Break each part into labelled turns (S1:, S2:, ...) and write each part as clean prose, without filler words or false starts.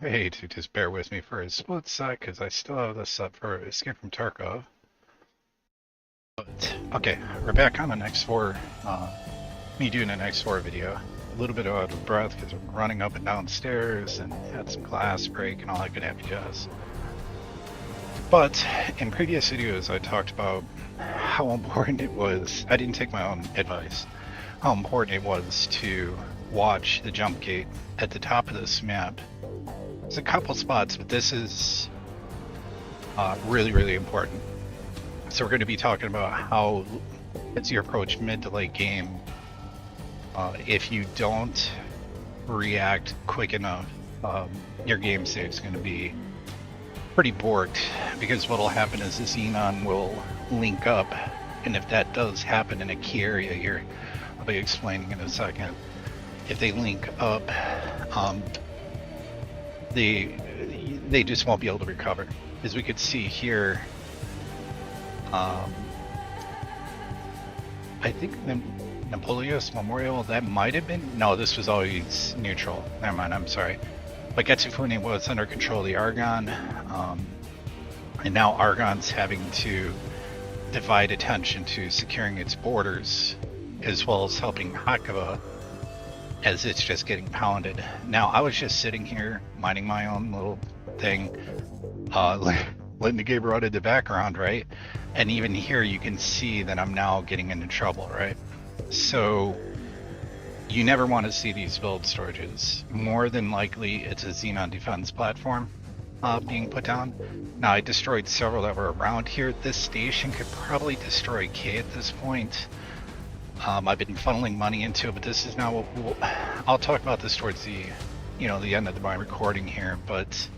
S1: Hey, to just bear with me for a split sec, because I still have this up for Escape from Tarkov. But, okay, we're back on the X4, me doing an X4 video. A little bit out of breath because I'm running up and down stairs and had some glass break and all that good happy jazz. But in previous videos, I talked about how important it was. I didn't take my own advice. How important it was to watch the jump gate at the top of this map. There's a couple spots, but this is really, really important. So we're going to be talking about how, as you approach mid to late game, if you don't react quick enough, your game state is going to be pretty borked, because what will happen is the Xenon will link up, and if that does happen in a key area here, I'll be explaining in a second, if they link up, they just won't be able to recover. As we could see here, I think the Napoleos Memorial, that might have been, no, this was always neutral. Never mind, I'm sorry. But Getsufune was under control of the Argonne, and now Argonne's having to divide attention to securing its borders, as well as helping Hakava, as it's just getting pounded. Now, I was just sitting here, minding my own little thing, letting the game run in the background, right? And even here, you can see that I'm now getting into trouble, right? So, you never want to see these build storages. More than likely, it's a Xenon defense platform being put down. Now, I destroyed several that were around here. This station could probably destroy K at this point. I've been funneling money into it, but this is now what I'll talk about this towards the, the end of my recording here, but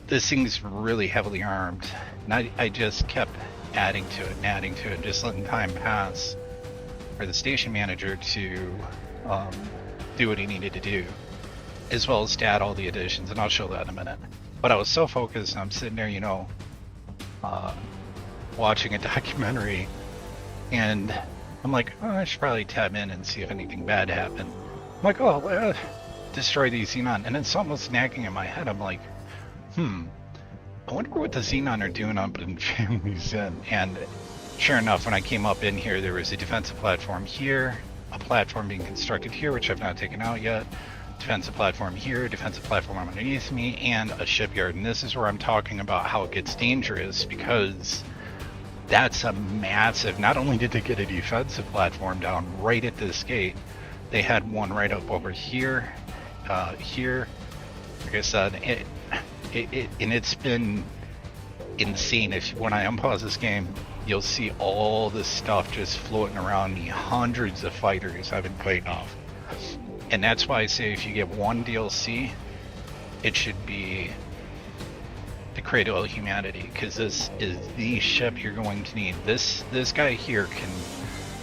S1: this thing's really heavily armed, and I just kept adding to it and adding to it, just letting time pass for the station manager to do what he needed to do, as well as to add all the additions, and I'll show that in a minute. But I was so focused, I'm sitting there, watching a documentary, and I'm like, oh, I should probably tab in and see if anything bad happened. I'm like, oh, destroy the Xenon. And it's almost nagging in my head. I'm like, I wonder what the Xenon are doing up in Families Inn. And sure enough, when I came up in here, there was a defensive platform here, a platform being constructed here, which I've not taken out yet, defensive platform here, defensive platform underneath me, and a shipyard. And this is where I'm talking about how it gets dangerous, because that's a massive, not only did they get a defensive platform down right at this gate, they had one right up over here, here. Like I said, and it's been insane. When I unpause this game, you'll see all this stuff just floating around me, hundreds of fighters I've been fighting off. And that's why I say if you get one DLC, it should be the Cradle of Humanity, because this is the ship you're going to need. This guy here can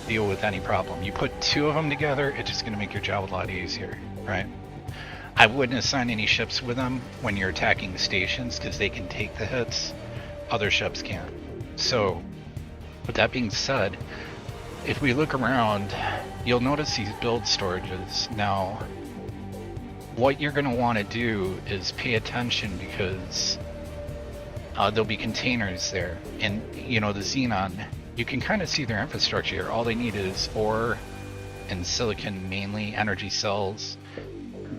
S1: deal with any problem. You put two of them together, it's just going to make your job a lot easier, right? I wouldn't assign any ships with them when you're attacking stations, because they can take the hits. Other ships can't. So, with that being said, if we look around, you'll notice these build storages. Now, what you're going to want to do is pay attention, because there'll be containers there, and the Xenon, you can kind of see their infrastructure here. All they need is ore and silicon, mainly energy cells.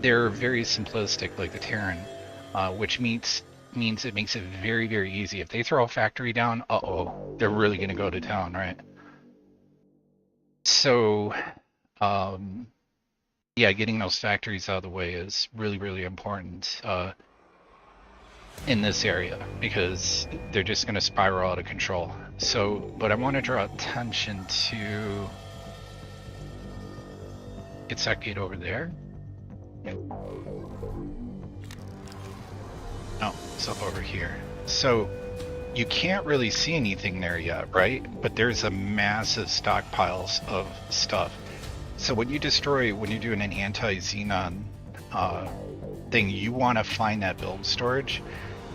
S1: They're very simplistic, like the Terran, which means it makes it very, very easy. If they throw a factory down, they're really going to go to town, right? So, yeah, getting those factories out of the way is really, really important in this area, because they're just going to spiral out of control. So, but I want to draw attention to, it's that gate over there. No, it's up over here. So you can't really see anything there yet, right? But there's a massive stockpiles of stuff. So when you're doing an anti-Xenon thing, you want to find that build storage.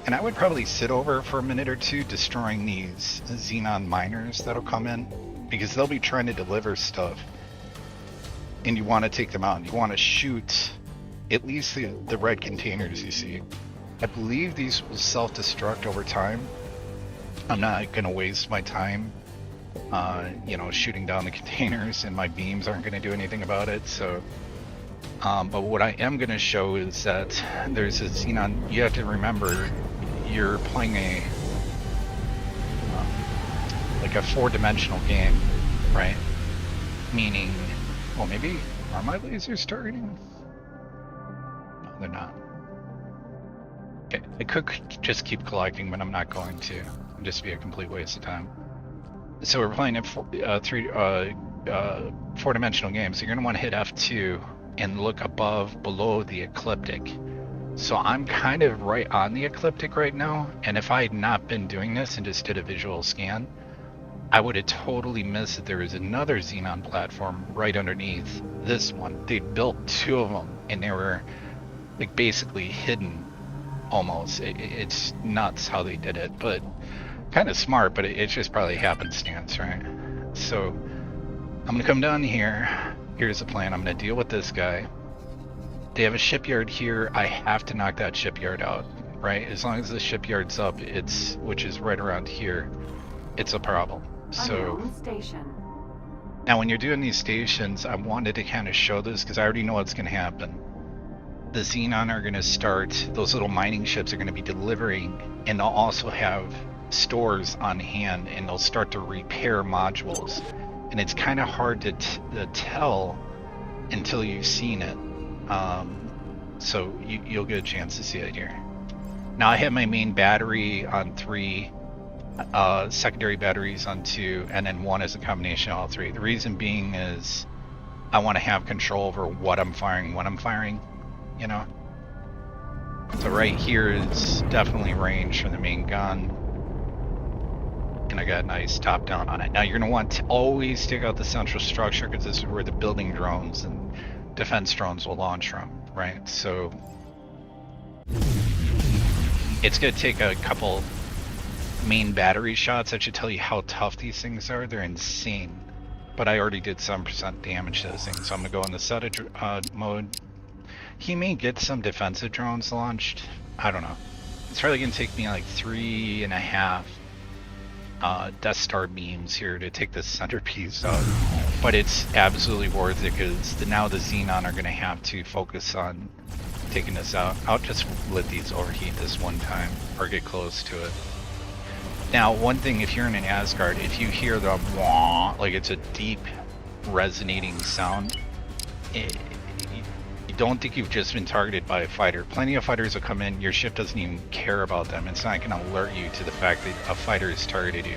S1: And I would probably sit over for a minute or two destroying these Xenon miners that'll come in, because they'll be trying to deliver stuff, and you want to take them out, and you want to shoot at least the red containers you see. I believe these will self-destruct over time. I'm not gonna waste my time, you know, shooting down the containers, and my beams aren't gonna do anything about it. So, but what I am gonna show is that there's a Xenon. You have to remember, you're playing a like a 4-dimensional game, right? Meaning, well, maybe are my lasers targeting? No, they're not. Okay, I could just keep collecting, but I'm not going to. It'd just be a complete waste of time. So we're playing a 4-dimensional game, so you're going to want to hit F2 and look below the ecliptic. So I'm kind of right on the ecliptic right now, and if I had not been doing this and just did a visual scan, I would have totally missed that there was another Xenon platform right underneath this one. They built 2 of them, and they were like basically hidden. Almost. It's nuts how they did it, but kind of smart, but it's just probably happenstance, right? So I'm gonna come down here. Here's the plan. I'm gonna deal with this guy. They have a shipyard here. I have to knock that shipyard out, right? As long as the shipyard's up, which is right around here, it's a problem. So now when you're doing these stations, I wanted to kind of show this because I already know what's gonna happen. The Xenon are going to start, those little mining ships are going to be delivering, and they'll also have stores on hand, and they'll start to repair modules. And it's kind of hard to tell until you've seen it. So you'll get a chance to see it here. Now I have my main battery on 3, secondary batteries on 2, and then 1 is a combination of all 3. The reason being is I want to have control over what I'm firing, when I'm firing. You know, so right here is definitely range from the main gun, and I got a nice top down on it. Now you're going to want to always take out the central structure because this is where the building drones and defense drones will launch from, right? So it's going to take a couple main battery shots that should tell you how tough these things are. They're insane, but I already did 7% damage to this thing, so I'm going to go in the set mode. He may get some defensive drones launched. I don't know. It's probably going to take me like 3.5 Death Star beams here to take this centerpiece out. But it's absolutely worth it because now the Xenon are going to have to focus on taking this out. I'll just let these overheat this one time or get close to it. Now, one thing, if you're in an Asgard, if you hear the wah, like it's a deep resonating sound, don't think you've just been targeted by a fighter. Plenty of fighters will come in, your ship doesn't even care about them. It's not going to alert you to the fact that a fighter has targeted you.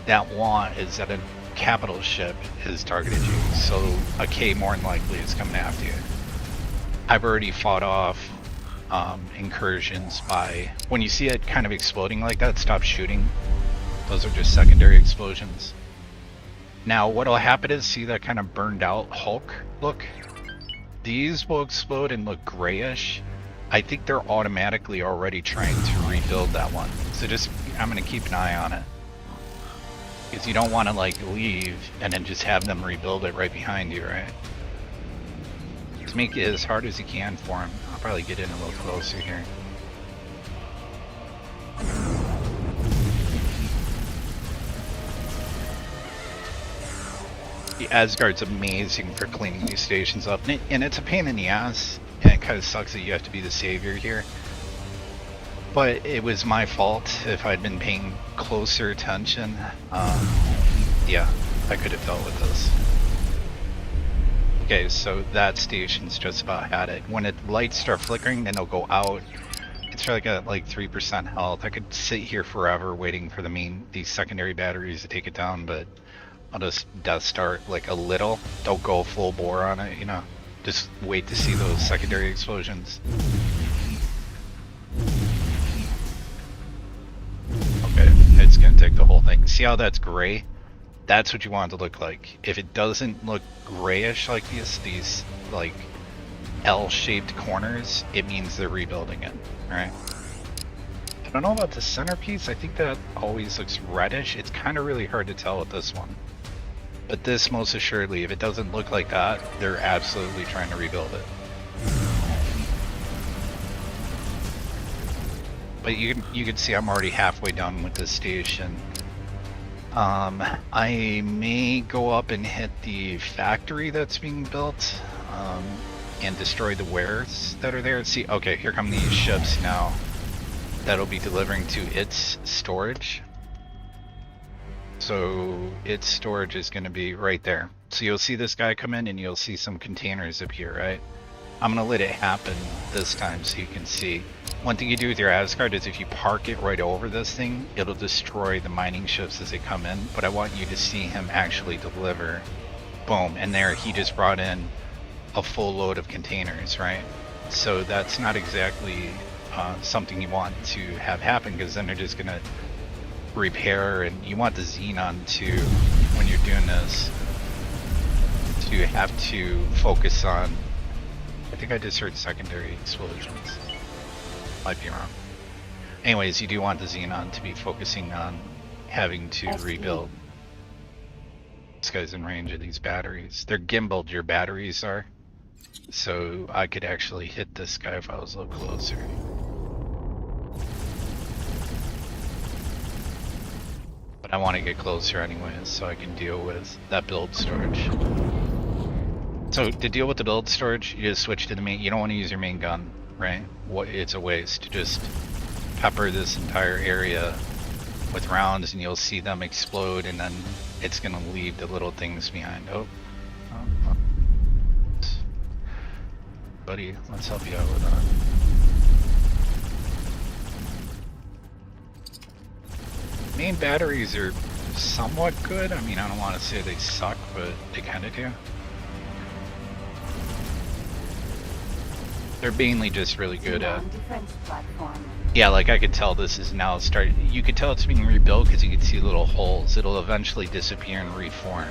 S1: That wah is that a capital ship has targeted you, so a K more than likely is coming after you. I've already fought off incursions by, when you see it kind of exploding like that, stop shooting. Those are just secondary explosions. Now what'll happen is, see that kind of burned out Hulk look? These will explode and look grayish. I think they're automatically already trying to rebuild that one. So just, I'm gonna keep an eye on it. Because you don't want to like leave and then just have them rebuild it right behind you, right? Just make it as hard as you can for them. I'll probably get in a little closer here. The Asgard's amazing for cleaning these stations up, and it's a pain in the ass, and it kind of sucks that you have to be the savior here. But it was my fault. If I'd been paying closer attention, yeah, I could have dealt with this. Okay, so that station's just about had it. When the lights start flickering, then they'll go out. It's probably got like 3% health. I could sit here forever waiting for these secondary batteries to take it down, but I'll just death start like a little. Don't go full bore on it, you know. Just wait to see those secondary explosions. Okay, it's gonna take the whole thing. See how that's gray? That's what you want it to look like. If it doesn't look grayish like these like L-shaped corners, it means they're rebuilding it, alright? I don't know about the centerpiece. I think that always looks reddish. It's kind of really hard to tell with this one. But this, most assuredly, if it doesn't look like that, they're absolutely trying to rebuild it. But you can see I'm already halfway done with this station. I may go up and hit the factory that's being built, and destroy the wares that are there. See, okay, here come these ships now that'll be delivering to its storage. So its storage is going to be right there. So you'll see this guy come in and you'll see some containers up here, right? I'm going to let it happen this time so you can see. One thing you do with your Asgard is if you park it right over this thing, it'll destroy the mining ships as they come in. But I want you to see him actually deliver. Boom. And there he just brought in a full load of containers, right? So that's not exactly something you want to have happen, because then they're just going to repair. And you want the Xenon to, when you're doing this, to have to focus on, I think I just heard secondary explosions. Might be wrong. Anyways, you do want the Xenon to be focusing on having to rebuild. This guy's in range of these batteries. They're gimbaled, your batteries are. So I could actually hit this guy if I was a little closer. But I want to get closer anyways so I can deal with that build storage. So to deal with the build storage, you just switch to the main. You don't want to use your main gun, right? It's a waste to just pepper this entire area with rounds, and you'll see them explode, and then it's gonna leave the little things behind. Oh. Buddy, let's help you out with that. Main batteries are somewhat good. I mean, I don't want to say they suck, but they kind of do. They're mainly just really good at. Yeah, like I could tell this is now starting. You could tell it's being rebuilt because you can see little holes. It'll eventually disappear and reform.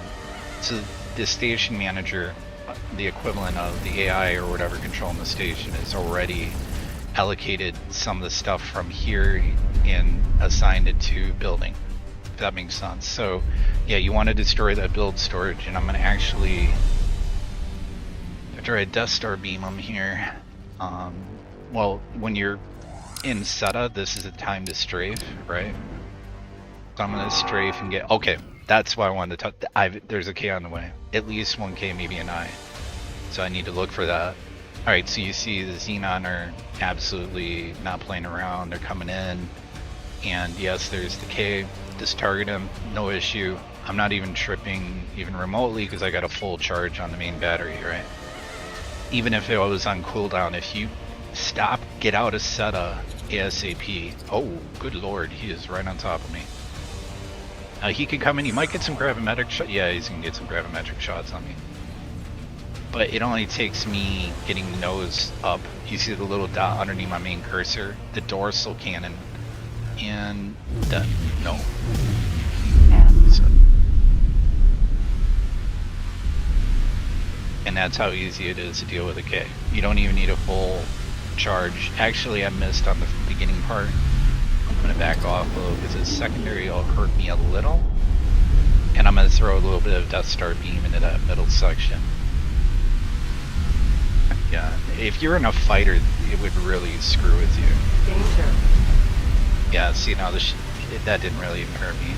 S1: So the station manager, the equivalent of the AI or whatever controlling the station, is already allocated some of the stuff from here and assigned it to building. If that makes sense. So yeah, you want to destroy that build storage, and I'm going to actually, after I Death Star beam them here. Well, when you're in Seta, this is the time to strafe, right? So I'm gonna strafe and get. Okay, that's why I wanted to talk. There's a K on the way. At least 1K, maybe an I. So I need to look for that. All right, so you see the Xenon are absolutely not playing around. They're coming in, and yes, there's the K. Just target him, no issue. I'm not even tripping even remotely because I got a full charge on the main battery, right? Even if it was on cooldown, if you stop, get out of Seta ASAP. Oh, good lord, he is right on top of me. He could come in, he might get some gravimetric shots. Yeah, he's gonna get some gravimetric shots on me. But it only takes me getting the nose up. You see the little dot underneath my main cursor? The dorsal cannon. And that, no. And that's how easy it is to deal with a K. You don't even need a full charge. Actually, I missed on the beginning part. I'm going to back off a little because its secondary will hurt me a little. And I'm going to throw a little bit of Death Star beam into that middle section. Yeah, if you're in a fighter, it would really screw with you.
S2: Danger.
S1: Yeah, see now that didn't really even hurt me.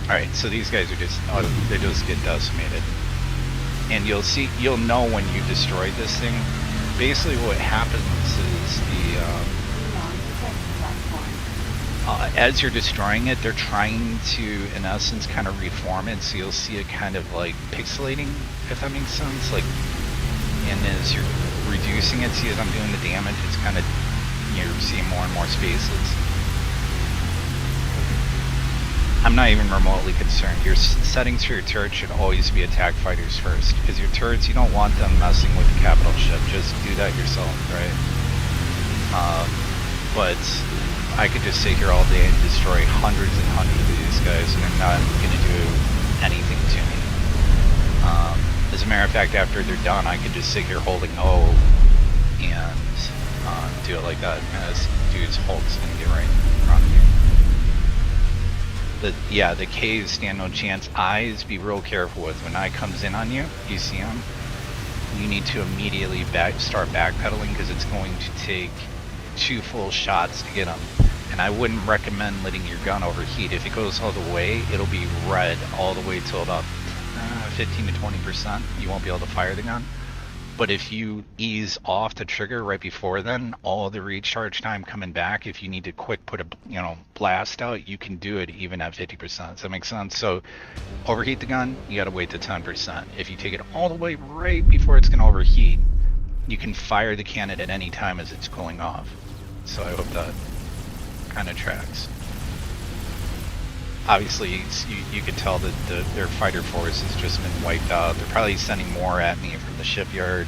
S1: Alright, so these guys are just, they just get decimated. And you'll know when you destroyed this thing. Basically what happens is as you're destroying it, they're trying to, in essence, kind of reform it. So you'll see it kind of like pixelating, if that makes sense. Like, and as you're reducing it, see as I'm doing the damage, it's kind of, you're seeing more and more spaces. I'm not even remotely concerned. Your settings for your turret should always be attack fighters first, because your turrets, you don't want them messing with the capital ship. Just do that yourself, right? But I could just sit here all day and destroy hundreds and hundreds of these guys, and they're not going to do anything to me. As a matter of fact, after they're done, I could just sit here holding O and do it like that, and this dude's Hulk's going to get right in front of you. Yeah, the K's stand no chance. Eyes, be real careful with. When eye comes in on you, you see him? you need to immediately start backpedaling because it's going to take 2 full shots to get them. And I wouldn't recommend letting your gun overheat. If it goes all the way, it'll be red all the way till about 15 to 20%. You won't be able to fire the gun. But if you ease off the trigger right before then, all the recharge time coming back, if you need to quick put a blast out, you can do it even at 50%. Does that make sense? So overheat the gun, you gotta wait to 10%. If you take it all the way right before it's gonna overheat, you can fire the cannon at any time as it's going off. So I hope that kind of tracks. Obviously, you can tell that their fighter force has just been wiped out. They're probably sending more at me from the shipyard.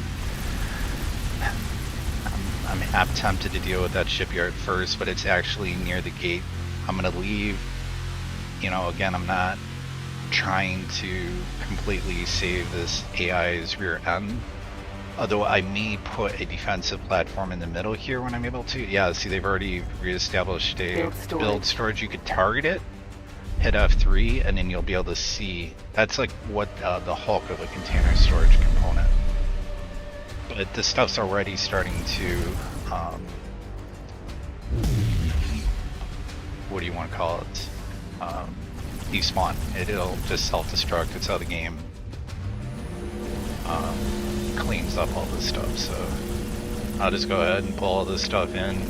S1: I'm tempted to deal with that shipyard first, but it's actually near the gate. I'm going to leave. Again, I'm not trying to completely save this AI's rear end. Although I may put a defensive platform in the middle here when I'm able to. Yeah, see, they've already reestablished a build storage. You could target it, hit F3, and then you'll be able to see. That's like what the hulk of a container storage component. But this stuff's already starting to, what do you want to call it? Despawn. It'll just self-destruct. It's how the game cleans up all this stuff. So I'll just go ahead and pull all this stuff in,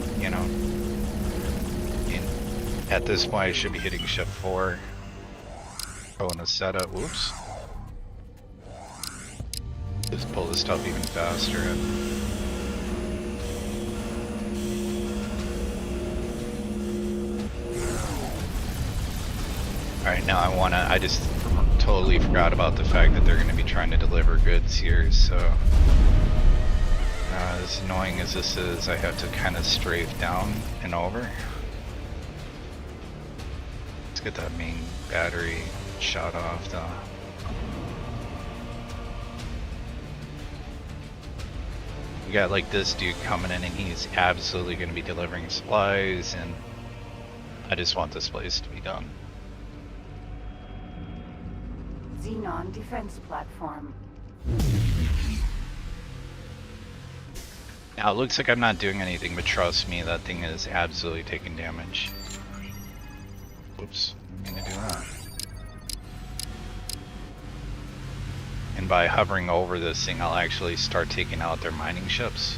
S1: At this point, I should be hitting shift 4. Going to setup. Whoops. Just pull this stuff even faster. Alright, now I just totally forgot about the fact that they're going to be trying to deliver goods here, so as annoying as this is, I have to kind of strafe down and over. Let's get that main battery shot off though. We got like this dude coming in and he's absolutely going to be delivering supplies, and I just want this place to be done.
S2: Xenon defense platform.
S1: Now it looks like I'm not doing anything, but trust me, that thing is absolutely taking damage. Whoops, I'm gonna do that. And by hovering over this thing, I'll actually start taking out their mining ships.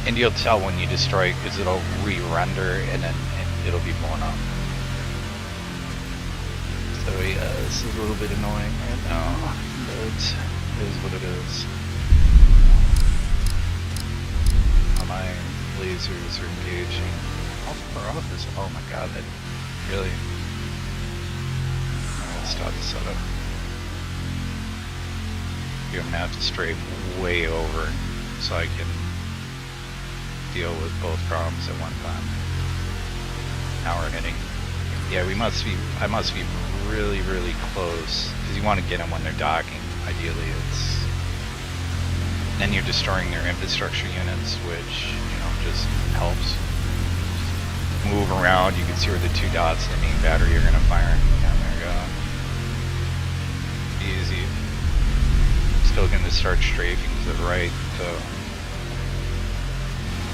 S1: And you'll tell when you destroy it because it'll re-render and then it'll be blown up. So yeah, this is a little bit annoying right now, but it is what it is. My lasers are engaging. How far off is it? Oh my god, that really... Let's start the setup. You're gonna have to strafe way over so I can deal with both problems at one time. Now we're hitting. Yeah, I must be really, really close, because you want to get them when they're docking, ideally. Then you're destroying their infrastructure units, which, just helps. Move around, you can see where the 2 dots in the main battery are going to fire. Yeah, there we go. Easy. Still going to start strafing to the right, though.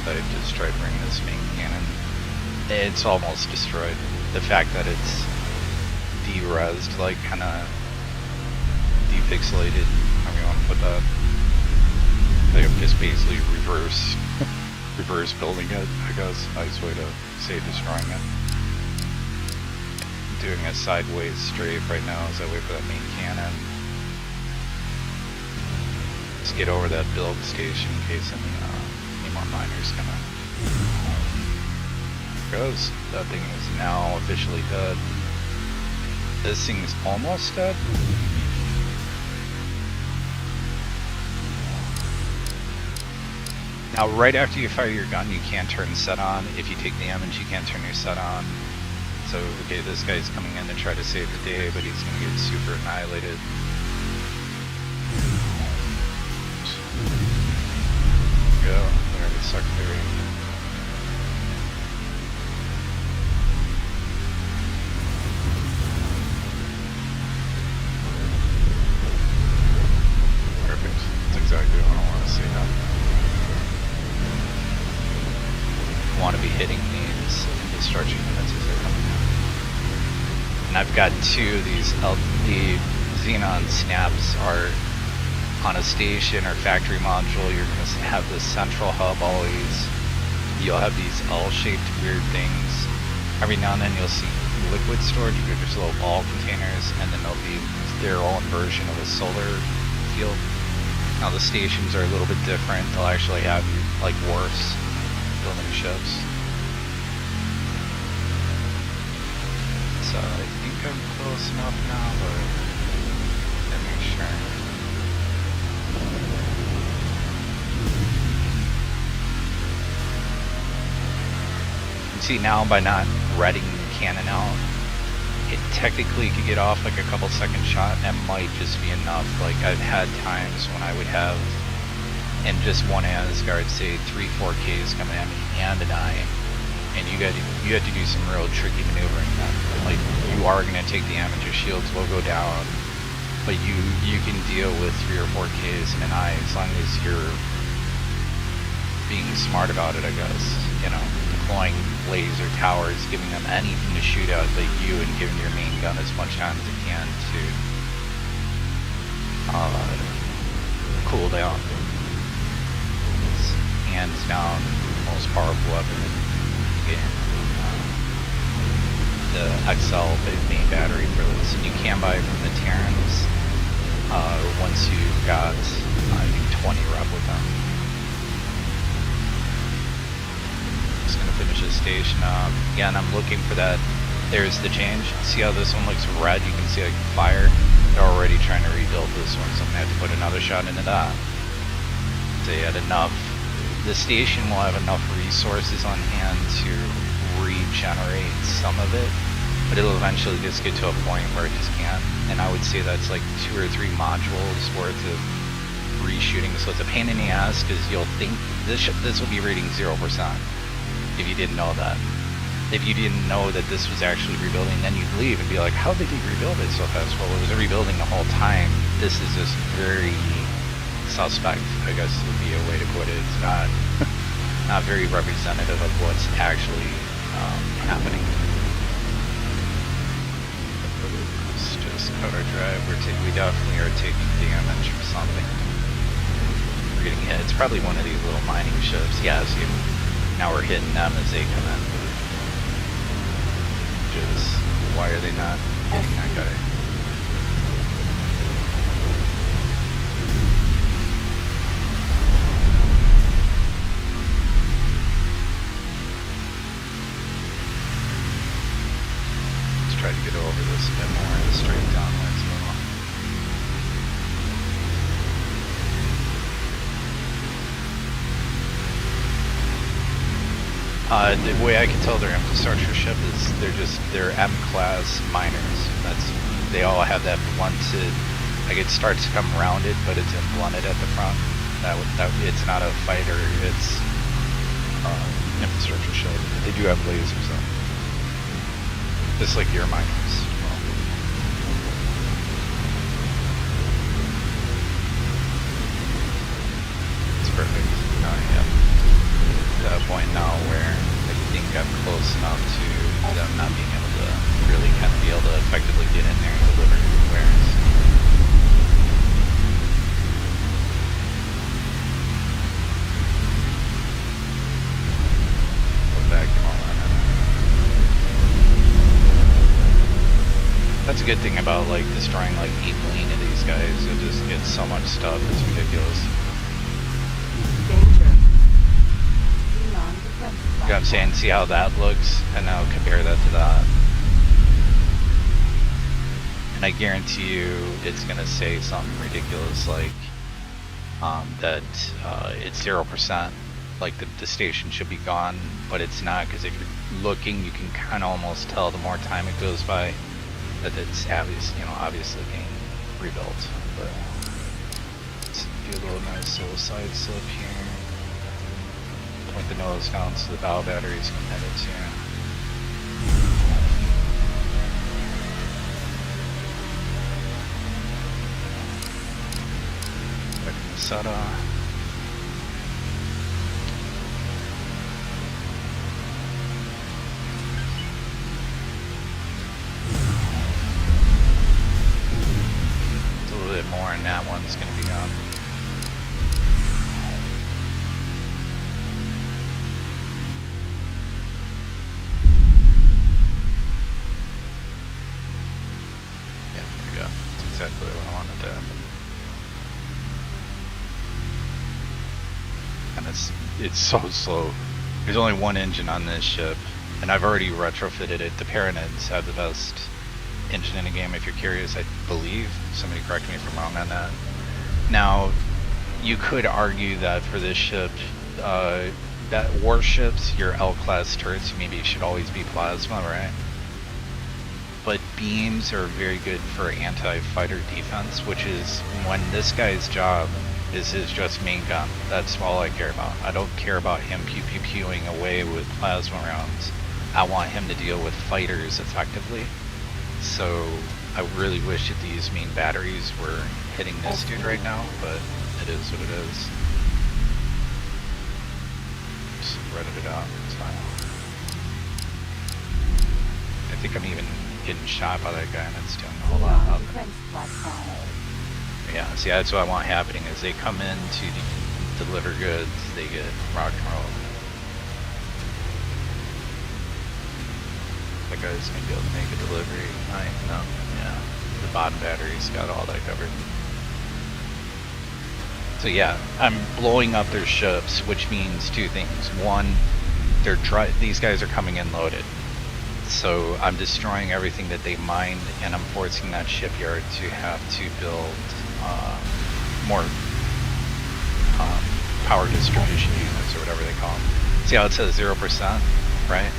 S1: I just tried to bring this main cannon. It's almost destroyed. The fact that it's de-rezzed, like kind of depixelated, however you want to put that. Like I'm just basically reverse building it, I guess. Nice way to say destroying it. I'm doing a sideways strafe right now as I wait for that main cannon. Let's get over that build station in case any more miners gonna. Goes. That thing is now officially dead. This thing is almost dead. Now, right after you fire your gun, you can't turn set on. If you take damage, you can't turn your set on. So, okay, this guy's coming in to try to save the day, but he's gonna get super annihilated. secondary. Perfect. That's exactly what I want to see now. Want to be hitting these infrastructure units as they're coming in. And I've got two of these the Xenon snaps are on a station or factory module. You're going to have this central hub always. You'll have these L-shaped weird things. Every now and then you'll see liquid storage, which are just little ball containers, and then there'll be their own version of a solar field. Now the stations are a little bit different. They'll actually have like wharfs building ships. So I think I'm close enough now, but let me make sure. You see now by not reading the cannon out, it technically could get off like a couple second shot, and that might just be enough. Like I've had times when I would have in just one Asgard, say 3-4 Ks coming at me and an eye, and you had to do some real tricky maneuvering then. Like you are gonna take damage, your shields will go down, but you can deal with 3 or 4 Ks and an eye as long as you're being smart about it, I guess. You know, deploying laser towers, giving them anything to shoot at but you, and giving your main gun as much time as it can to cool down. It's hands down the most powerful weapon in the game. The XL main battery for this, and you can buy from the Terrans once you've got I think 20 rep with them. Just gonna finish this station up. Again, I'm looking for that. There's the change. See how this one looks red? You can see like fire. They're already trying to rebuild this one, so I'm gonna have to put another shot into that. They had enough. The station will have enough resources on hand to regenerate some of it, but it'll eventually just get to a point where it just can't. And I would say that's like 2 or 3 modules worth of reshooting. So it's a pain in the ass because you'll think this will be reading 0%. If you didn't know that. If you didn't know that this was actually rebuilding, then you'd leave and be like, how did he rebuild it so fast? Well, it was rebuilding the whole time. This is just very suspect, I guess would be a way to put it. It's not not very representative of what's actually happening. Let's just cut our drive. We definitely are taking damage from something. We're getting hit. It's probably one of these little mining ships. Yeah, see, now we're hitting them as they come in. Just, why are they not hitting that guy? Let's try to get over this a bit more and straight downwards as well. The way I can tell their infrastructure ship is they're M-class miners. They all have that blunted, like it starts to come rounded, but it's blunted at the front. It's not a fighter, it's infrastructure ship. They do have lasers though, just like your miners. Well, it's perfect. Yeah. That point now where I think I'm close enough to them not being able to really kind of be able to effectively get in there and deliver wares. Put vacuum all on it. That's a good thing about like destroying like 8 million of these guys. You'll just get so much stuff, it's ridiculous. You know what I'm saying? See how that looks, and now compare that to that. And I guarantee you it's gonna say something ridiculous like that it's 0%, like the station should be gone, but it's not, because if you're looking, you can kind of almost tell the more time it goes by that it's obviously being rebuilt. But let's do a little nice little side slip here. with the nose down so the bow batteries can hit it too. Back in the setup. A little bit more and that one's going to be on. Yeah, there we go. That's exactly what I wanted to happen. And it's so slow. There's only one engine on this ship, and I've already retrofitted it. The Paranids have the best engine in the game, if you're curious, I believe. Somebody correct me if I'm wrong on that. Now, you could argue that for this ship, that warships, your L-class turrets, maybe should always be plasma, right? But beams are very good for anti-fighter defense, which is when this guy's job is his just main gun. That's all I care about. I don't care about him pew-pew-pewing away with plasma rounds. I want him to deal with fighters effectively. So I really wish that these main batteries were hitting this dude right now, but it is what it is. Just redded it out, it's fine. I think I'm even getting shot by that guy and it's doing a whole lot of nothing. Yeah, see, that's what I want happening is they come in to deliver goods, they get rock and roll. That guy's gonna be able to make a delivery. No, yeah. The bottom battery's got all that covered. So yeah, I'm blowing up their ships, which means two things. One, these guys are coming in loaded. So I'm destroying everything that they mined, and I'm forcing that shipyard to have to build more power distribution units, or whatever they call them. See how it says 0%, right?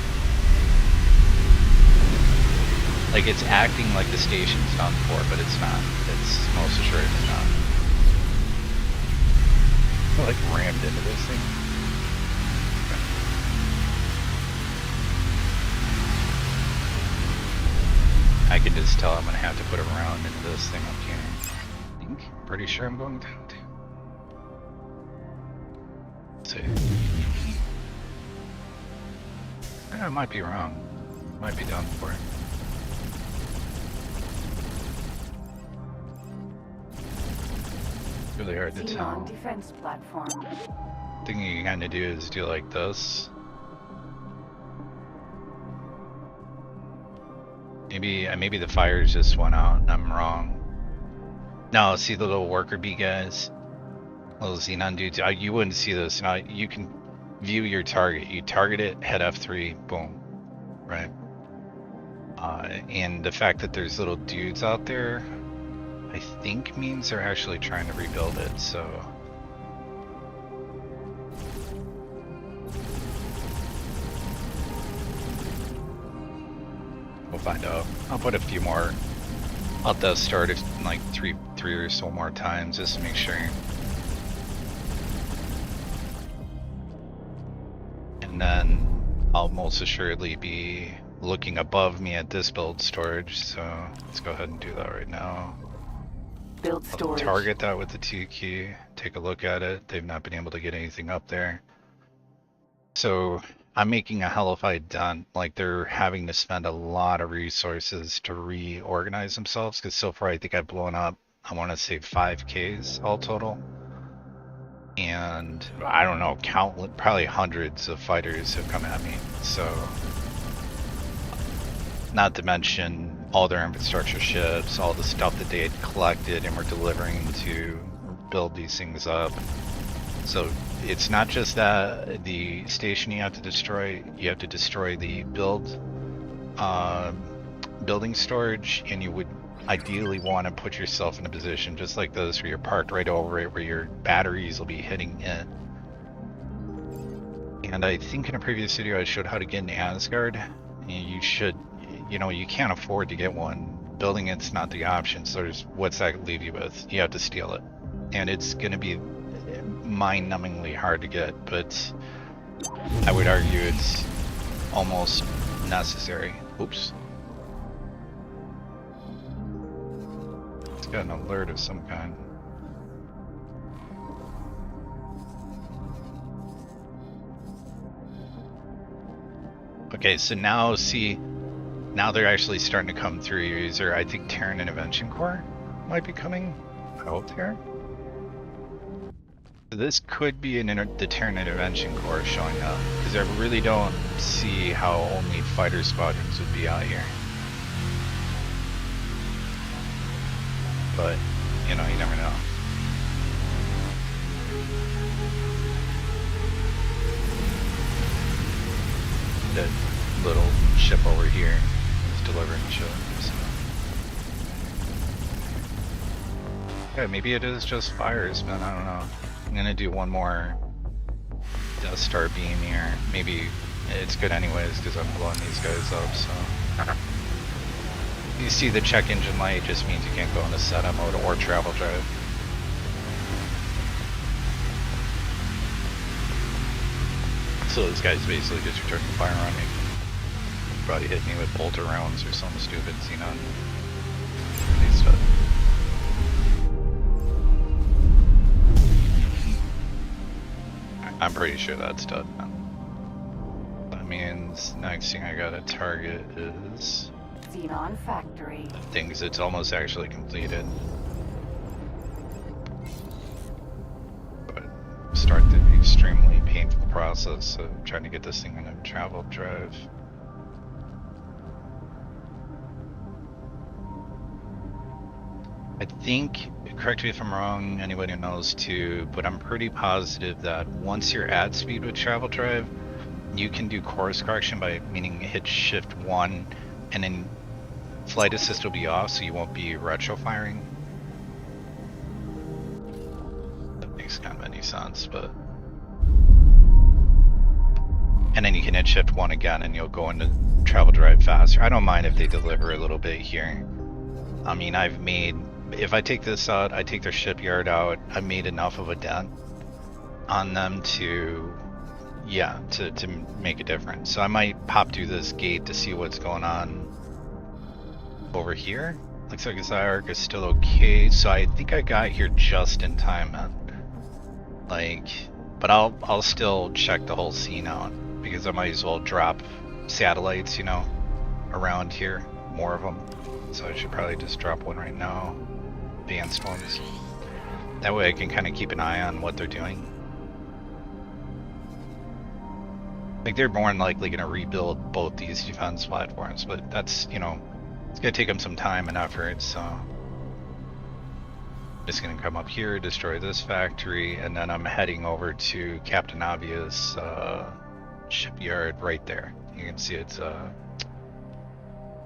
S1: Like it's acting like the station's done for, but it's not. It's most assuredly not. I like rammed into this thing. I can just tell I'm gonna have to put a round into this thing up here. I think. Pretty sure I'm going to. Let's see. I might be wrong. Might be done for it. Really hard to tell.
S2: Xenon defense platform.
S1: Thing you kind of do is do like this. Maybe the fires just went out and I'm wrong. No, see the little worker bee guys, little Xenon dudes. You wouldn't see this. Now you can view your target. You target it, hit F3, boom, right? And the fact that there's little dudes out there, I think means they're actually trying to rebuild it, so. We'll find out. I'll put a few more. I'll dust start it like three or so more times just to make sure. And then I'll most assuredly be looking above me at this build storage, so let's go ahead and do that right now.
S2: Build storage.
S1: I'll target that with the T key, take a look at it. They've not been able to get anything up there. So I'm making a hellified dent. Like they're having to spend a lot of resources to reorganize themselves, because so far I think I've blown up, I want to say 5Ks all total. And I don't know, probably hundreds of fighters have come at me. So, not to mention all their infrastructure ships, all the stuff that they had collected and were delivering to build these things up. So it's not just that the station you have to destroy the building storage, and you would ideally want to put yourself in a position just like this where you're parked right over it, where your batteries will be hitting it. And I think in a previous video I showed how to get an Asgard. You should, you can't afford to get one. Building it's not the option, so what's that leave you with? You have to steal it. And it's going to be mind-numbingly hard to get, but I would argue it's almost necessary. Oops. It's got an alert of some kind. Okay, so now see, now they're actually starting to come through your user. I think Terran Intervention Corps might be coming out here. So this could be the Terran Intervention Corps showing up, because I really don't see how only fighter squadrons would be out here. But, you know, you never know. That little ship over here is delivering ship. So. Yeah, maybe it is just fires, man. I don't know. I'm gonna do one more Death Star beam here. Maybe it's good anyways because I'm blowing these guys up. So you see the check engine light just means you can't go into setup mode or travel drive. So this guy's basically just returning fire on me. Probably hit me with bolter rounds or some stupid Xenon. These stuff. I'm pretty sure that's done now. That means next thing I gotta target is
S2: Xenon Factory.
S1: things it's almost actually completed. But start the extremely painful process of trying to get this thing in a travel drive. I think, correct me if I'm wrong, anybody who knows too, but I'm pretty positive that once you're at speed with travel drive, you can do course correction by meaning hit shift 1 and then flight assist will be off so you won't be retro firing. That makes kind of any sense, but... And then you can hit shift 1 again and you'll go into travel drive faster. I don't mind if they deliver a little bit here. I mean, I've made... If I take this out, I take their shipyard out, I made enough of a dent on them to, yeah, to make a difference. So I might pop through this gate to see what's going on over here. Looks like his IARC is still okay, so I think I got here just in time, man. Like, but I'll still check the whole scene out, because I might as well drop satellites, you know, around here, more of them. So I should probably just drop one right now. Advanced ones. That way I can kind of keep an eye on what they're doing. Like they're more than likely going to rebuild both these defense platforms, but that's, you know, it's going to take them some time and effort, so... Just going to come up here, destroy this factory, and then I'm heading over to Captain Obvious shipyard right there. You can see it's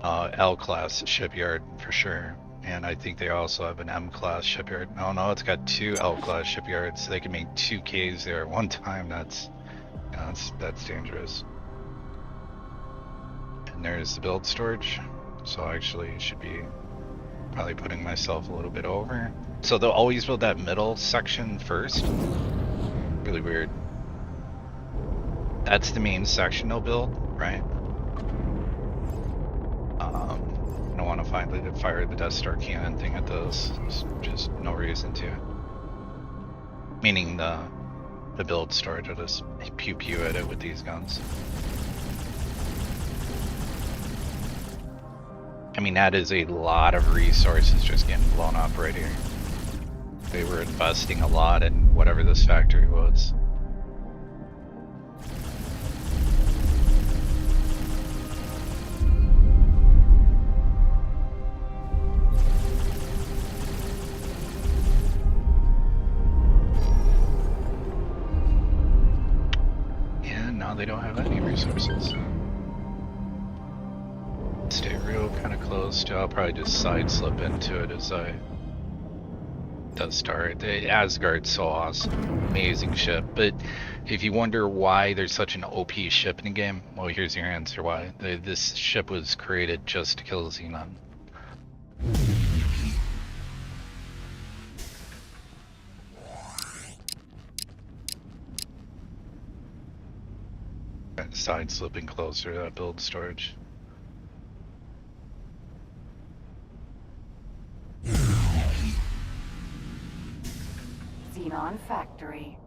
S1: L-class shipyard for sure. And I think they also have an M-class shipyard. Oh no, it's got 2 L-class shipyards. So they can make 2 Ks there at one time. That's dangerous. And there's the build storage. So I actually should be probably putting myself a little bit over. So they'll always build that middle section first. Really weird. That's the main section they'll build, right? I don't want to finally fire the Death Star cannon thing at those. There's just no reason to. Meaning the build storage, I'll just pew pew at it with these guns. I mean, that is a lot of resources just getting blown up right here. They were investing a lot in whatever this factory was. They don't have any resources. Stay real kind of close to, I'll probably just side slip into it as I does start. Asgard's so awesome, amazing ship, but if you wonder why there's such an OP ship in the game, well, here's your answer why. This ship was created just to kill Xenon. Side slipping closer to that build storage.
S2: Xenon Factory.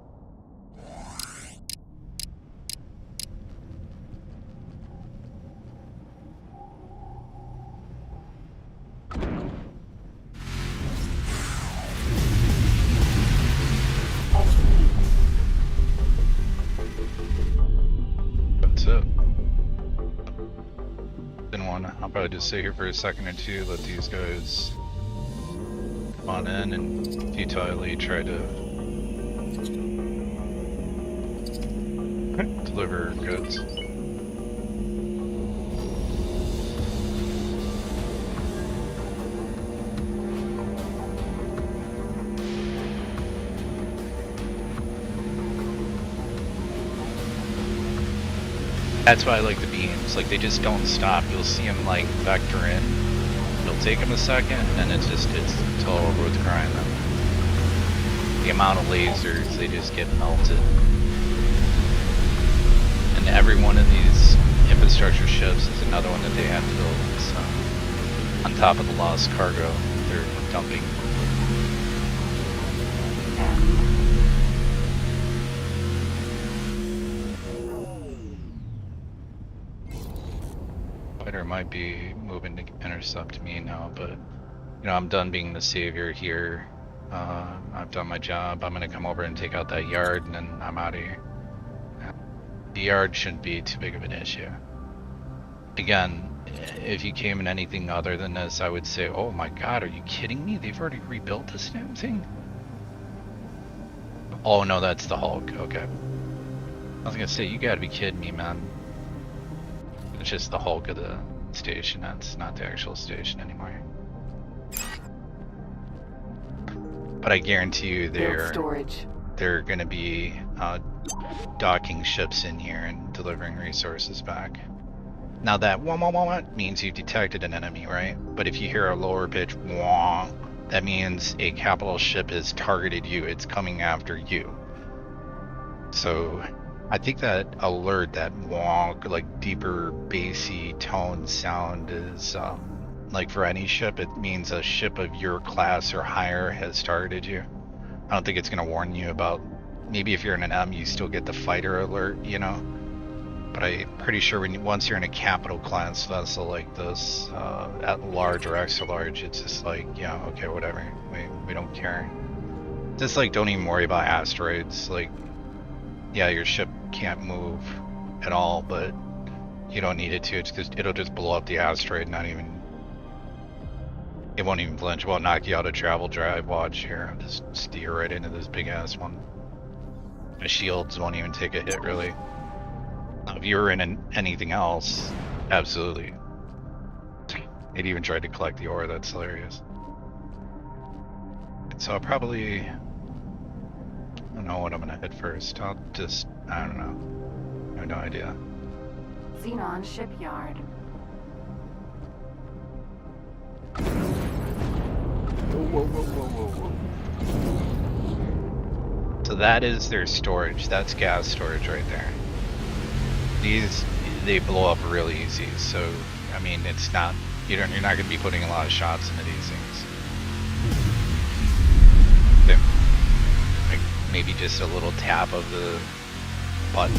S1: That's it. Didn't want to. I'll probably just sit here for a second or two, let these guys come on in and futilely try to deliver goods. That's why I like the beams. Like, they just don't stop. You'll see them like vector in. It'll take them a second, and it's total worth crying them. The amount of lasers, they just get melted. And every one of these infrastructure ships is another one that they have to build. So, on top of the lost cargo, they're dumping. Fighter might be moving to intercept me now, but you know, I'm done being the savior here. I've done my job. I'm gonna come over and take out that yard, and then I'm out of here. The yard shouldn't be too big of an issue. Again, if you came in anything other than this, I would say, oh my god, are you kidding me? They've already rebuilt this damn thing? Oh no, that's the Hulk. Okay. I was gonna say, you gotta be kidding me, man. It's just the Hulk of the station. That's not the actual station anymore. But I guarantee you they're going to be docking ships in here and delivering resources back. Now that wah means you've detected an enemy, right? But if you hear a lower pitch wah, that means a capital ship has targeted you. It's coming after you. So I think that alert, that wonk, like deeper bassy tone sound is like for any ship, it means a ship of your class or higher has targeted you. I don't think it's going to warn you about, maybe if you're in an M, you still get the fighter alert, you know? But I'm pretty sure once you're in a capital class vessel like this, at large or extra large, it's just like, yeah, okay, whatever. We don't care. Just like, don't even worry about asteroids. Like, yeah, your ship can't move at all, but you don't need it to. It's just, it'll just blow up the asteroid, it won't even flinch. It won't knock you out of travel drive. Watch here, I'll just steer right into this big ass one. The shields won't even take a hit, really. Now, if you were in anything else, absolutely. It even tried to collect the ore. That's hilarious. So I'll probably, I don't know what I'm gonna hit first. I don't know. I have no idea.
S2: Xenon Shipyard.
S1: Whoa. So that is their storage. That's gas storage right there. These, they blow up real easy. So, I mean, it's not, you're not going to be putting a lot of shots into these things. Like maybe just a little tap of the button.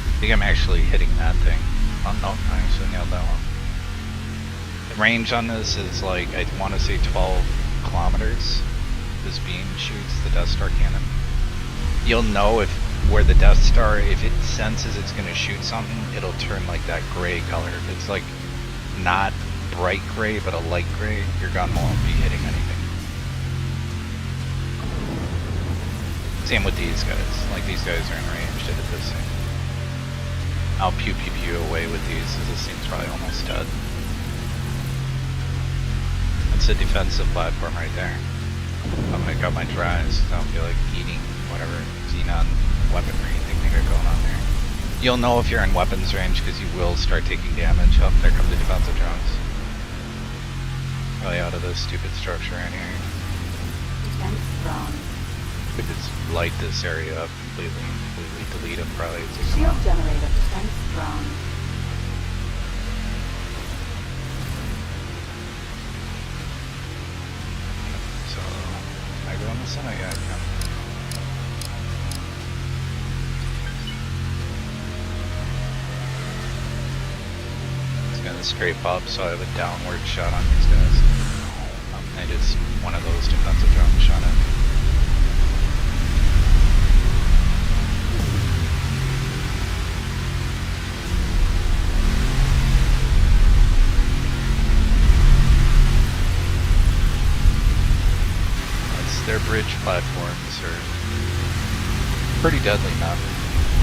S1: I think I'm actually hitting that thing. Oh no, I actually nailed that one. The range on this is like, I want to say 12 kilometers. This beam shoots the Death Star cannon. You'll know where the Death Star, if it senses it's going to shoot something, it'll turn like that gray color. If it's like not bright gray, but a light gray, your gun won't be hitting anything. Same with these guys. Like, these guys are in range to hit this thing. I'll pew away with these, as this thing's probably almost dead. That's a defensive platform right there. I'm gonna cut my drives, so I don't feel like eating whatever Xenon weaponry thing they got going on there. You'll know if you're in weapons range because you will start taking damage. Oh, there come the defensive drones. Probably out of this stupid structure in here.
S2: Defense drone.
S1: It's light this area up completely delete them probably as they come
S2: Shield
S1: out.
S2: generator defense strong.
S1: So, can I go on the center? Yeah, I can. It's gonna scrape up, so I have a downward shot on these guys. I just one of those defensive drone shot at me. Their bridge platforms are pretty deadly, man.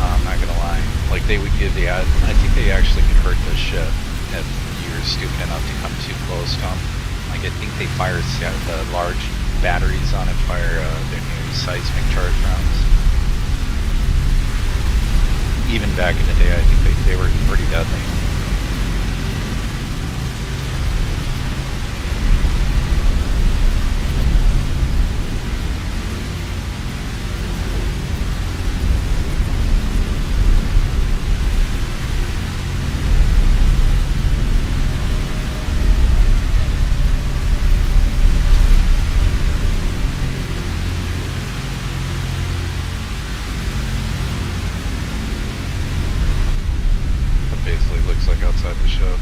S1: I'm not gonna lie. Like, they would give the ad. I think they actually could hurt the ship if you're stupid enough to come too close to them. Like, I think they fire the large batteries on it, fire their new seismic charge rounds. Even back in the day, I think they were pretty deadly. Outside the ship.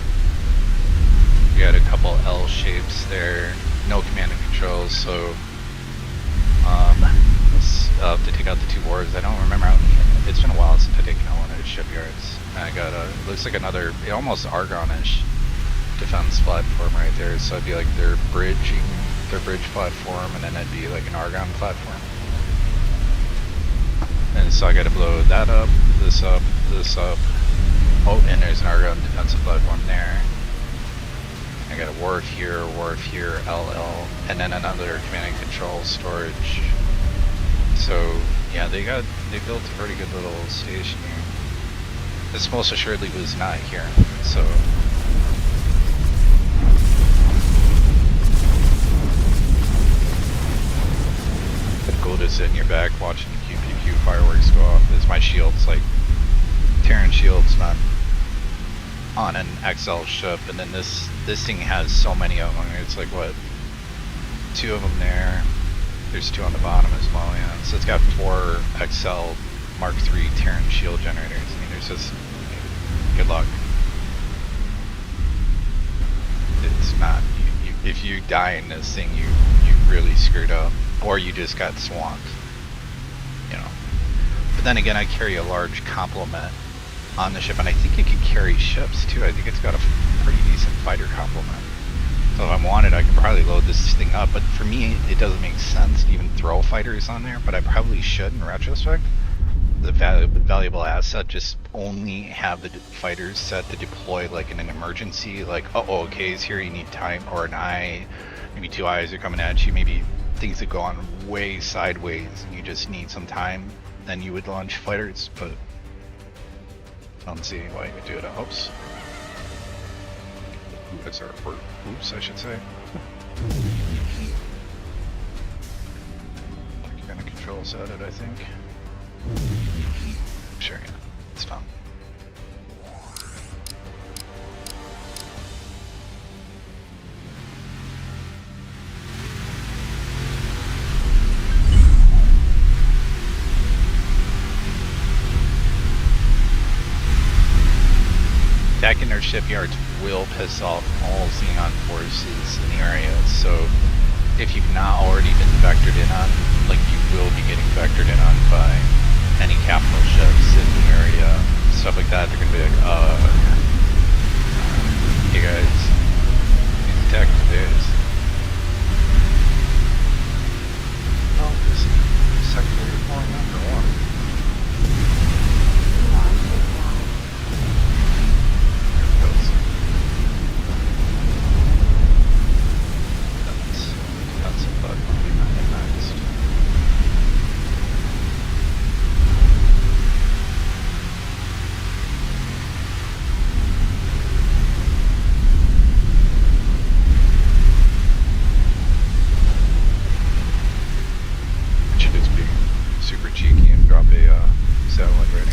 S1: We got a couple L shapes there, no command and controls, so let's to take out the 2 wards. I don't remember how many. It's been a while since I've taken out one of the shipyards. And I got a, looks like another, almost Argon-ish defense platform right there, so it'd be like their bridge platform, and then it'd be like an Argon platform. And so I gotta blow that up, this up, this up. Oh, and there's an Argon defensive platform there. I got a wharf here, LL, and then another command and control storage. So yeah, they built a pretty good little station here. This most assuredly was not here, so. Pretty cool to sit in your back watching QQQ fireworks go off. It's my shields, like Terran shields, man. On an XL ship, and then this thing has so many of them. It's like, what, 2 of them there. There's 2 on the bottom as well. Yeah, so it's got 4 XL Mark III Terran shield generators. I mean, there's just good luck. It's not. If you die in this thing, you really screwed up, or you just got swamped. You know. But then again, I carry a large complement on the ship, and I think it could carry ships too. I think it's got a pretty decent fighter complement. So if I wanted, I could probably load this thing up, but for me, it doesn't make sense to even throw fighters on there, but I probably should in retrospect. The valuable asset, just only have the fighters set to deploy like in an emergency, like, uh-oh, okays here, you need time, or an eye, maybe 2 eyes are coming at you, maybe things that go on way sideways, and you just need some time, then you would launch fighters, but I don't see why you would do it. Oops. That's our word. Oops, I should say. Kind of controls at it, I think. Sure, yeah. It's fine. Attacking their shipyards will piss off all Xenon forces in the area, so if you've not already been vectored in on, like, you will be getting vectored in on by any capital ships in the area, stuff like that. They're gonna be like, hey guys, these attacking days. Oh, this is secondary form number 1. a satellite ready.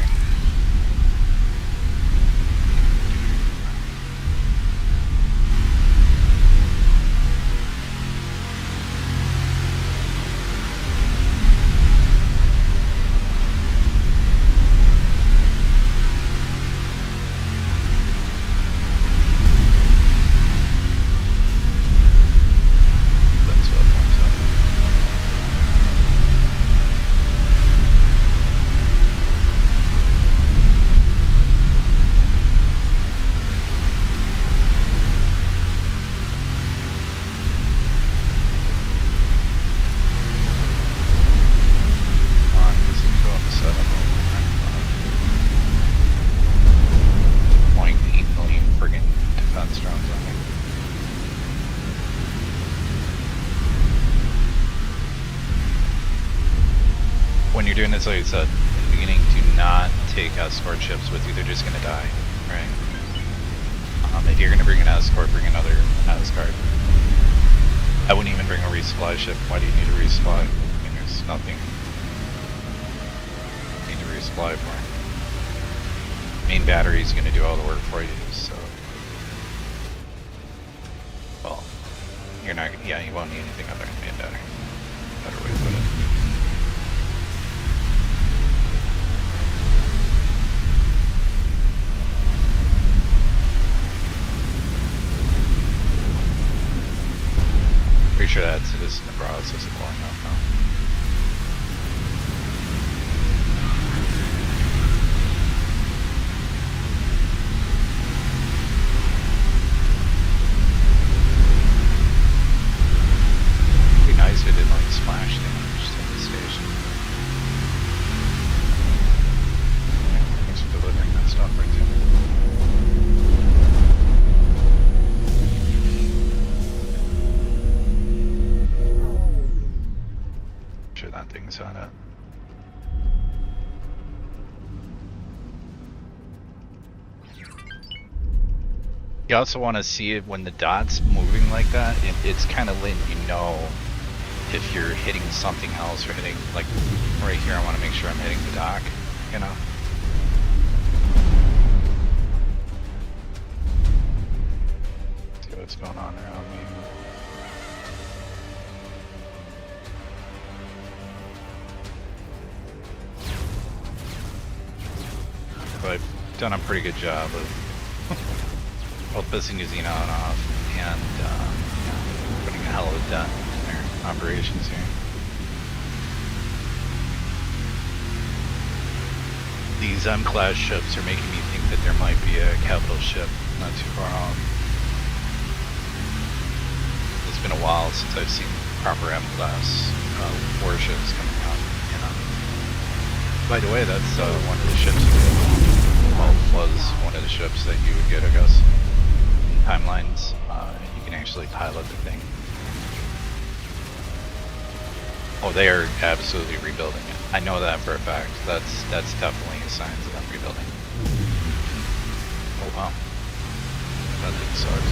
S1: When you're doing this, like I said in the beginning, do not take escort ships with you. They're just gonna die, right? If you're gonna bring an escort, bring another escort. I wouldn't even bring a resupply ship. Why do you need a resupply? I mean, there's nothing you need to resupply for. Main battery's gonna do all the work for you, so. Well, you're not, yeah, you won't need anything other than main battery. Better way to put it. Pretty sure that's just in the process of blowing up now. It'd be nice if it didn't like splash damage to the station. Yeah, thanks for delivering that stuff right to me. Sure that thing's on it. You also want to see it when the dot's moving like that. It's kind of letting you know if you're hitting something else or hitting, like right here, I want to make sure I'm hitting the dock, you know? See what's going on around me. But I've done a pretty good job of both pissing Xenon off and putting a hell of a dent in their operations here. These M-class ships are making me think that there might be a capital ship not too far off. It's been a while since I've seen proper M-class warships coming out. You know. By the way, that's one of the ships you get. Well, was one of the ships that you would get, I guess. In timelines, you can actually pilot the thing. Oh, they are absolutely rebuilding it. I know that for a fact. That's definitely a sign of them rebuilding. Oh wow, that thing sucks.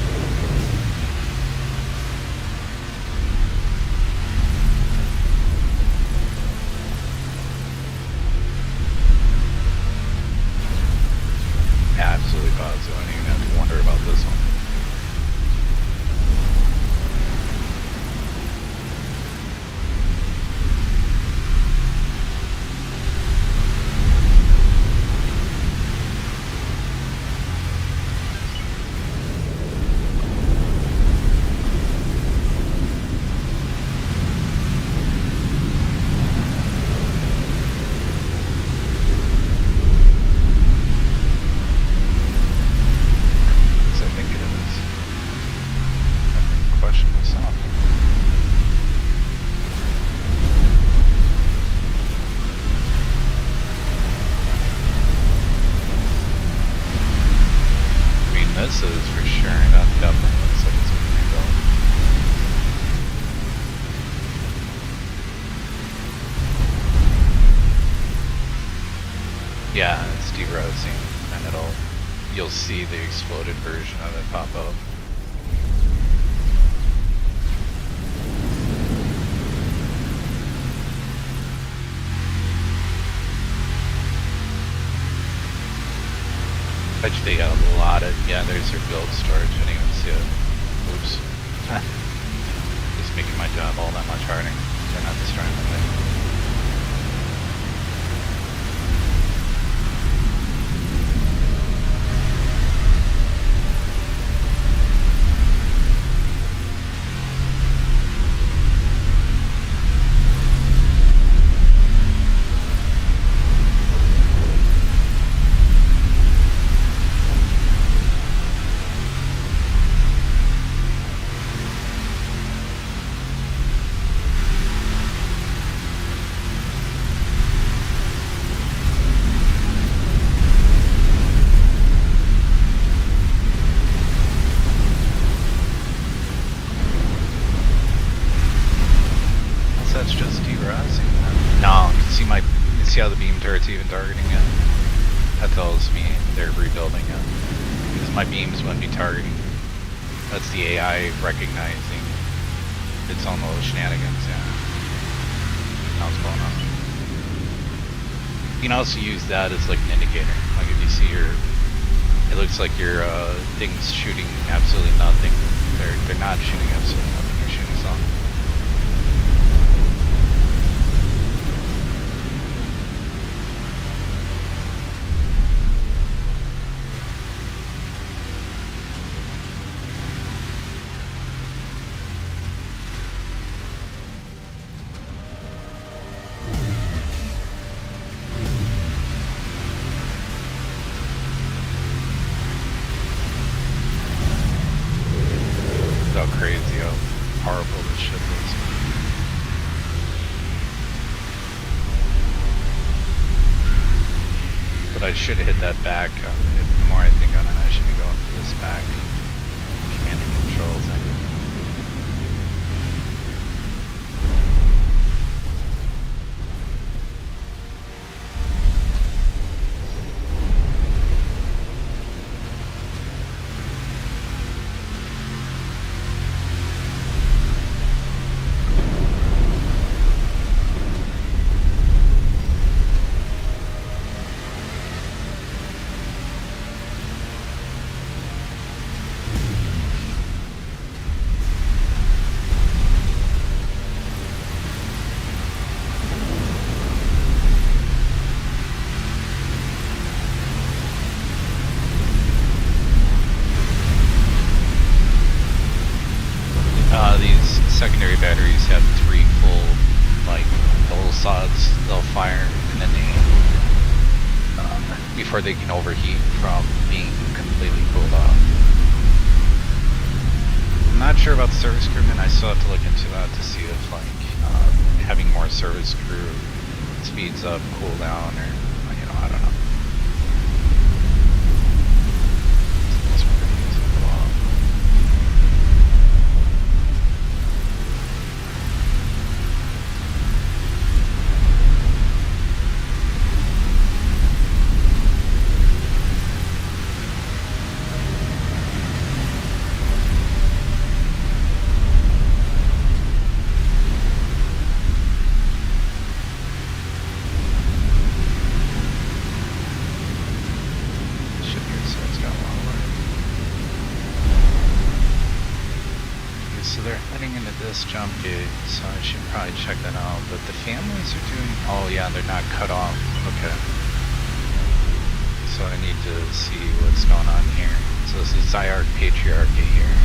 S1: Absolutely positive. I don't even have to wonder about this one. This is for sure, that definitely looks like it's going to be built. Yeah, it's derousing, and you'll see the exploded version of it pop up. bet you they got a lot of, yeah, there's their build storage. I didn't even see it. Oops. Just making my job all that much harder. They're not destroying the thing. That's just derising. No, you can see you see how the beam turret's even targeting it. That tells me they're rebuilding it. Because my beams wouldn't be targeting. That's the AI recognizing its own little shenanigans, yeah. Now what's going on. You can also use that as like an indicator. Like if you see it looks like your thing's shooting absolutely nothing. They're not shooting absolutely nothing. They're shooting something. How crazy, how horrible this shit is. But I should have hit that back. The more I think on it, I should be going for this back command and control thing. These secondary batteries have 3 full, like, the little sods they'll fire, and then they, before they can overheat from being completely cooled off. I'm not sure about the service crewmen. I still have to look into that to see if, like, having more service crew speeds up cooldown, or, you know, I don't know. So they're heading into this jump gate, so I should probably check that out. But the families are doing, oh yeah, they're not cut off. Okay. So I need to see what's going on here. So this is Zyarch Patriarchy here.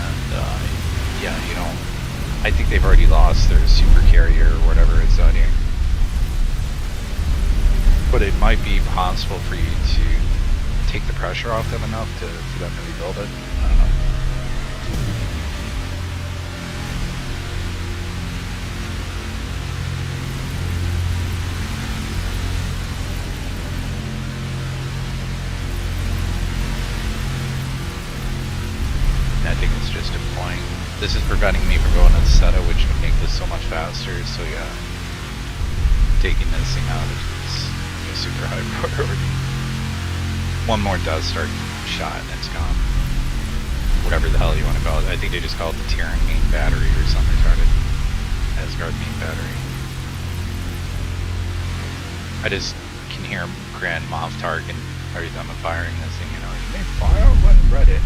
S1: And yeah, you know, I think they've already lost their super carrier or whatever is out here. But it might be possible for you to take the pressure off them enough for them to rebuild it. I don't know. I think it's just deploying. This is preventing me from going to the Zeta, which would make this so much faster. So yeah, taking this thing out is super high priority. One more Death Star shot and it's gone. Whatever the hell you want to call it. I think they just call it the Terran main battery or something retarded. Asgard main battery. I just can hear Grand Moff Tarkin every time I'm firing this thing, you know, you may fire when ready.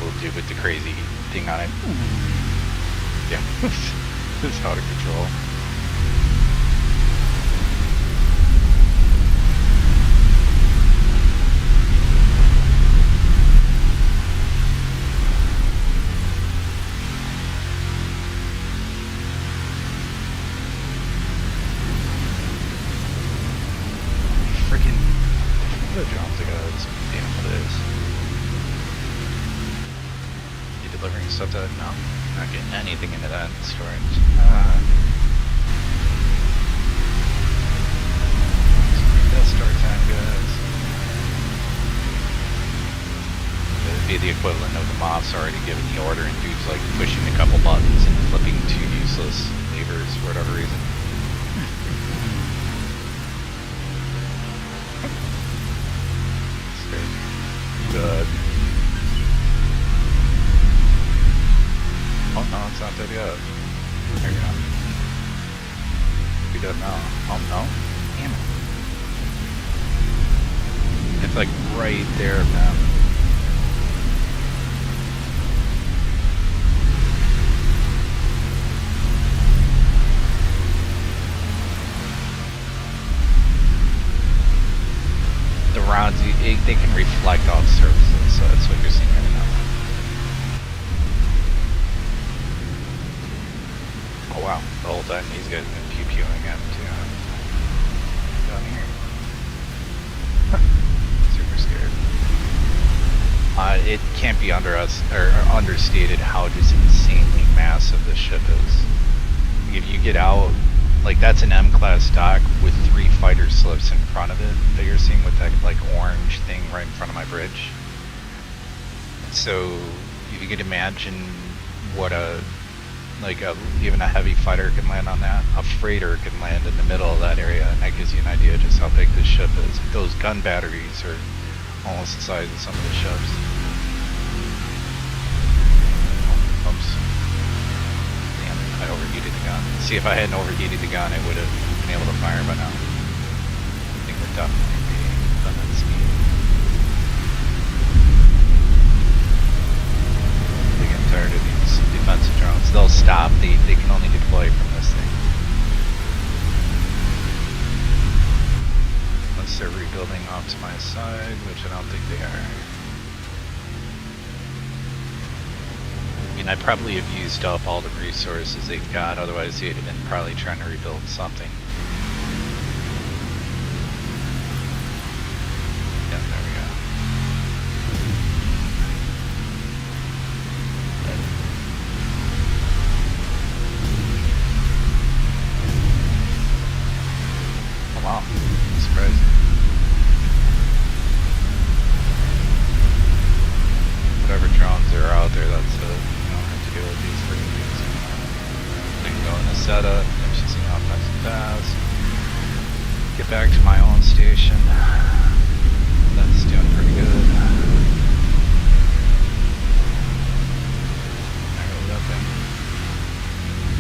S1: We'll do with the crazy thing on it. Yeah, it's out of control. Freaking the drones I got is damn what it is. You delivering stuff to no, not getting anything into that storage. Death Star time, guys. It'd be the equivalent of the mobs already giving the order and dudes like pushing a couple buttons and flipping two useless levers for whatever reason. Good. Oh no, it's not dead yet. There you go. Be dead now. Oh no. Damn it. It's like right there, man. The rounds, they can reflect off surfaces, so that's what you're seeing right now. Oh wow, the whole time these guys have been pew-pewing at too. Down here. Super scared. It can't be understated how just insanely massive this ship is. If you get out, like that's an M-class dock with 3 fighter slips in front of it that you're seeing with that like orange thing right in front of my bridge. So if you could imagine what even a heavy fighter can land on that, a freighter can land in the middle of that area, and that gives you an idea just how big this ship is. Those gun batteries are almost the size of some of the ships. Oh, oops. Damn it, I overheated the gun. See, if I hadn't overheated the gun, I would have been able to fire by now. I think we're definitely done at speed. They get tired of these defensive drones. They'll stop. They can only deploy from this thing. Unless they're rebuilding off to my side, which I don't think they are. I mean, I probably have used up all the resources they've got, otherwise they'd have been probably trying to rebuild something. Yeah, there we go. Oh wow, surprising. Whatever drones are out there, that's it. Deal with these freaking things. I can go in the setup, finish this thing off nice and fast. Get back to my own station. That's doing pretty good. There goes that thing.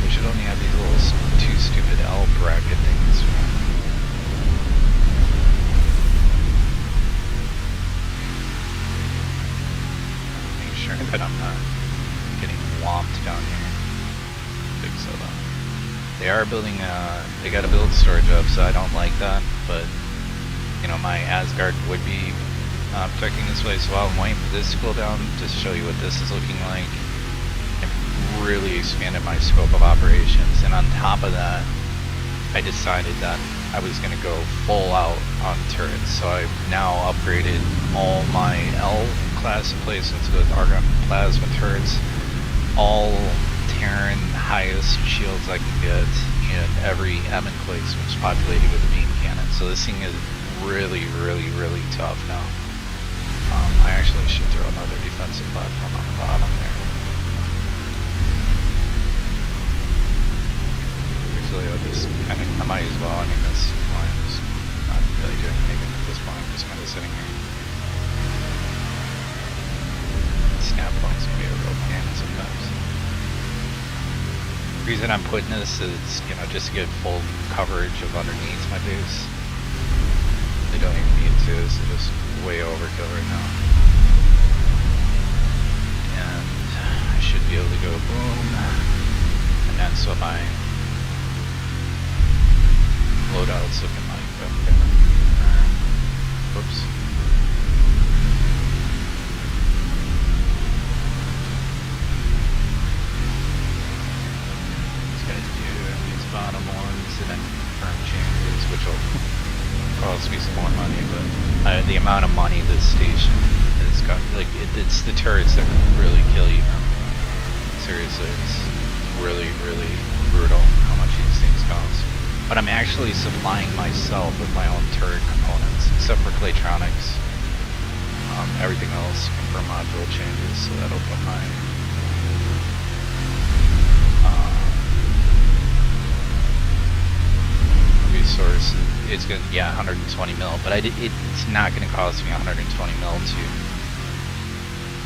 S1: We should only have these little 2 stupid L bracket things. Make sure that I'm not getting whomped down here. I think so though. They are building, they got a build storage up, so I don't like that, but, you know, my Asgard would be protecting this place, so while I'm waiting for this to cool down, to show you what this is looking like. I've really expanded my scope of operations, and on top of that, I decided that I was going to go full out on turrets, so I've now upgraded all my L-class emplacements with Argon Plasma turrets, all Terran highest shields I can get, and every M emplacement is populated with a beam cannon. So this thing is really, really, really tough now. I actually should throw another defensive platform on the bottom there. Usually I'll just kind of, I might as well, I mean this line is not really doing anything at this point, I'm just kind of sitting here. Snap points can be a real pain sometimes. The reason I'm putting this is, you know, just to get full coverage of underneath my base. They don't even need to, so just way overkill right now. And I should be able to go boom, and that's what my loadout's looking like. Okay. Whoops. These guys do these bottom ones and then confirm changes, which will cost me some more money, but the amount of money this station has got, like, it's the turrets that really kill you. Seriously, it's really, really brutal how much these things cost. But I'm actually supplying myself with my own turret components, except for Claytronics. Everything else for module changes, so that'll put my resources. It's gonna, yeah, 120 mil, but it's not gonna cost me 120 mil to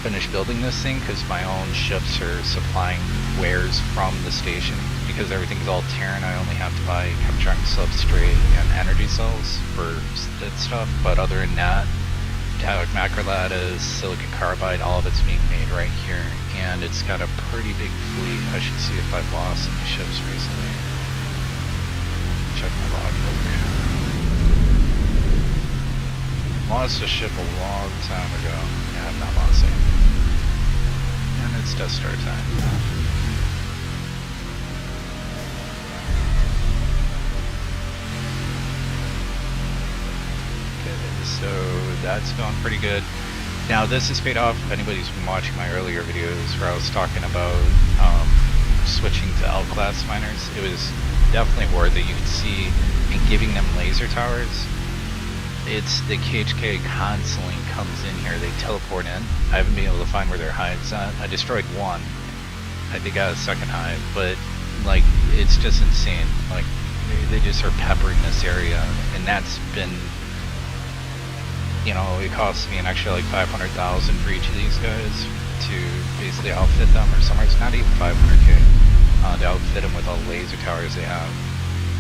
S1: finish building this thing, because my own ships are supplying wares from the station. Because everything's all Terran, I only have to buy Chemtronic substrate and energy cells for that stuff. But other than that, metallic macrolattice, silicon carbide, all of it's being made right here. And it's got a pretty big fleet. I should see if I've lost any ships recently. Check my log over here. Lost a ship a long time ago. Yeah, I've not lost any. And it's Death Star time. So that's going pretty good. Now this has paid off. If anybody's been watching my earlier videos where I was talking about switching to L-class miners, it was definitely worth it. You can see in giving them laser towers, it's the KHK constantly comes in here. They teleport in. I haven't been able to find where their hive's at. I destroyed one. I think I got a second hive, but like it's just insane. Like they just are peppering this area, and that's been, you know, it costs me an extra like 500,000 for each of these guys to basically outfit them, or somewhere it's not even 500k to outfit them with all the laser towers they have,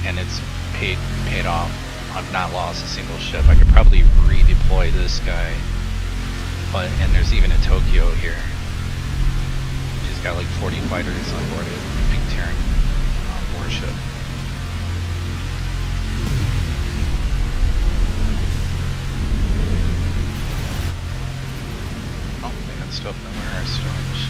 S1: and it's paid off. I've not lost a single ship. I could probably redeploy this guy, but and there's even a Tokyo here. She's got like 40 fighters on board it, big Terran warship. Stuff nowhere, storage.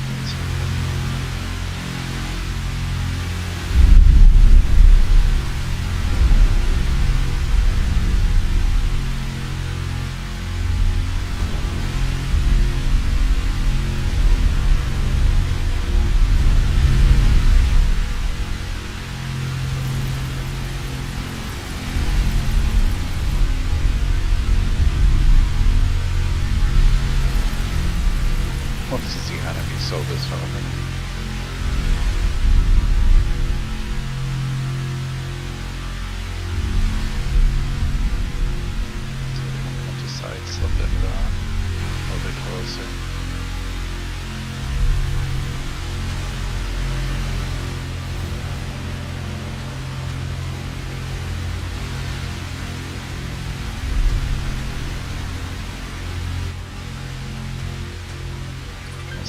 S1: What does the enemy sold this from? So we'll just side slip it a little bit closer.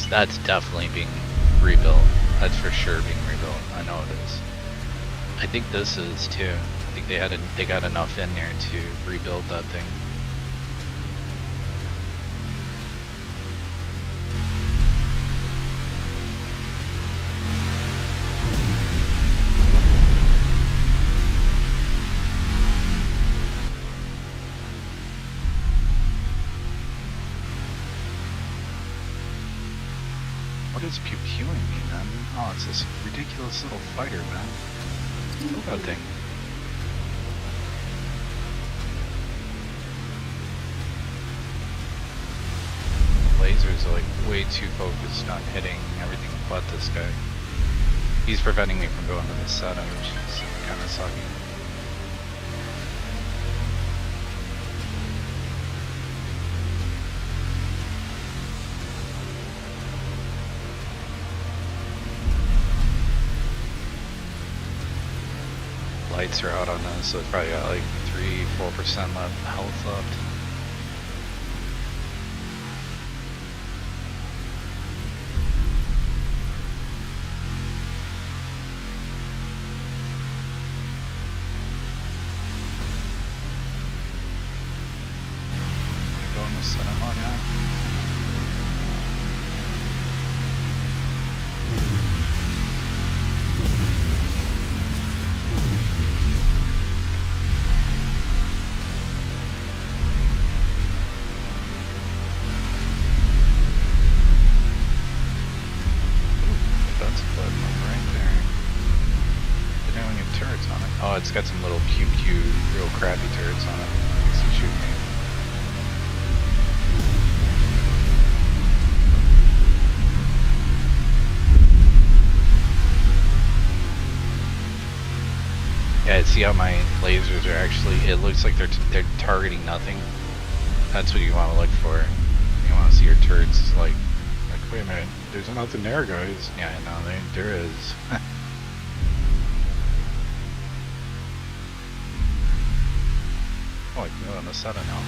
S1: That's definitely being rebuilt. That's for sure being rebuilt. I know it is. I think this is too. I think they got enough in there to rebuild that thing. What is pew-pewing me, man? Oh, it's this ridiculous little fighter, man. Look at that thing. Lasers are like way too focused on hitting everything but this guy. He's preventing me from going to this setup, which is kind of sucky. Lights are out on this, so it's probably got like 3-4% left health left. Going to set him on now. Oh, it's got some little cute, real crappy turrets on it. Makes it shoot me. Yeah, see how my lasers are actually, it looks like they're targeting nothing. That's what you want to look for. You want to see your turrets like, wait a minute, there's nothing there, guys. Yeah, no, there is. Oh, I can go on the sudden now.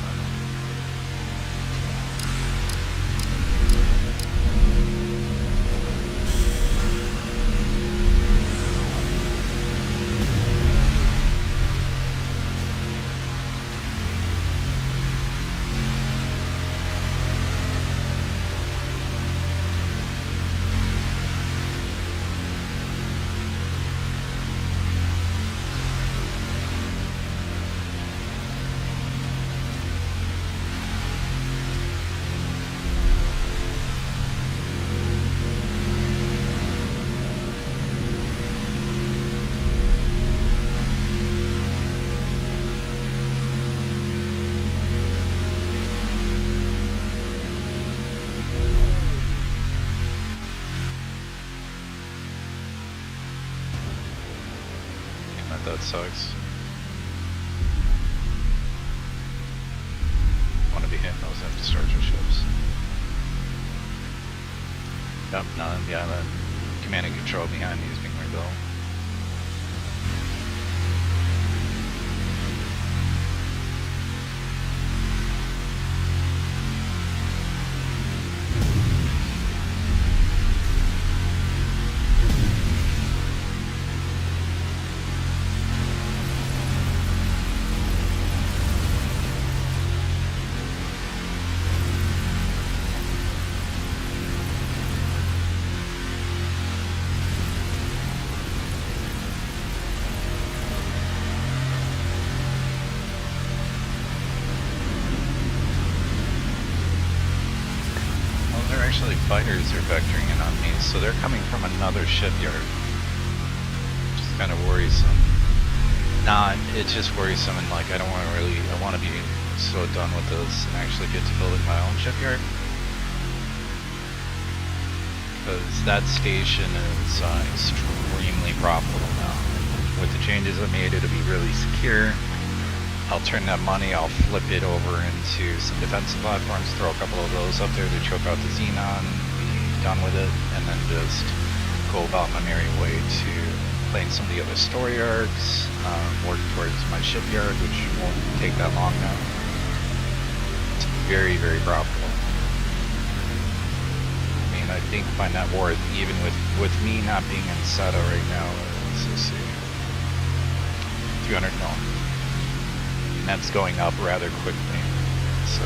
S1: That sucks. Want to be hitting those infrastructure ships. Yep, no, yeah, the command and control behind me is being rebuilt. Actually, fighters are vectoring in on me, so they're coming from another shipyard. Which is kind of worrisome. Nah, it's just worrisome, and like I don't want to really. I want to be so done with this and actually get to building my own shipyard. Because that station is extremely profitable now. With the changes I made, it'll be really secure. I'll turn that money, I'll flip it over into some defensive platforms, throw a couple of those up there to choke out the Xenon, be done with it, and then just go about my merry way to playing some of the other story arcs, work towards my shipyard, which won't take that long now. It's very, very profitable. I mean, I think my net worth, even with me not being in SETA right now, let's see, 300 mil. And that's going up rather quickly, so.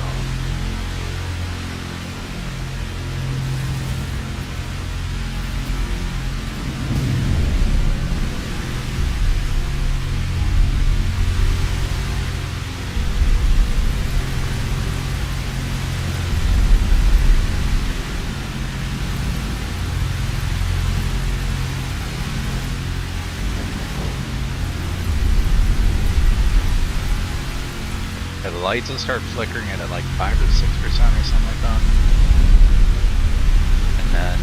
S1: Yeah, the lights will start flickering at like 5 or 6% or something like that. And then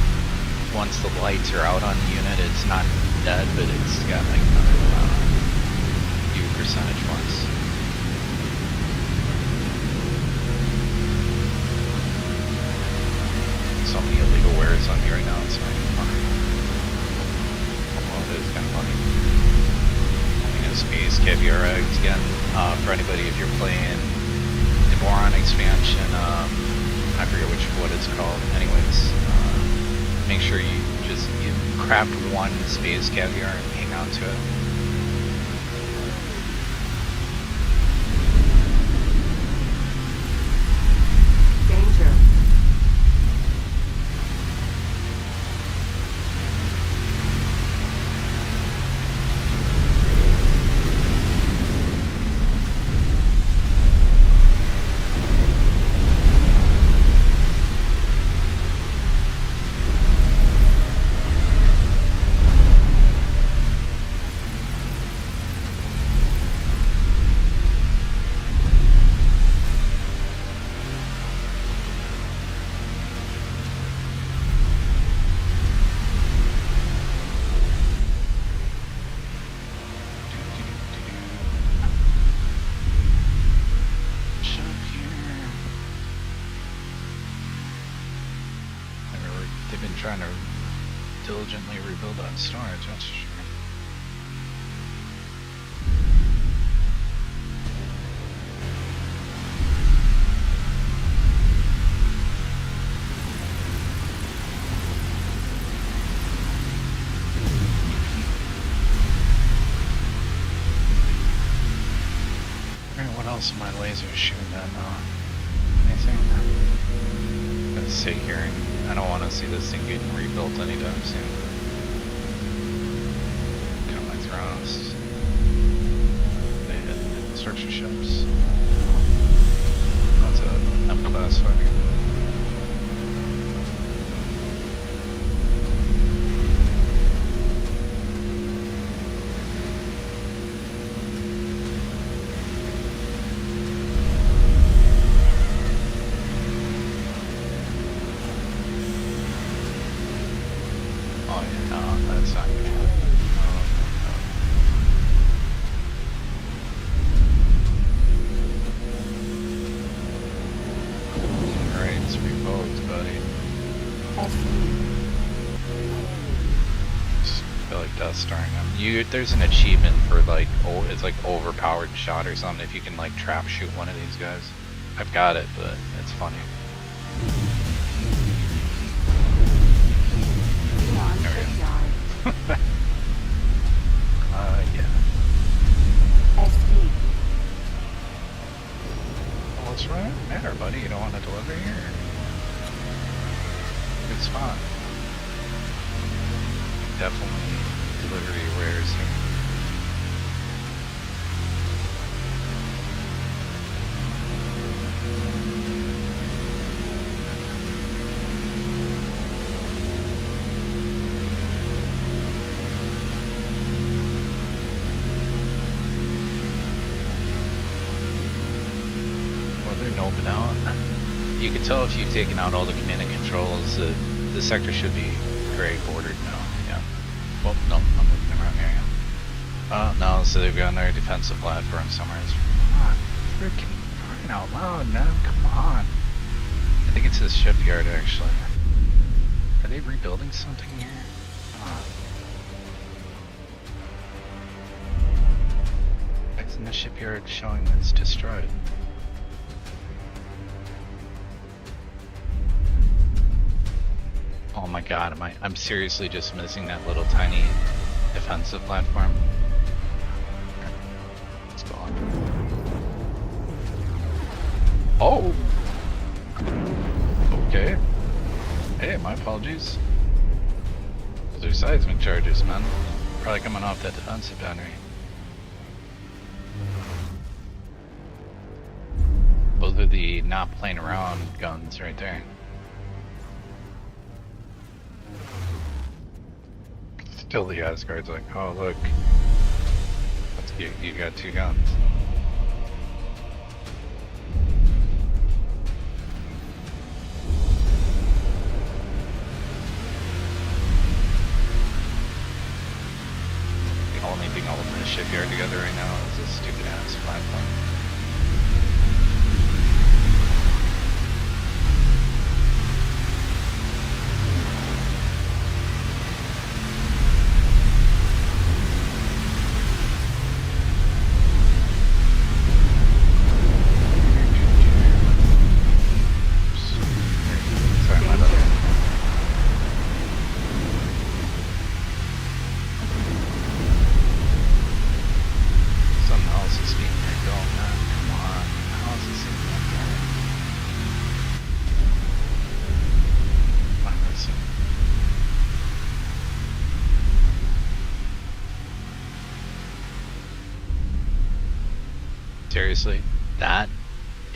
S1: once the lights are out on the unit, it's not dead, but it's got like another few percentage points. So many illegal wares on me right now, it's not even funny. Well, it is kind of funny. I mean, it's Caviar eggs again. For anybody, if you're playing the Boron expansion, I forget what it's called. Anyways, make sure you craft one space caviar and hang on to it.
S2: Danger. Trying to diligently rebuild that storage, that's for sure. Alright, what else am my laser shooting at now? Anything? I'm gonna sit here and I don't want to see this thing getting rebuilt anytime soon. Got my thrust. They hit structure ships. That's a M-class fighter. There's an achievement for like, oh, it's like overpowered shot or something if you can like trap shoot one of these guys. I've got it, but it's funny. There we go. Yeah. Well, what's right? Matter, buddy. You don't want to deliver here. Good spot. Definitely. Delivery rares here. Well, they're noping out. You can tell if you've taken out all the command and controls. The sector should be gray bordered now. Well, no, I'm looking around here again. No, so they've got another defensive platform somewhere. Freaking crying out loud, man. Come on. I think it's his shipyard, actually. Are they rebuilding something here? Why isn't the shipyard showing that it's destroyed? Oh my god, I'm seriously just missing that little tiny defensive platform. Let's go on. Oh! Okay. Hey, my apologies. Those are seismic charges, man. Probably coming off that defensive battery. Those are the not playing around guns right there. Still the Asgard's like, oh look, that's cute, you got two guns. The only thing holding this shipyard together right now is this stupid ass platform. Seriously? That?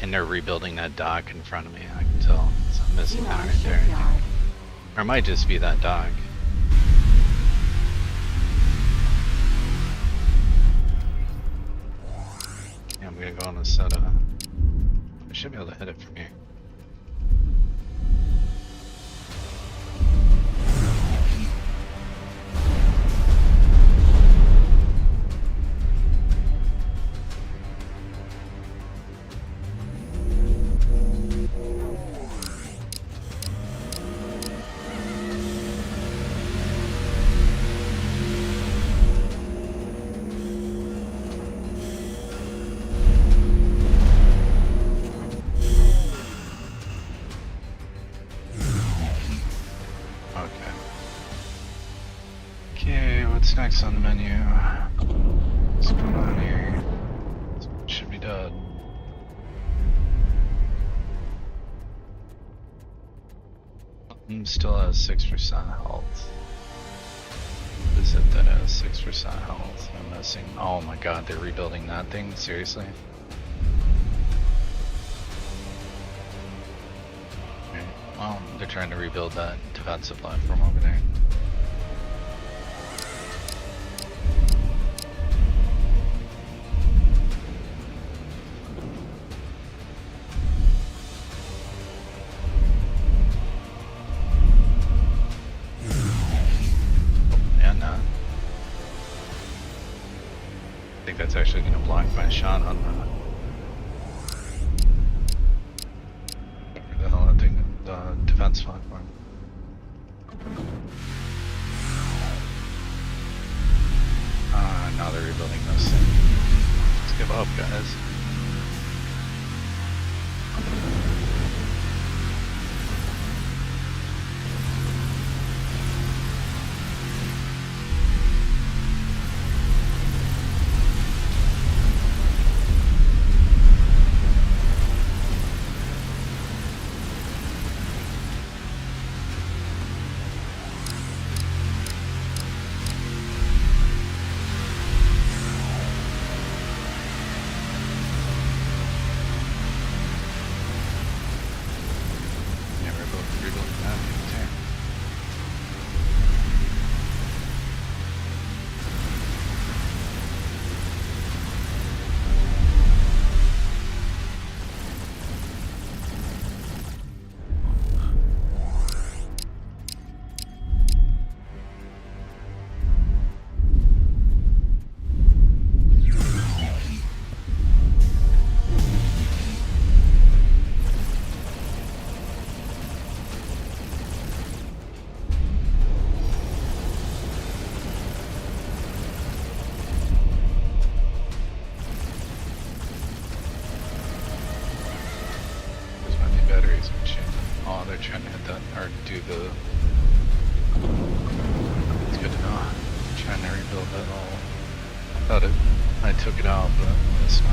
S2: And they're rebuilding that dock in front of me. I can tell. It's a missing
S3: Xenon
S2: dock right there. I think.
S3: shipyard.
S2: Or it might just be that dock. Yeah, I'm gonna go on a set of. I should be able to hit it from here. What's next on the menu? What's going on here? Should be done. Still has 6% health. What is it that has 6% health? I'm missing. Oh my god, they're rebuilding that thing? Seriously? Okay. Well, they're trying to rebuild that defensive platform over there. I think that's actually going to block my shot on the... Where the hell that thing? The defense platform. Now they're rebuilding this thing. Let's give up, guys. They're trying to hit that, or do the... It's good to know. I'm trying to rebuild that all. Thought it, I took it out, but it's not.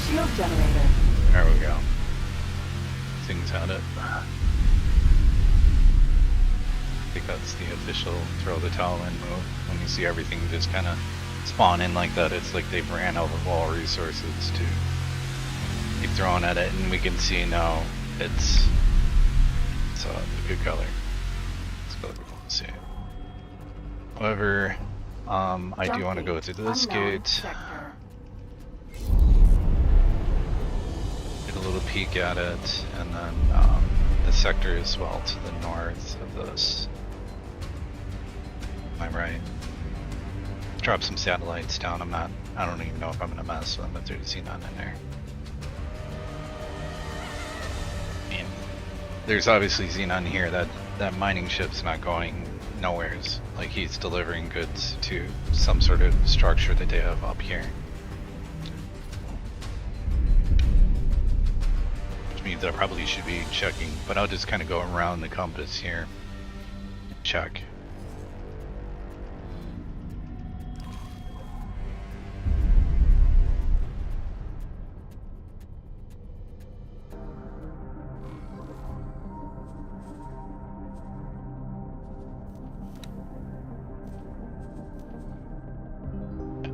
S3: Shield generator.
S2: There we go. Things had it. I think that's the official throw the towel in move. When you see everything just kind of spawn in like that, it's like they've ran out of all resources to keep throwing at it, and we can see now it's a good color. It's color we want to see. However, I do want to go through this gate. Get a little peek at it, and then the sector as well to the north of this. Am I right? Drop some satellites down. I don't even know if I'm gonna mess with them, but there's Xenon in there. I mean, there's obviously Xenon here. That mining ship's not going nowheres. Like, he's delivering goods to some sort of structure that they have up here. Which means I probably should be checking, but I'll just kind of go around the compass here check.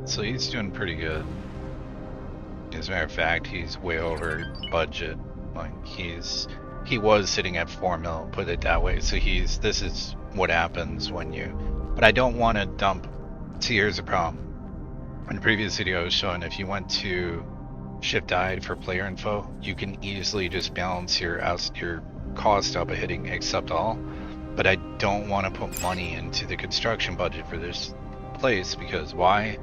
S2: So he's doing pretty good. As a matter of fact, he's way over budget. Like he was sitting at 4 mil, put it that way. So this is what happens when you, but I don't want to dump. See, here's the problem. In the previous video I was showing, if you went to Shift I for player info, you can easily just balance your cost up by hitting accept all. But I don't want to put money into the construction budget for this place because why?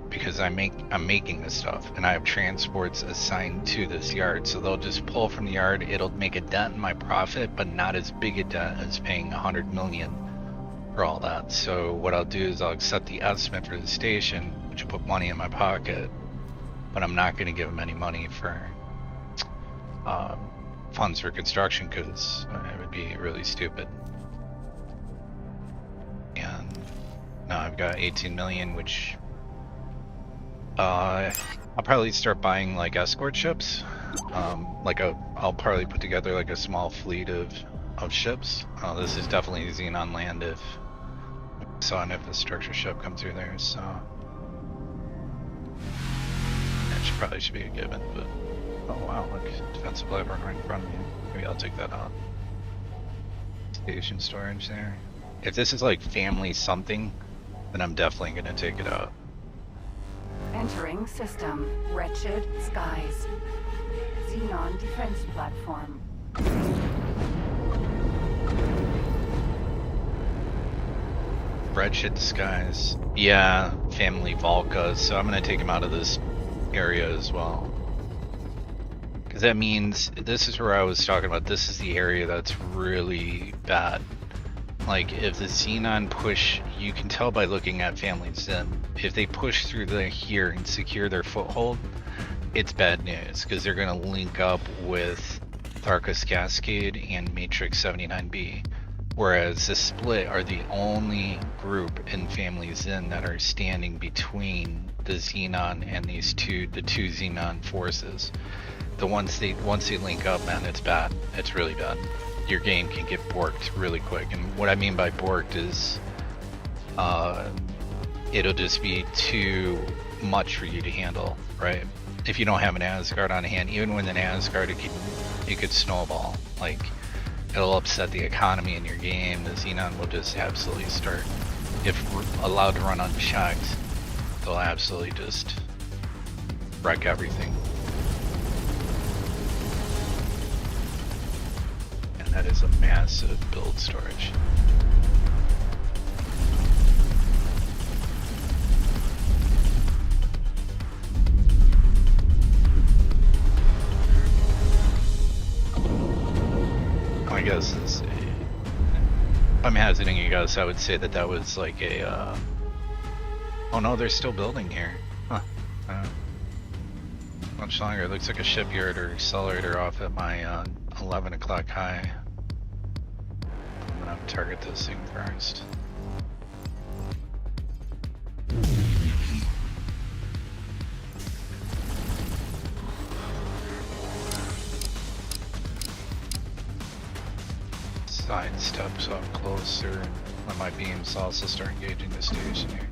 S2: Because I'm making this stuff and I have transports assigned to this yard, so they'll just pull from the yard. It'll make a dent in my profit, but not as big a dent as paying 100 million for all that. So what I'll do is I'll accept the estimate for the station, which will put money in my pocket, but I'm not going to give them any money for funds for construction because it would be really stupid. And now I've got 18 million, which I'll probably start buying like escort ships. I'll probably put together like a small fleet of ships. This is definitely Xenon land if I saw an infrastructure ship come through there, so that probably should be a given. But oh wow, look, defensive platform right in front of me. Maybe I'll take that out. Station storage there. If this is like family something, then I'm definitely gonna take it out.
S3: Entering system. Wretched skies. Xenon defense platform.
S2: Wretched skies. Yeah, family Volca, so I'm gonna take him out of this area as well. Because that means, this is where I was talking about, this is the area that's really bad. Like, if the Xenon push, you can tell by looking at Family Zen, if they push through here and secure their foothold, it's bad news, because they're going to link up with Tharkas Cascade and Matrix 79B, whereas the Split are the only group in Family Zen that are standing between the Xenon and the two Xenon forces. Once they link up, man, it's bad. It's really bad. Your game can get borked really quick, and what I mean by borked is it'll just be too much for you to handle, right? If you don't have an Asgard on hand, even with an Asgard, it could snowball. Like, it'll upset the economy in your game. The Xenon will just absolutely start, if allowed to run unchecked, they'll absolutely just wreck everything. That is a massive build storage. I guess it's I'm hazarding a guess. I would say that was like a oh no, they're still building here. Huh. Much longer. It looks like a shipyard or accelerator off at my 11 o'clock high. I'm gonna target this thing first. Side steps up closer when my beams also start engaging the station here.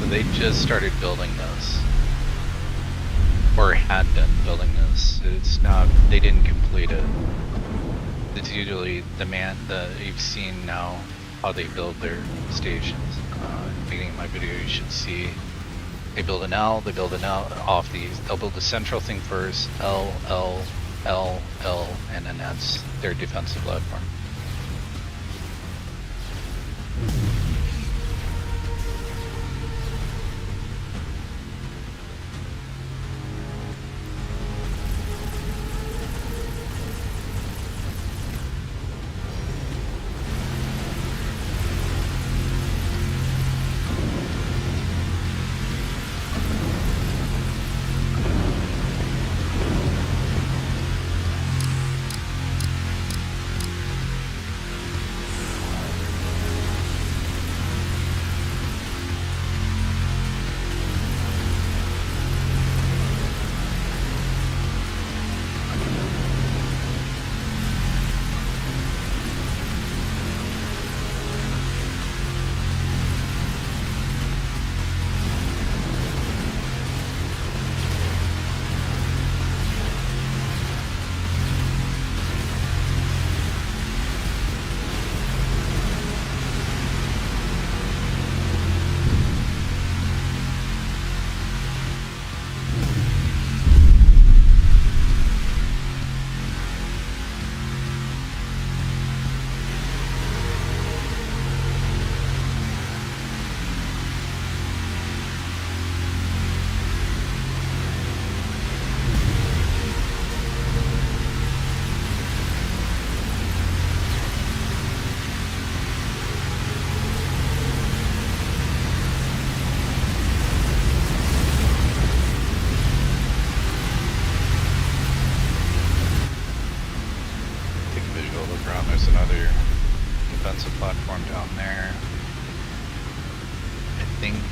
S2: They just started building this, or had been building this. It's not, they didn't complete it. It's usually you've seen now how they build their stations. At the beginning of my video, you should see they build an L, off these. They'll build the central thing first, L, L, L, L, and then that's their defensive platform.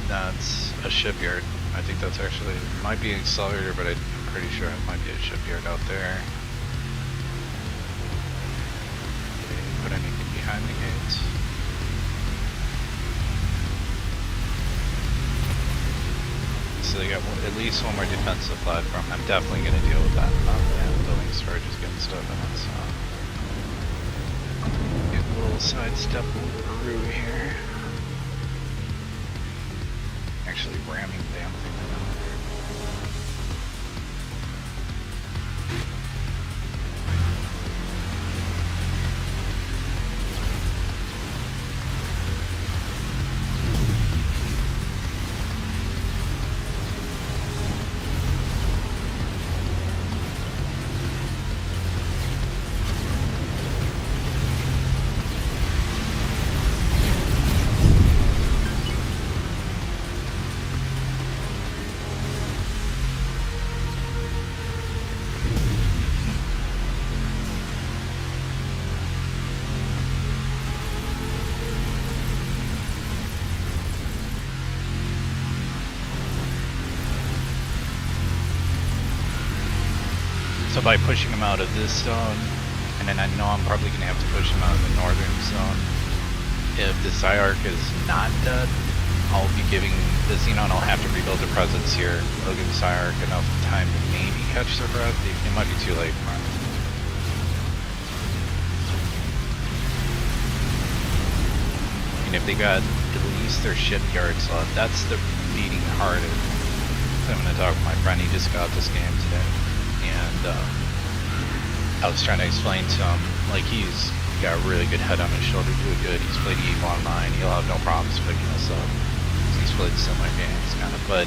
S2: That's a shipyard. I think that's actually, might be an accelerator, but I'm pretty sure it might be a shipyard out there. Okay, put anything behind the gates. So they got at least one more defensive platform. I'm definitely going to deal with that. Yeah, building storage is getting stuff in it, so. Get a little sidestep through here. Actually ramming the damn thing around there. So by pushing him out of this zone, and then I know I'm probably going to have to push him out of the northern zone, if the Psyarch is not dead, I'll be giving the Xenon, I'll have to rebuild a presence here. It'll give the Psyarch enough time to maybe catch their breath. It might be too late for him. And if they got at least their shipyards left, that's the beating heart of it. I'm going to talk with my friend, he just got this game today. And I was trying to explain to him, like, he's got a really good head on his shoulder, doing good. He's played EVE Online, he'll have no problems picking us up. He's played similar games, kind of. But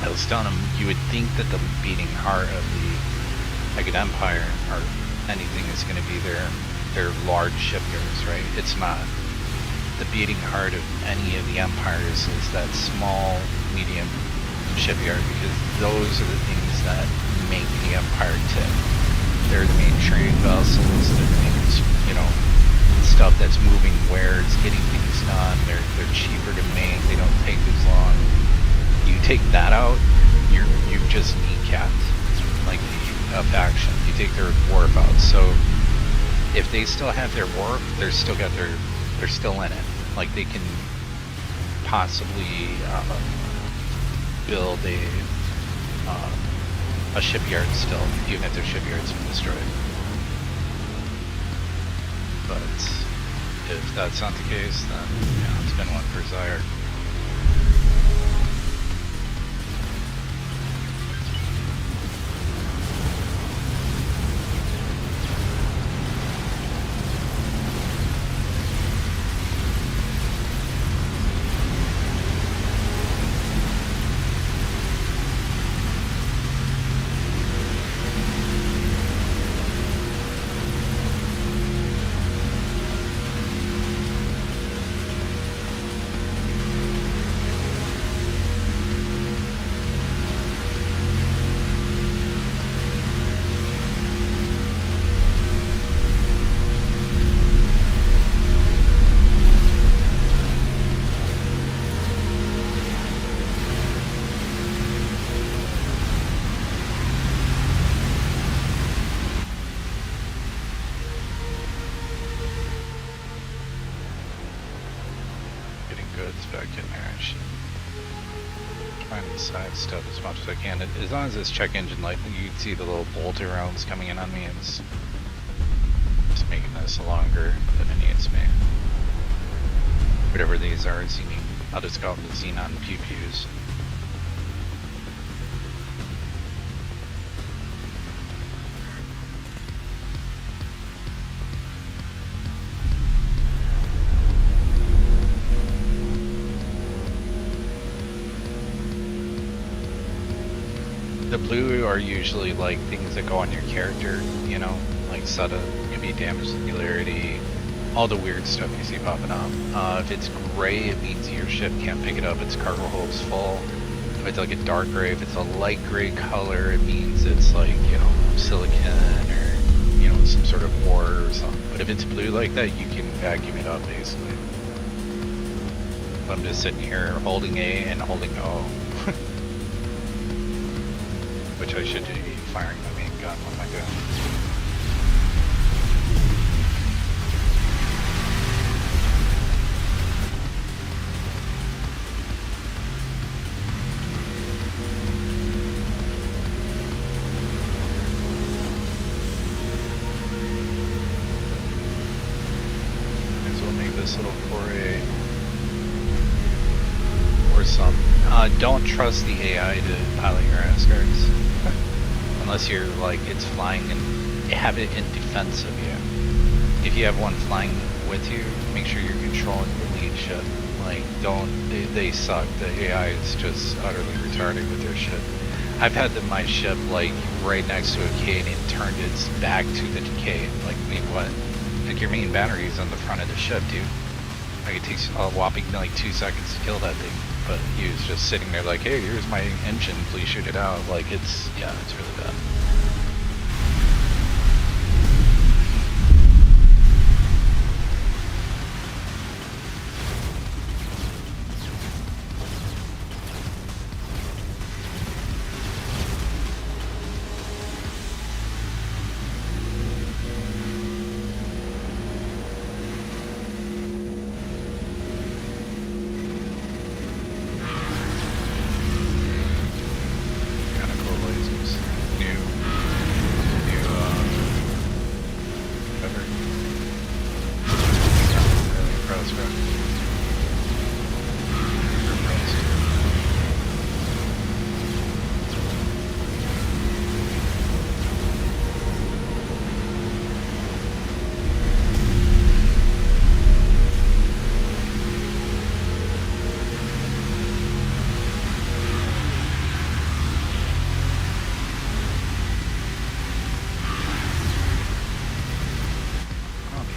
S2: I was telling him, you would think that the beating heart of the, like, an Empire or anything is going to be their large shipyards, right? It's not. The beating heart of any of the Empires is that small, medium shipyard, because those are the things that make the Empire tick. They're the main trading vessels, they're the main, you know, stuff that's moving wares, getting things done, they're cheaper to make, they don't take as long. You take that out, you've just kneecapped, like, the faction. You take their warp out. So if they still have their warp, they're still in it. Like, they can possibly build a shipyard still, even if their shipyard's been destroyed. But if that's not the case, then yeah, it's been one for Zyre. Back in there, I should try and sidestep as much as I can. As long as this check engine light, you can see the little bolter rounds coming in on me. It's just making this longer than it needs to be. Whatever these are, I'll just call them the Xenon pew-pews. The blue are usually like things that go on your character, you know, like sudden, maybe damage singularity, all the weird stuff you see popping up. If it's gray, it means your ship can't pick it up, its cargo hold's full. If it's like a dark gray, if it's a light gray color, it means it's like, you know, silicon or, you know, some sort of war or something. But if it's blue like that, you can vacuum it up basically. I'm just sitting here holding A and holding O. Which I should be firing my main gun when I go. Might as well make this little foray or some. Don't trust the AI to pilot your Asgards. Unless you're like, it's flying and have it in defense of you. If you have one flying with you, make sure you're controlling the lead ship. Like, they suck. The AI is just utterly retarded with their ship. I've had my ship like right next to a K and it turned its back to the K. Like, I mean, what? Like, your main battery is on the front of the ship, dude. Like, it takes a whopping like 2 seconds to kill that thing. But he was just sitting there like, hey, here's my engine, please shoot it out. Like, it's really bad.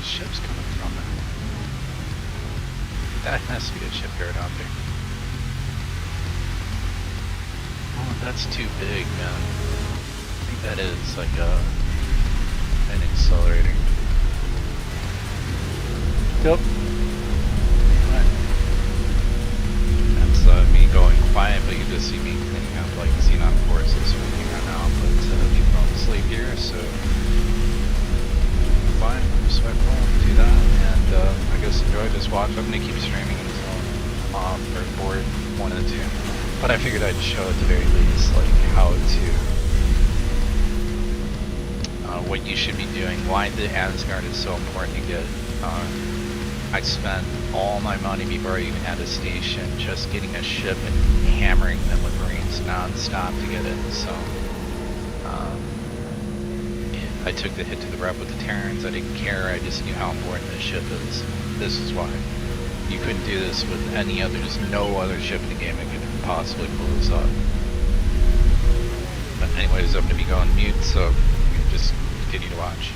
S2: Ships coming from it. That has to be a shipyard out there. Oh, that's too big, man. I think that is like an accelerator. Yep. Right. That's me going quiet, but you just see me cleaning up like Xenon courses or anything right now. But people don't sleep here, so fine, respectful, do that, and I guess enjoy this watch. I'm gonna keep streaming until I'm off or bored, one of the two. But I figured I'd show at the very least, like, how to, what you should be doing, why the Asgard is so important to get. I spent all my money before I even had a station just getting a ship and hammering them with Marines non-stop to get it, so I took the hit to the rep with the Terrans. I didn't care. I just knew how important this ship is. This is why. You couldn't do this with any other, there's no other ship in the game that could possibly pull this off. But anyways, I'm going to be going mute, so you can just continue to watch.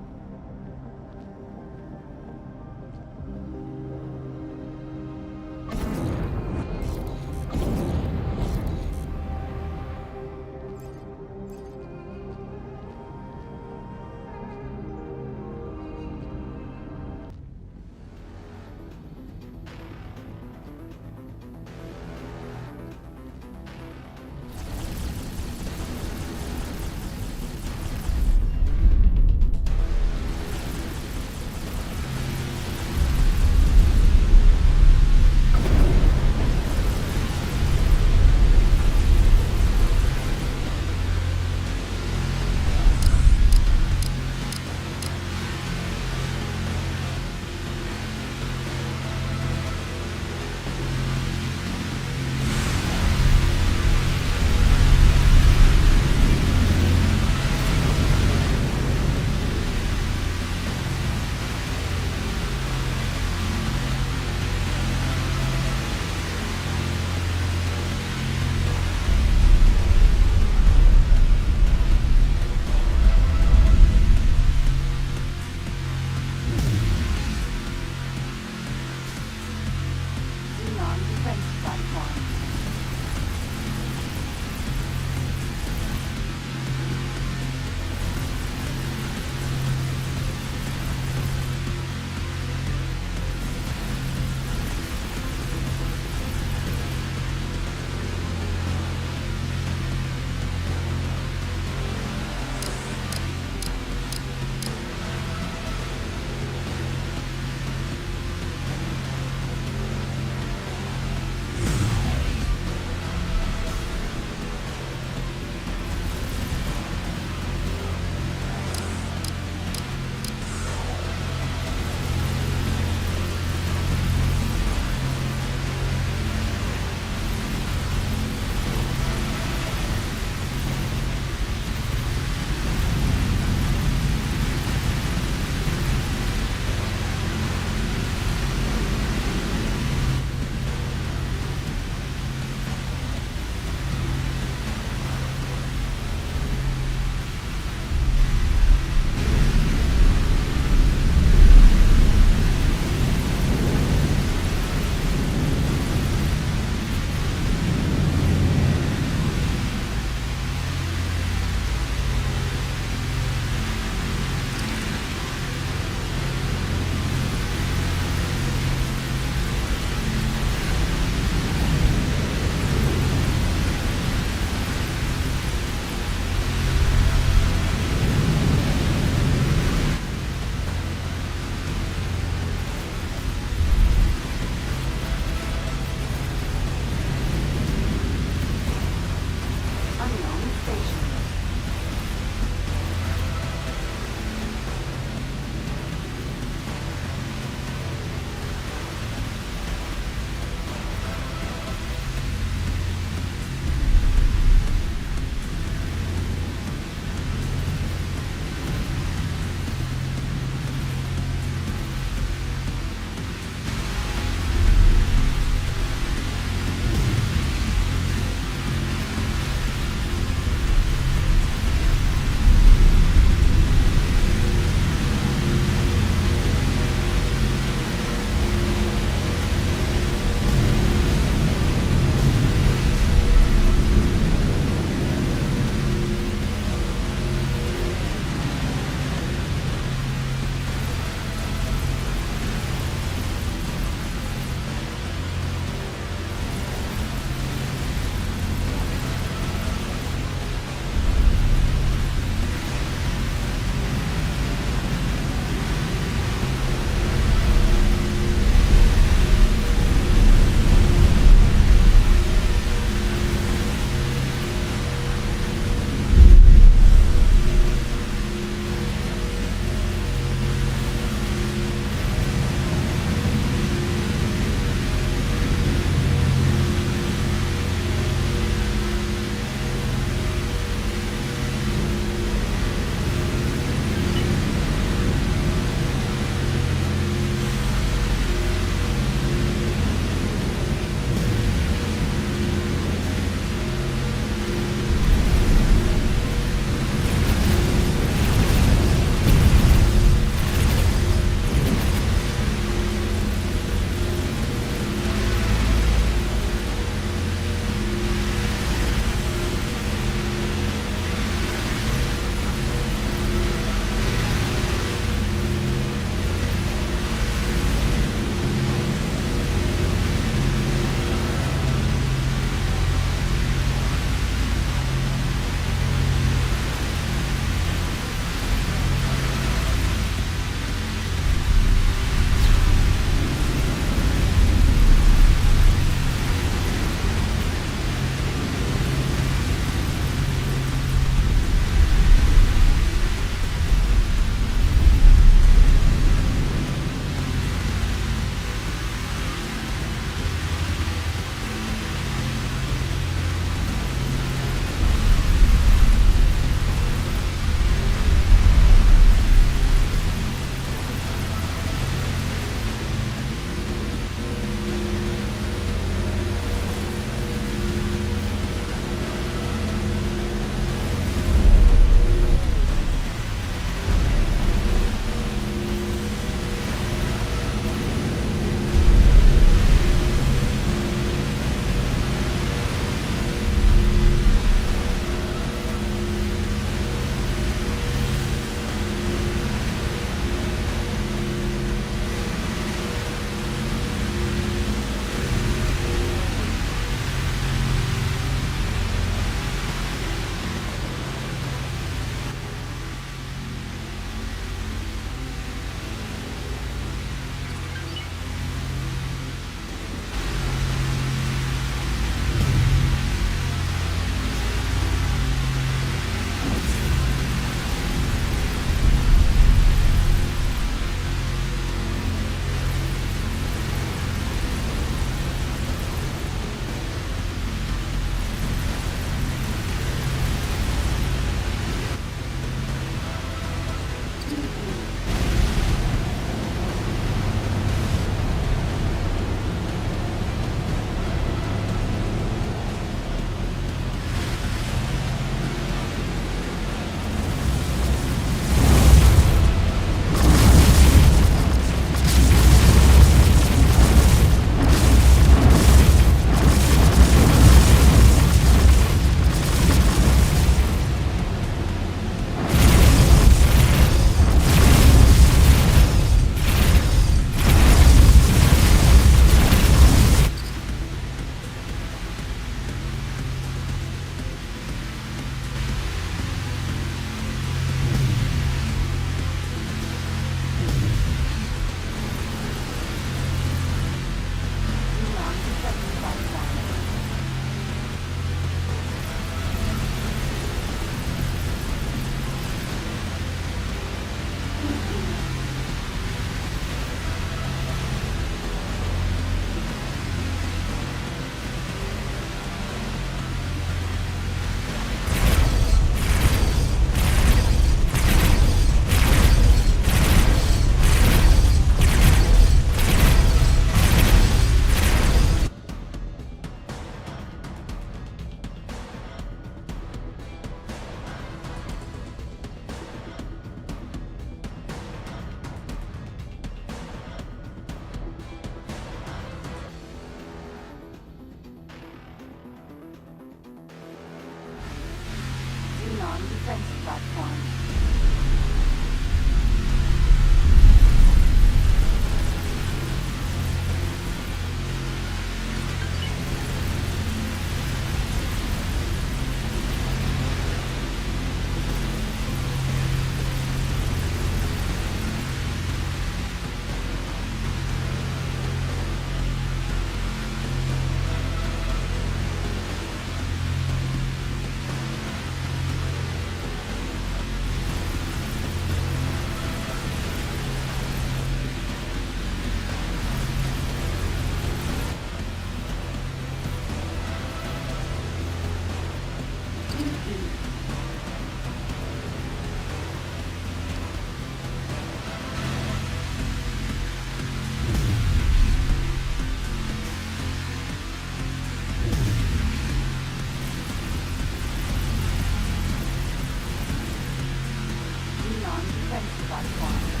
S3: defense platform.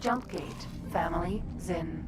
S3: Jump gate. Family. Zin.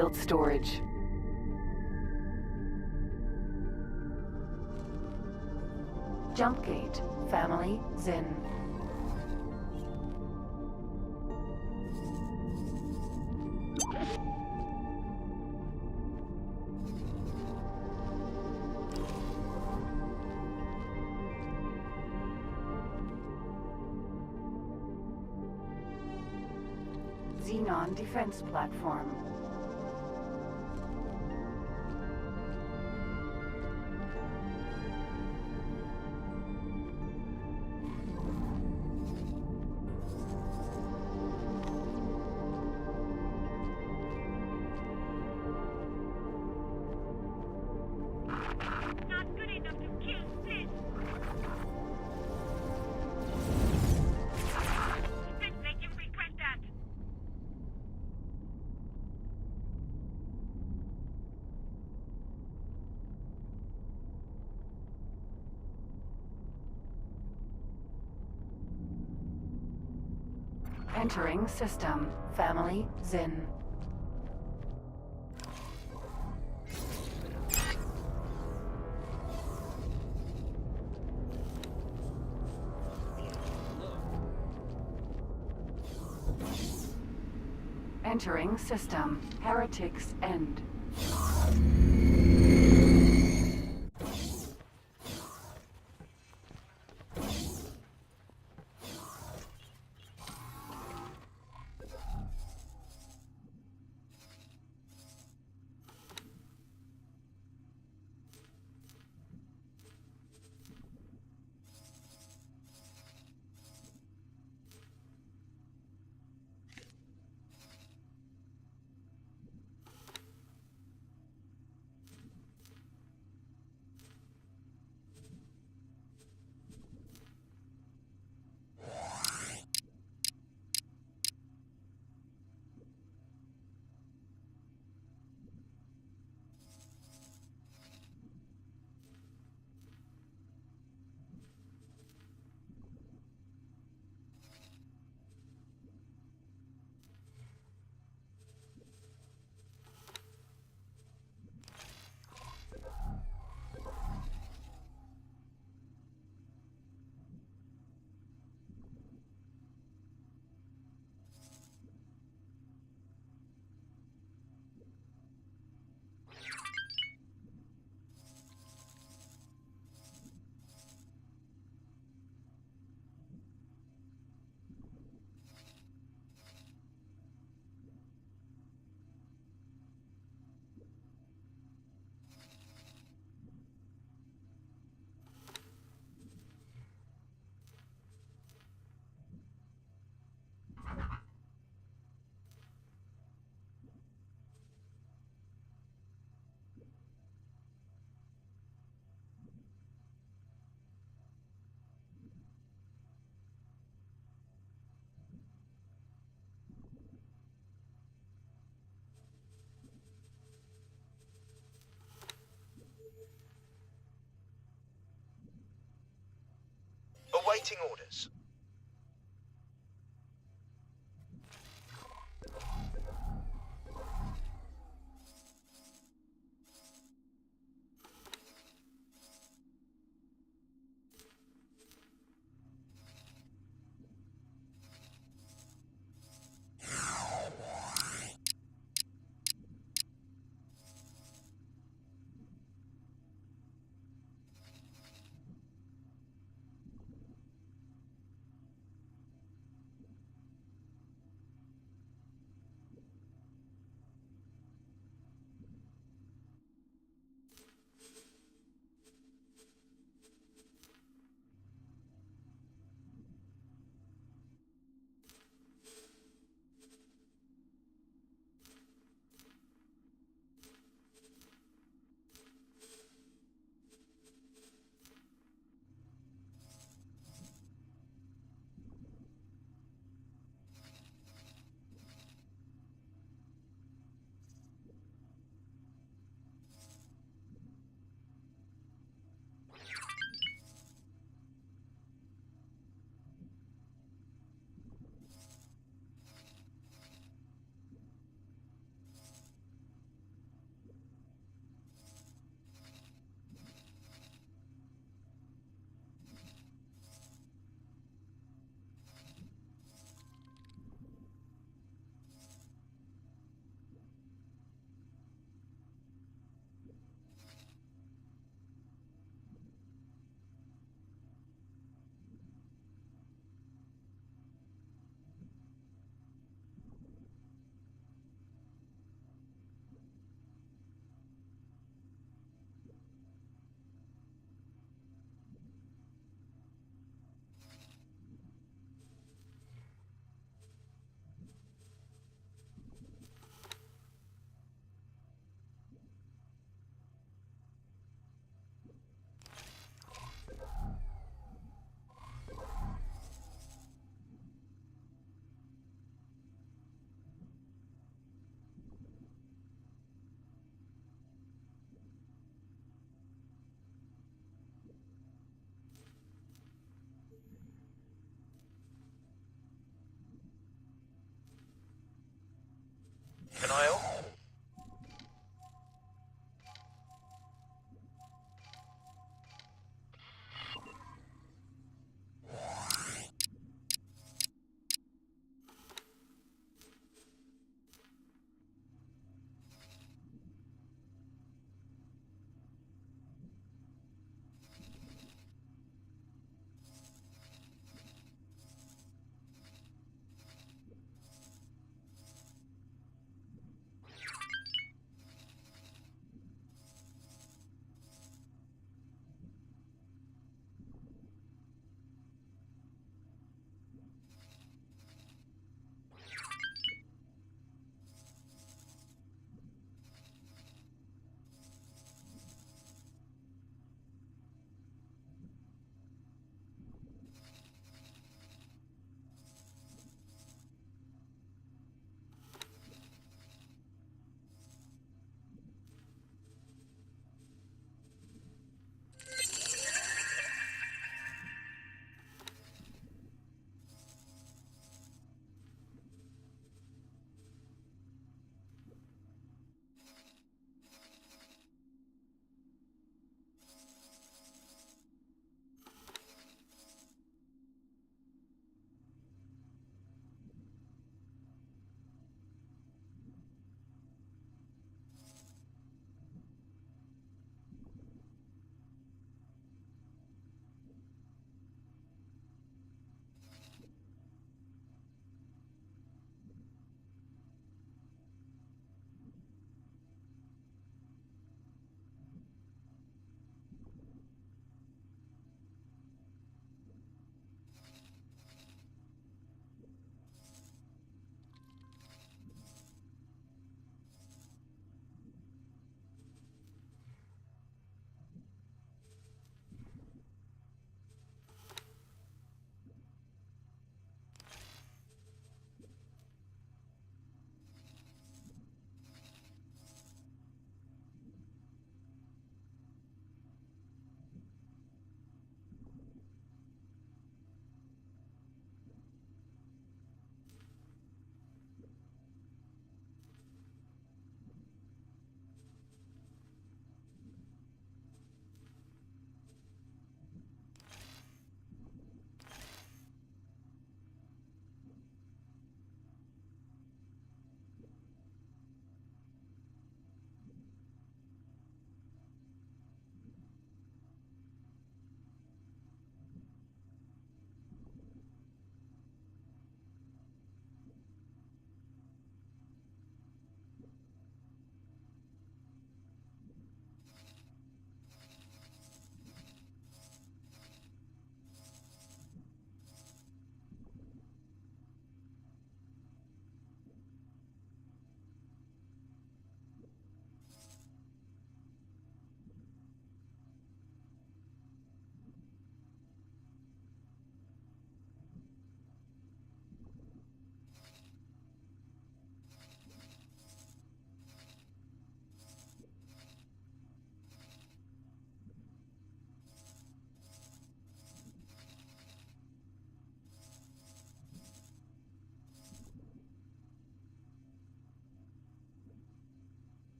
S3: build storage. Jump gate. Family Zin. Xenon defense platform.
S4: Not good enough to kill this. Didn't make you regret that.
S3: Entering system. Family Zin. Entering system. Heretics End.
S5: Awaiting orders.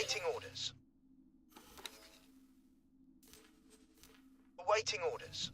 S5: Awaiting orders. Awaiting orders.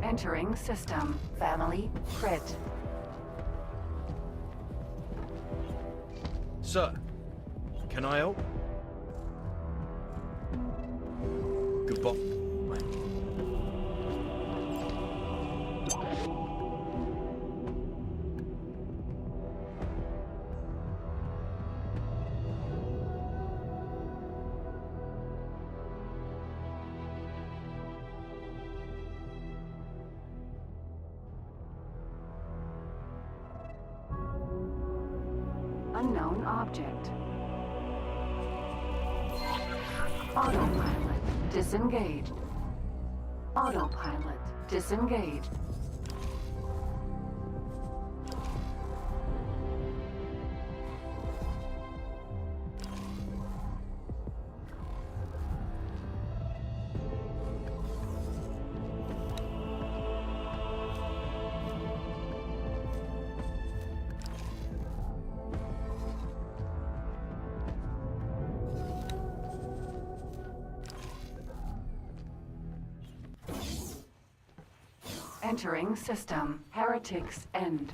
S3: Entering system. Family, crit.
S6: Sir, can I help? Goodbye.
S3: Unknown object. Autopilot disengaged. Autopilot disengaged. Entering system. Heretics end.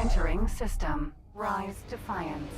S3: Entering system. Rise Defiance.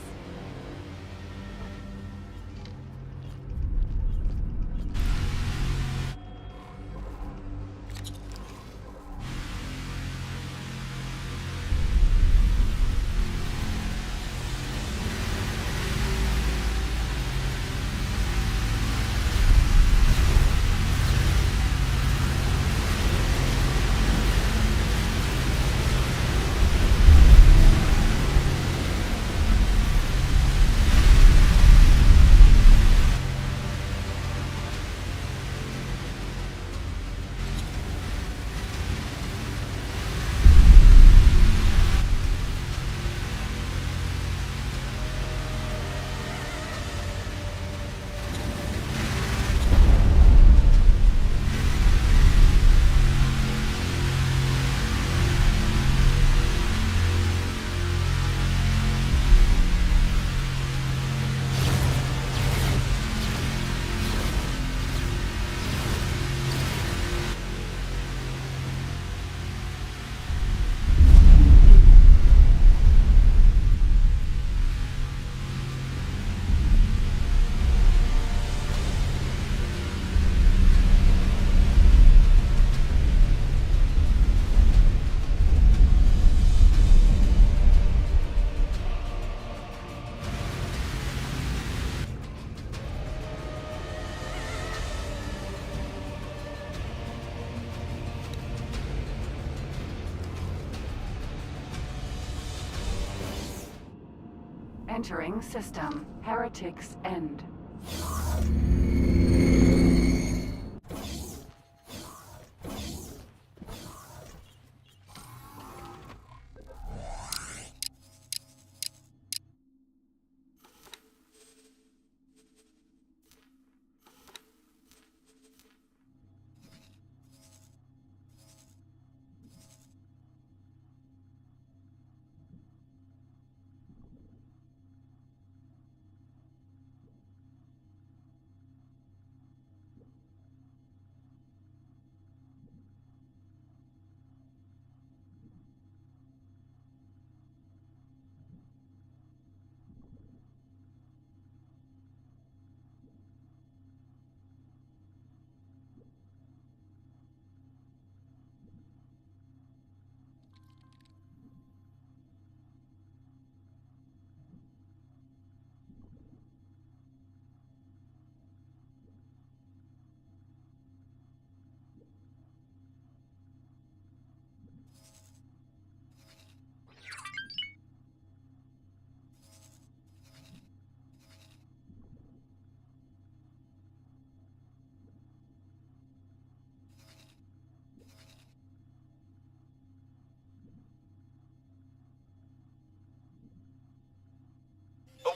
S3: Entering system. Heretics End.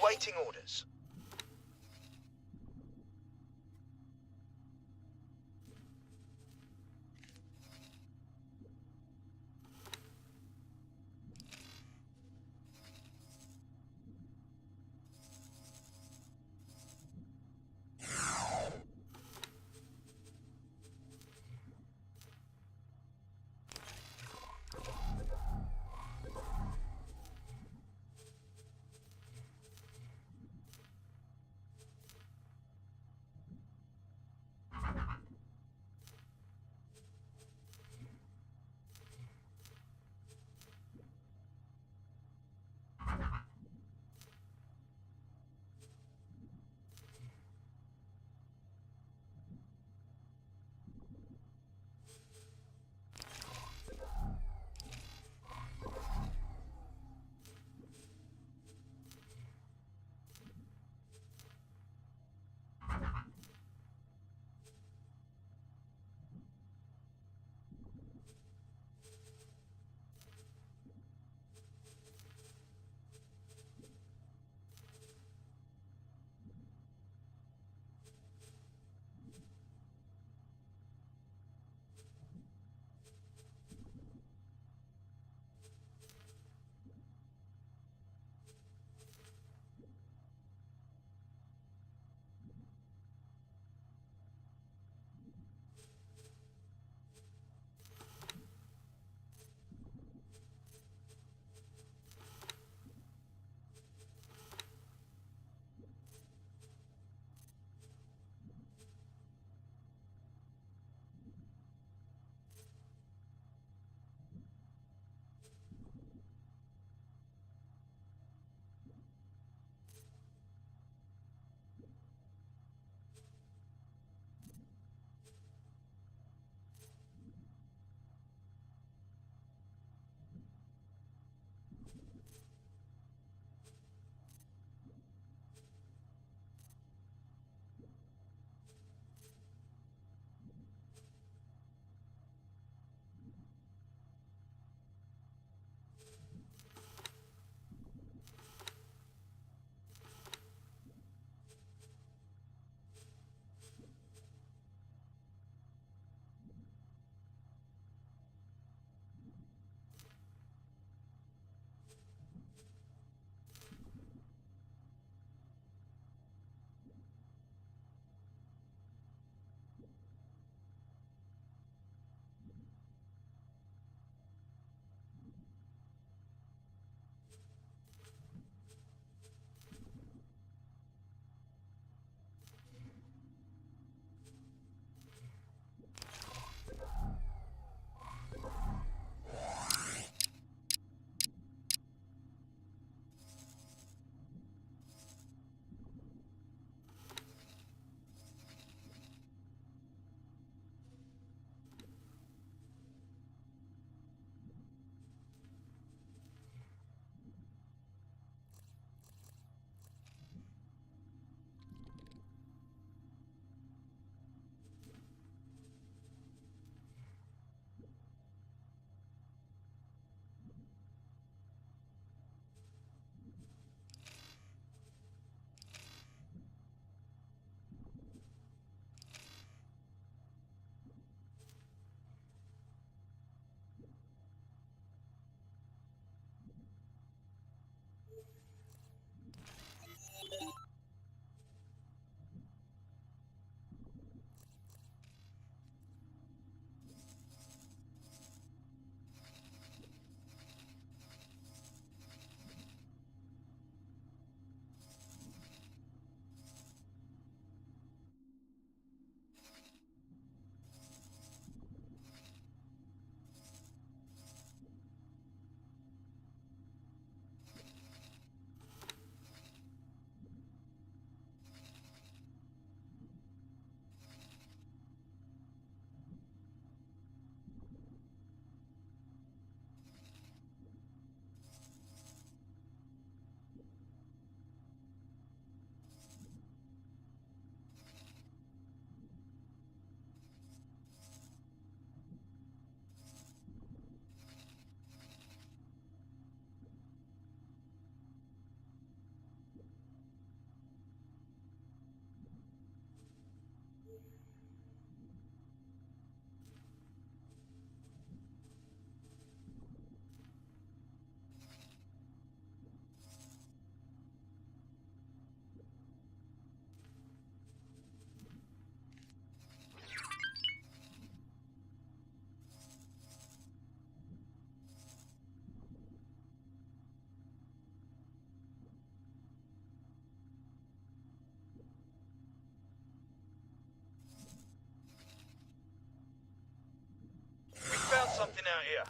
S5: Awaiting orders. Nothing out here.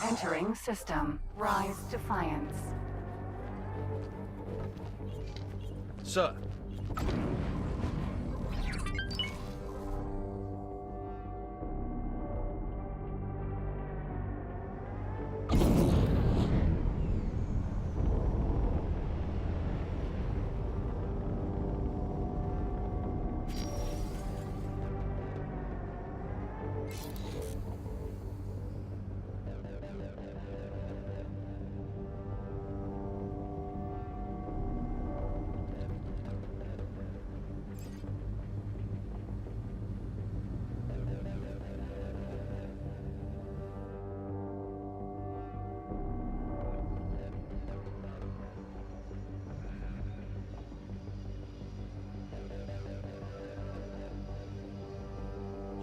S3: Entering system. Rise Defiance.
S6: Sir.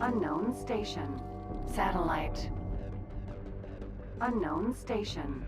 S3: Unknown station. Satellite. Unknown station.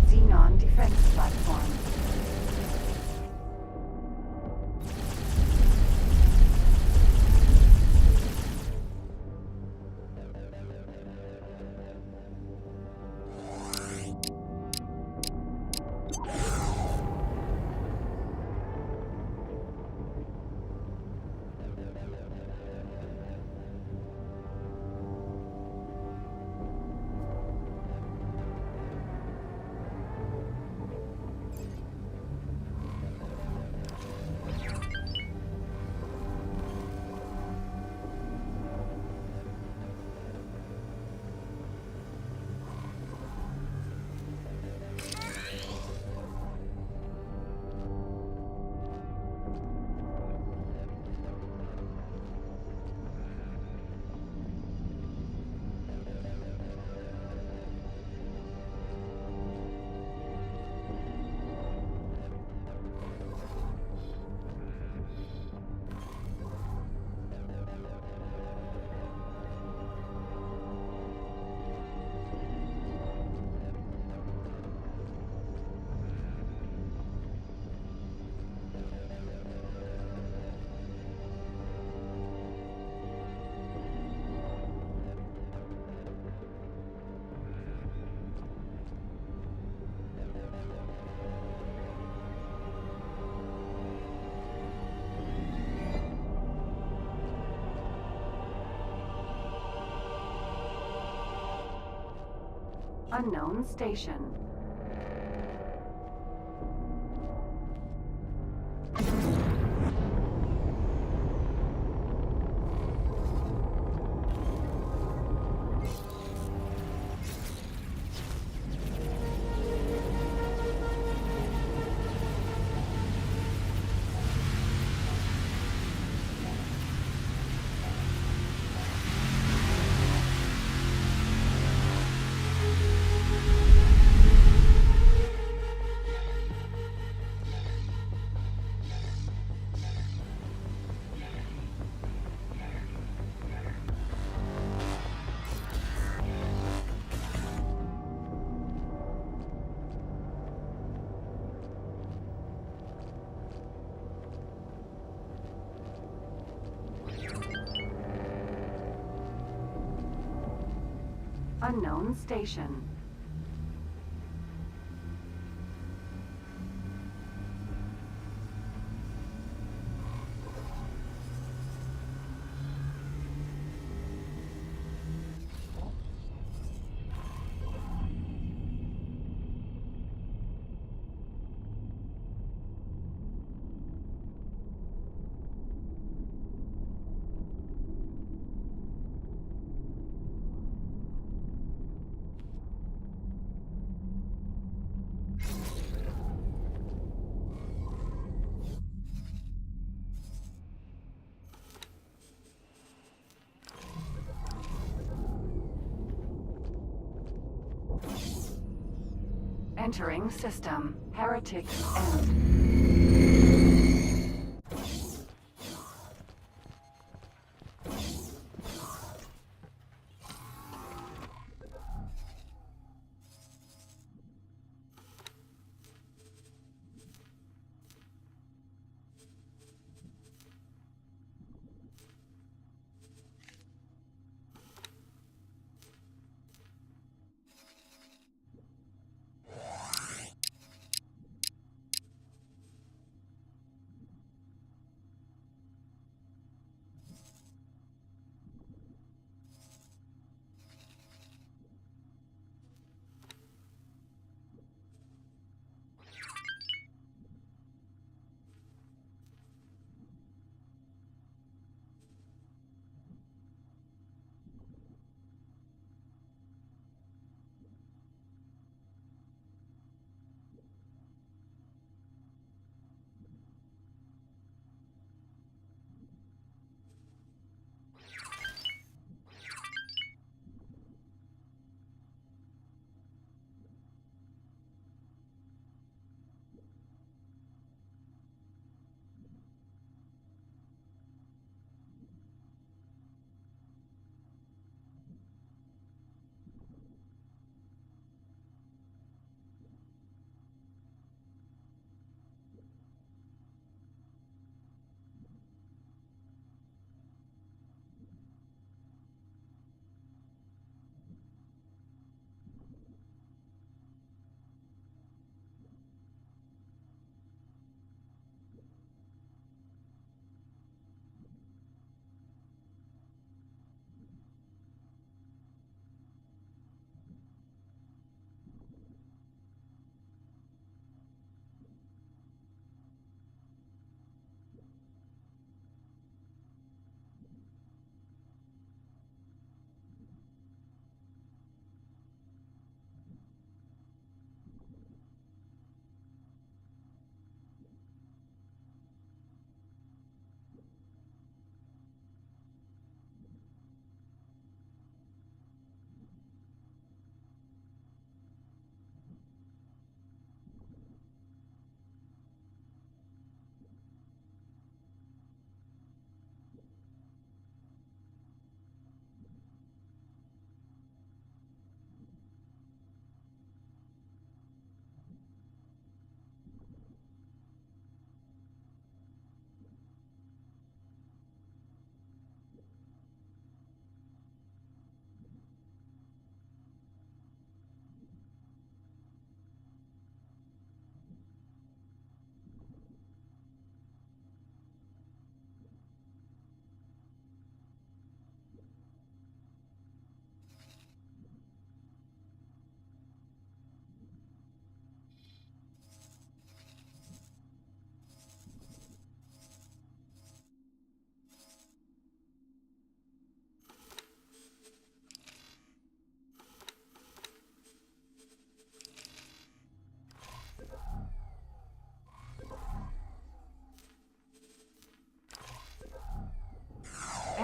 S3: Xenon defense platform. Unknown station. Unknown station. Entering system. Heretics end.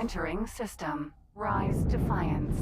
S3: Entering system. Rise Defiance.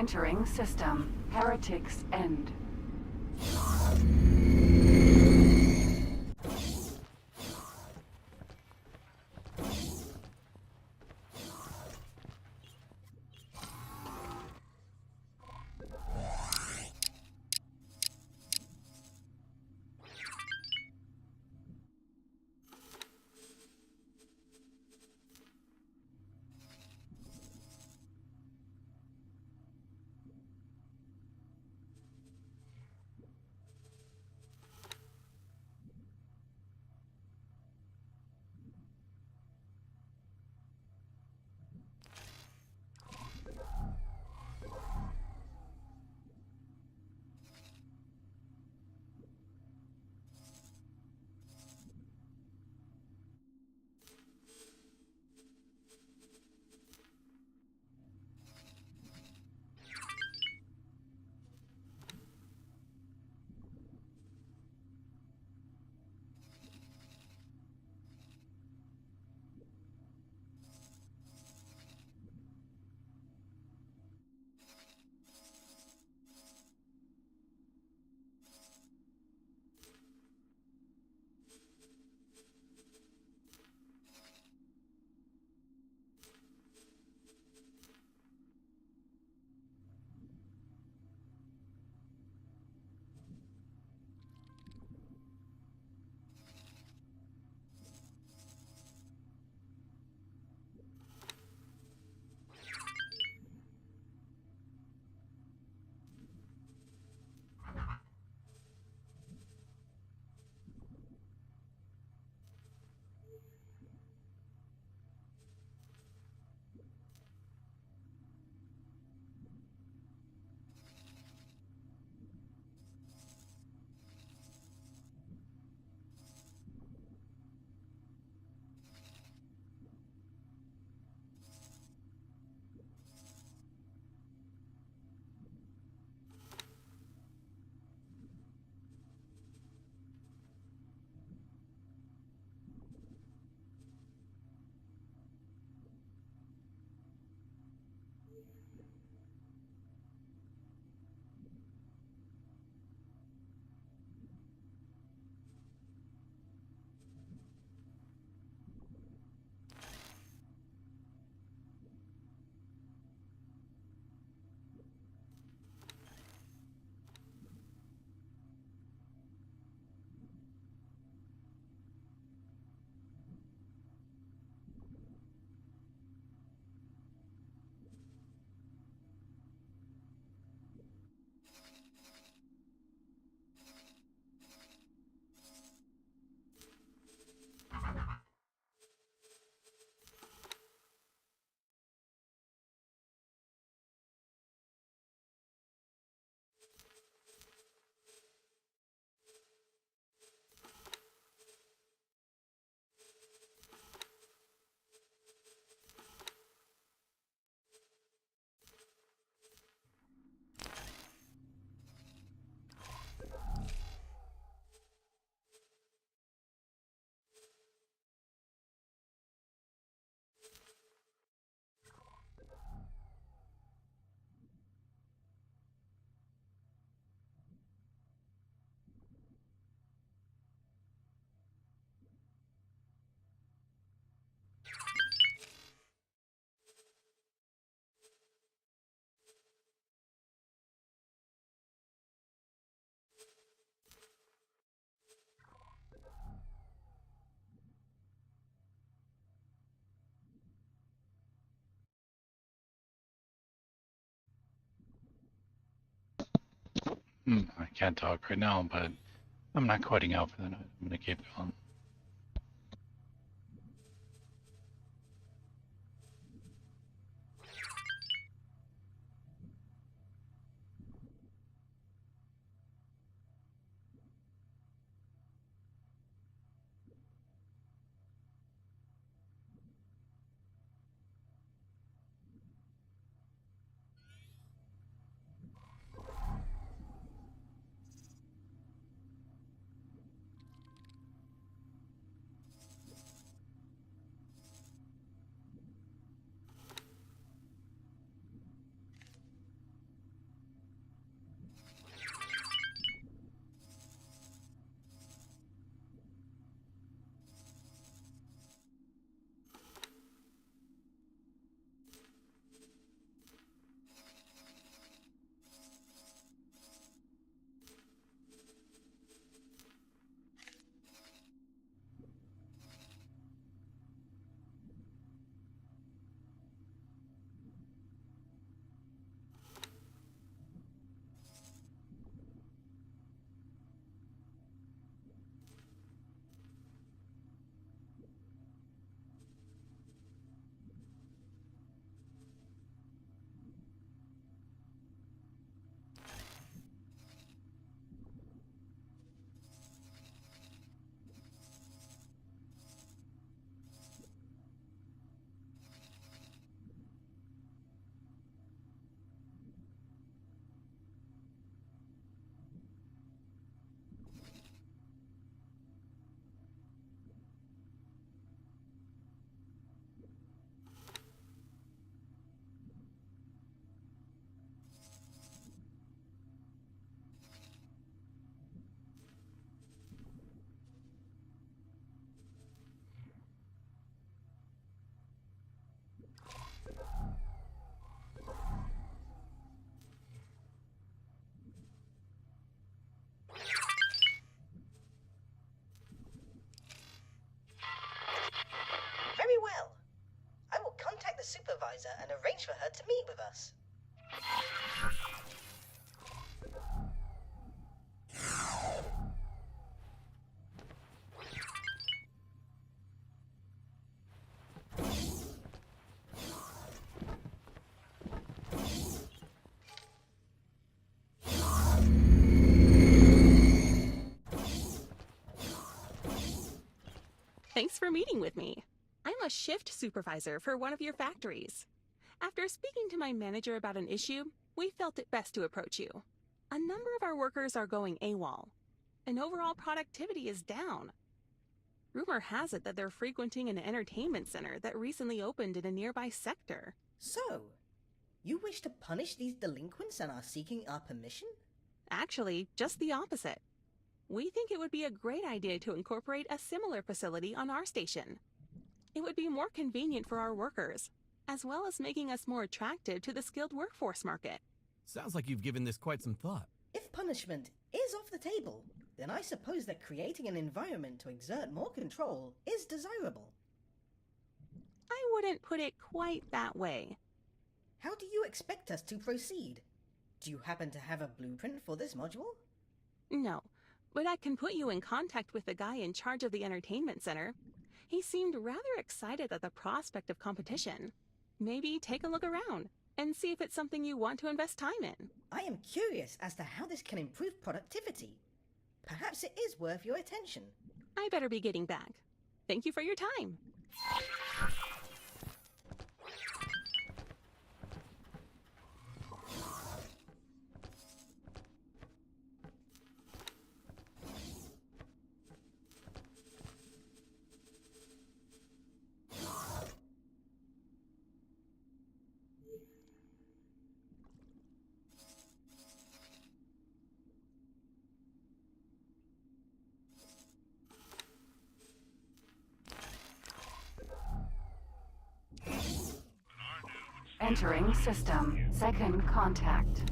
S3: Entering system. Heretics End.
S1: I can't talk right now, but I'm not quitting out for the night. I'm gonna keep going.
S7: Very well. I will contact the supervisor and arrange for her to meet with us.
S8: Thanks for meeting with me. I'm a shift supervisor for one of your factories. After speaking to my manager about an issue, we felt it best to approach you. A number of our workers are going AWOL, and overall productivity is down. Rumor has it that they're frequenting an entertainment center that recently opened in a nearby sector.
S7: So, you wish to punish these delinquents and are seeking our permission?
S8: Actually, just the opposite. We think it would be a great idea to incorporate a similar facility on our station. It would be more convenient for our workers, as well as making us more attractive to the skilled workforce market.
S9: Sounds like you've given this quite some thought.
S7: If punishment is off the table, then I suppose that creating an environment to exert more control is desirable.
S8: I wouldn't put it quite that way.
S7: How do you expect us to proceed? Do you happen to have a blueprint for this module?
S8: No, but I can put you in contact with the guy in charge of the entertainment center. He seemed rather excited at the prospect of competition. Maybe take a look around and see if it's something you want to invest time in.
S7: I am curious as to how this can improve productivity. Perhaps it is worth your attention.
S8: I better be getting back. Thank you for your time.
S3: Entering system. Second contact.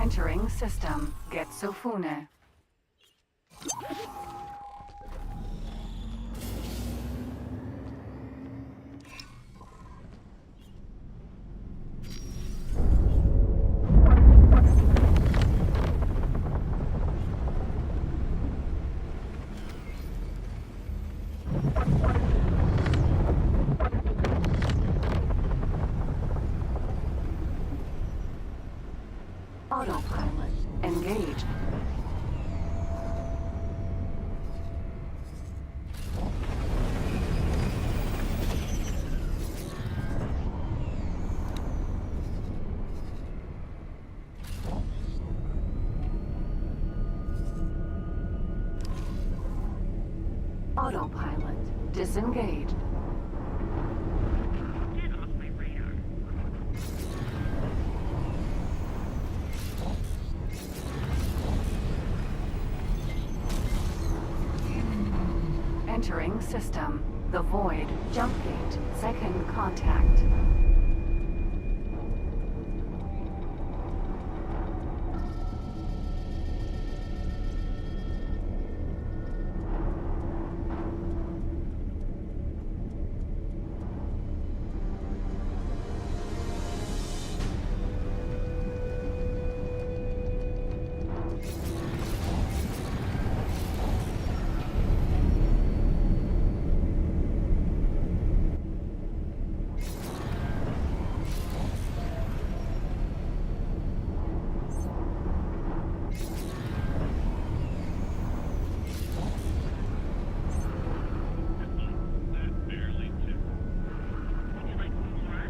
S3: Entering system. Getsofune. Autopilot engaged. Autopilot disengaged.
S4: Get off my radar.
S3: Entering system. The Void. Jump gate. Second contact.
S4: That barely took. Would you like some more?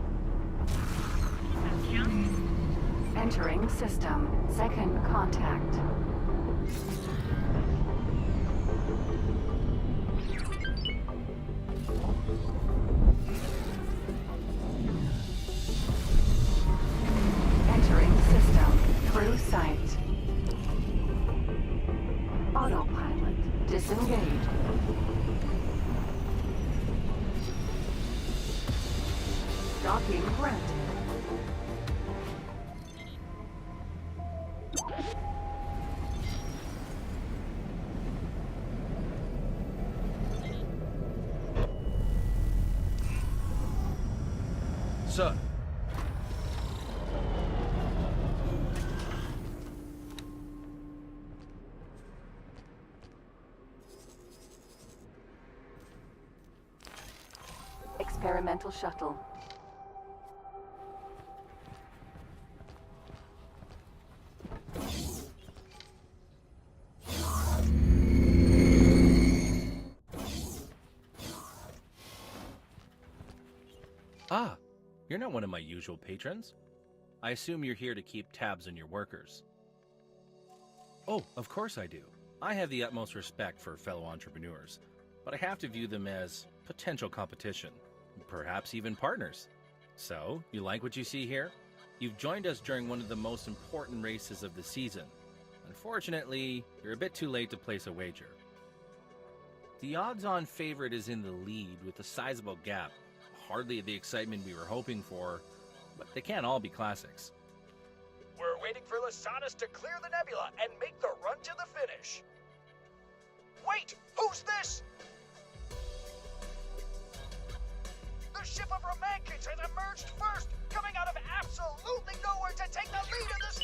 S4: Jump.
S3: Entering system. Second contact. Entering system. Through sight. Autopilot disengaged. Docking granted.
S6: Sir.
S3: Experimental shuttle.
S6: Ah, you're not one of my usual patrons. I assume you're here to keep tabs on your workers. Oh, of course I do. I have the utmost respect for fellow entrepreneurs, but I have to view them as potential competition, perhaps even partners. So, you like what you see here? You've joined us during one of the most important races of the season. Unfortunately, you're a bit too late to place a wager. The odds-on favorite is in the lead with a sizable gap. Hardly the excitement we were hoping for, but they can't all be classics.
S5: We're waiting for Lasanis to clear the nebula and make the run to the finish. Wait! Who's this? The ship of Romankins has emerged first, coming out of absolutely nowhere to take the lead in this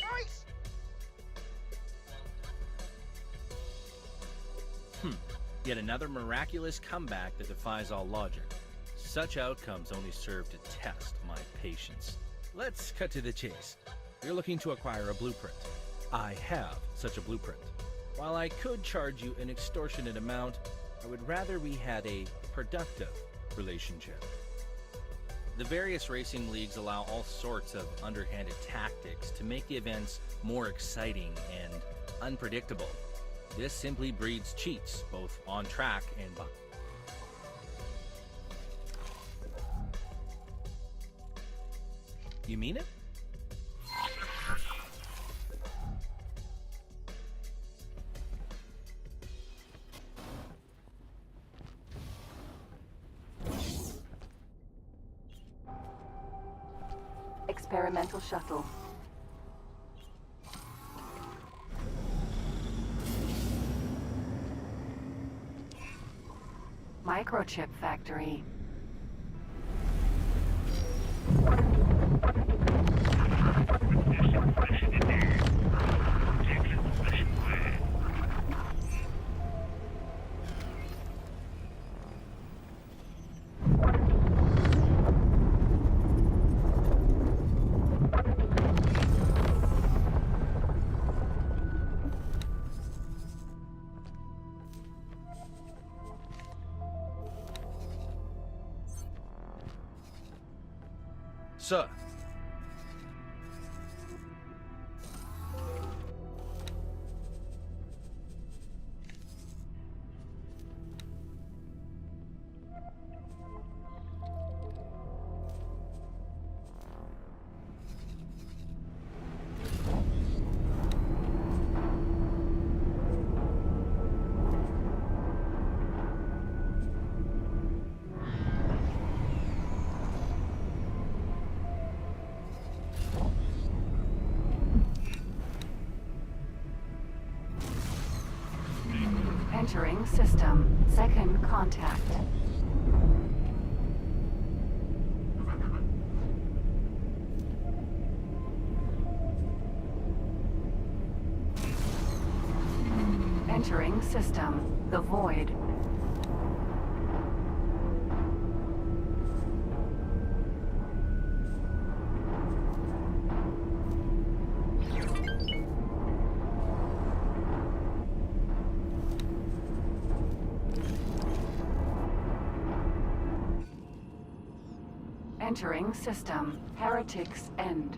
S5: race!
S6: Yet another miraculous comeback that defies all logic. Such outcomes only serve to test my patience. Let's cut to the chase. You're looking to acquire a blueprint. I have such a blueprint. While I could charge you an extortionate amount, I would rather we had a productive relationship. The various racing leagues allow all sorts of underhanded tactics to make the events more exciting and unpredictable. This simply breeds cheats, both on track and behind. You mean it?
S3: Experimental shuttle. Microchip factory.
S6: Sir.
S3: Entering system. Second contact. Entering system. The void. Entering system. Heretics End.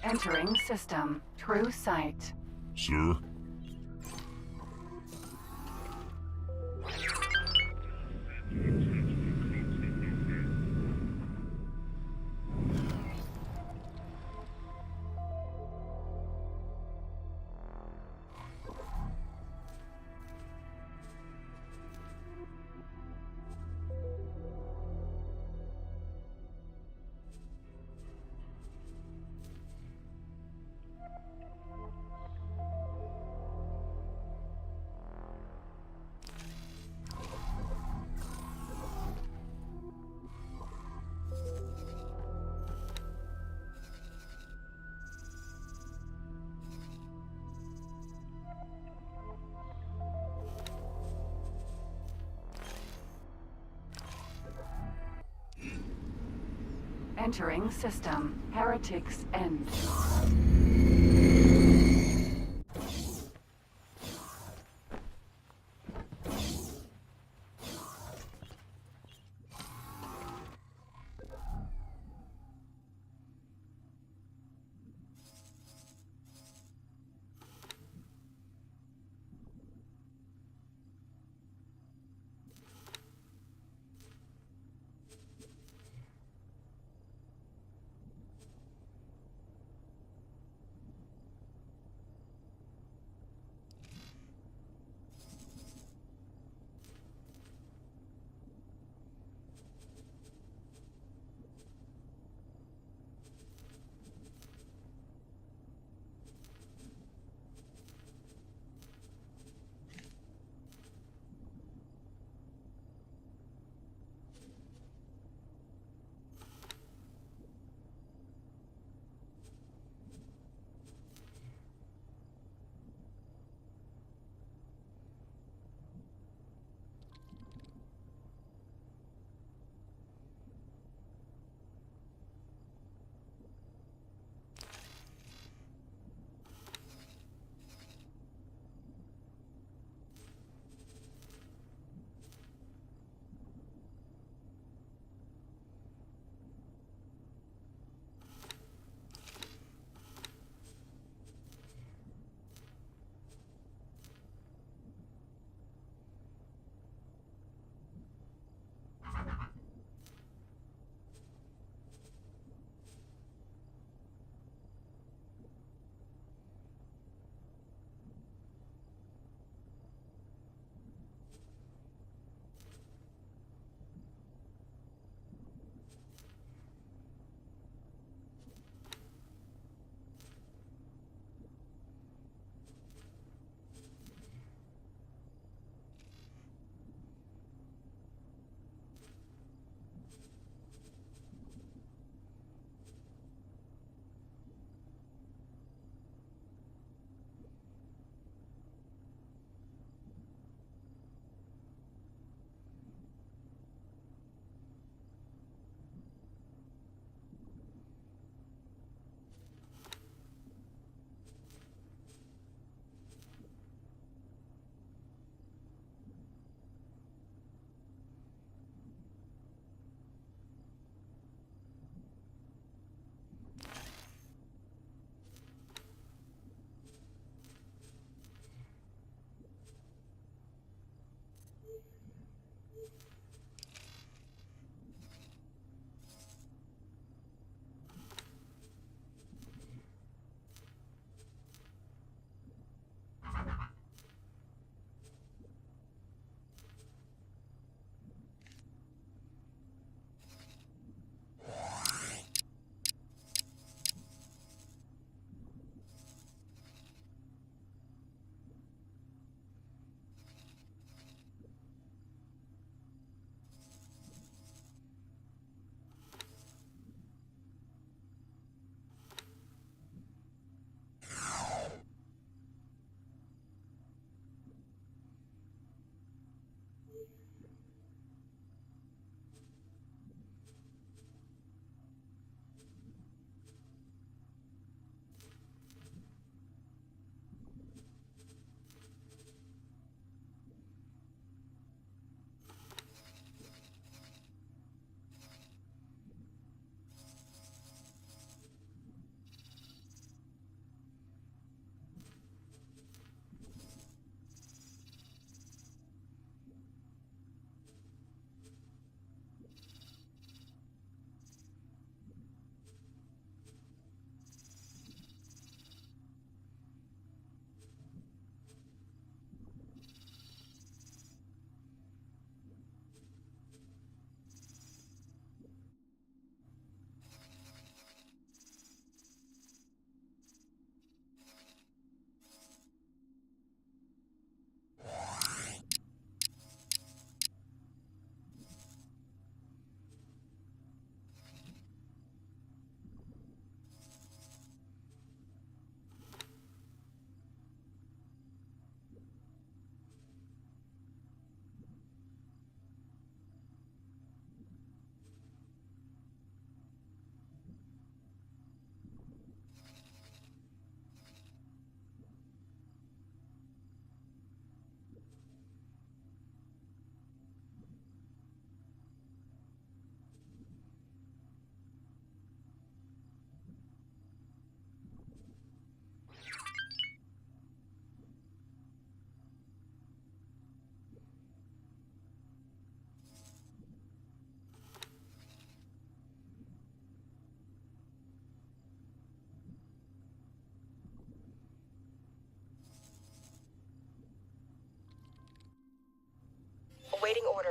S3: Entering system. True sight.
S10: Sir?
S3: Entering system. Heretics end.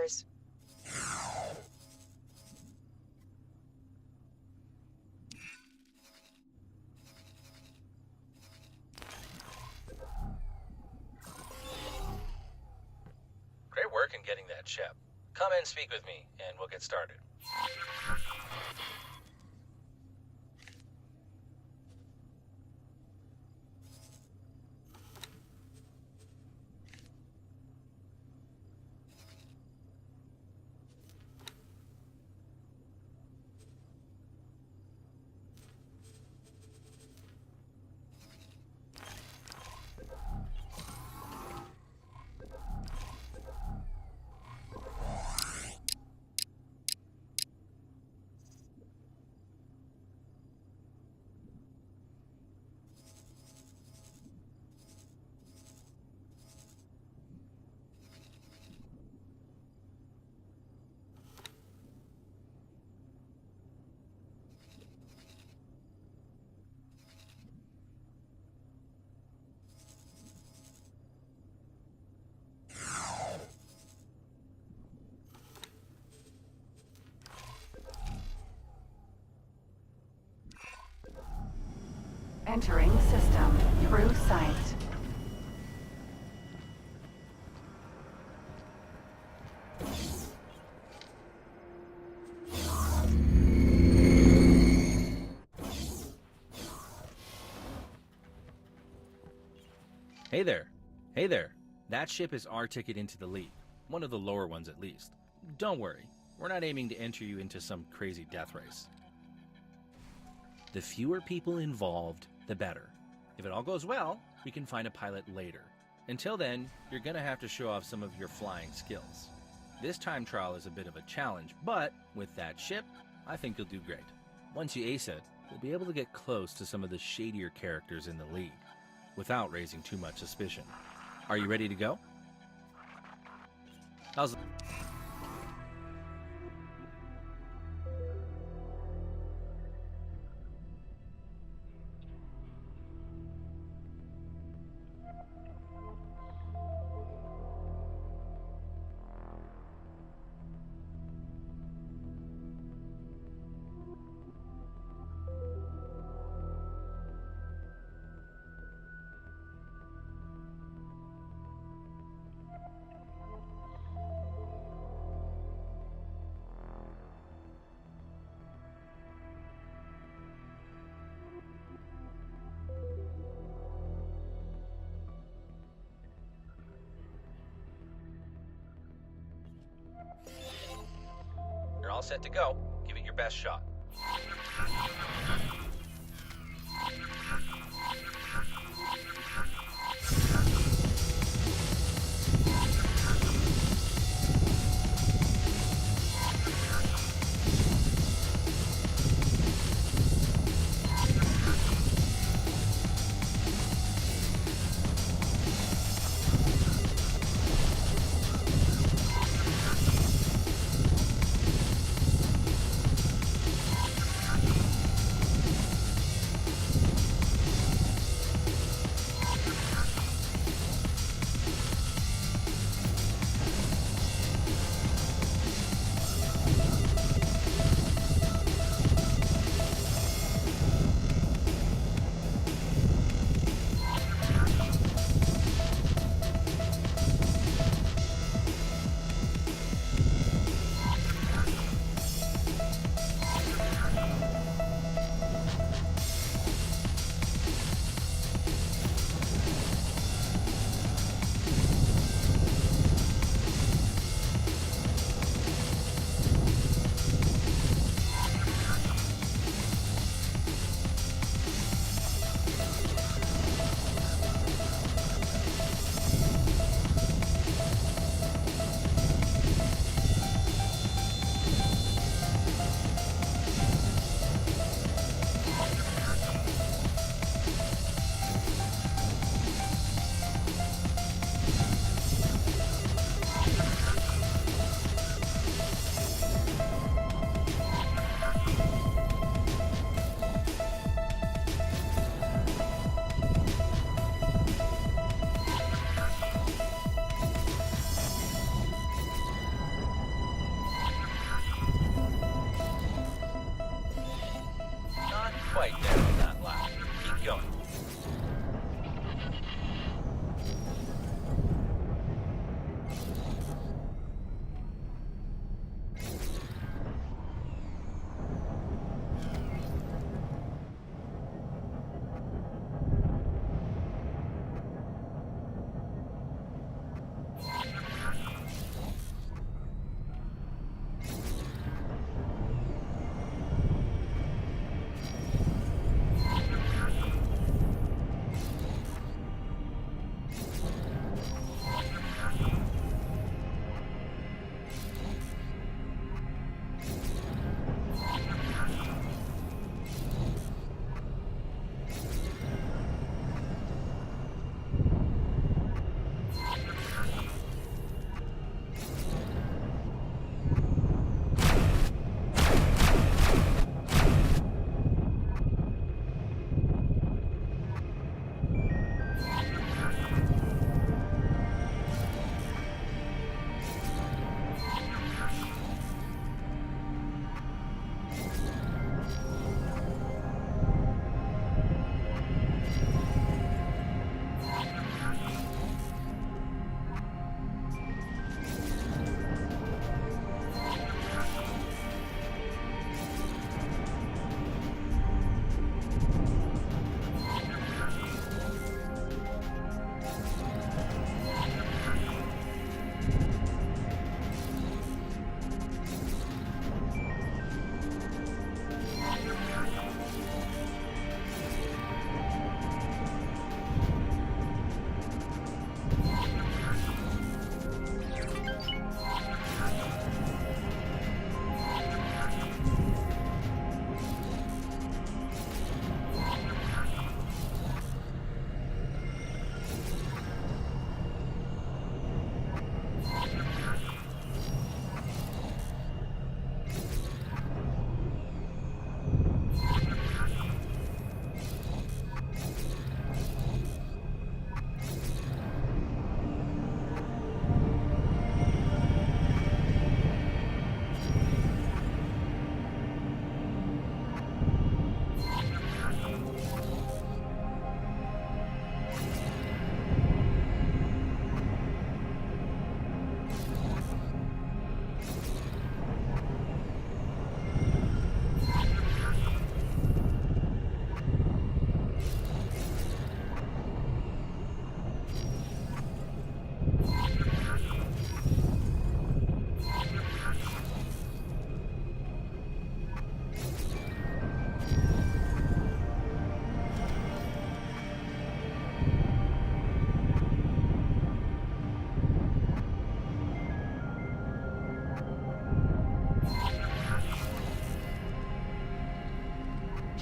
S5: supervisors. Great work in getting that ship. Come in and speak with me, and we'll get started.
S3: Entering system through sight.
S6: Hey there. Hey there. That ship is our ticket into the league. One of the lower ones at least. Don't worry. We're not aiming to enter you into some crazy death race. The fewer people involved, the better. If it all goes well, we can find a pilot later. Until then, you're gonna have to show off some of your flying skills. This time trial is a bit of a challenge, but with that ship, I think you'll do great. Once you ace it, you'll be able to get close to some of the shadier characters in the league, without raising too much suspicion. Are you ready to go? How's
S5: You're all set to go. Give it your best shot.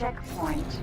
S3: checkpoint.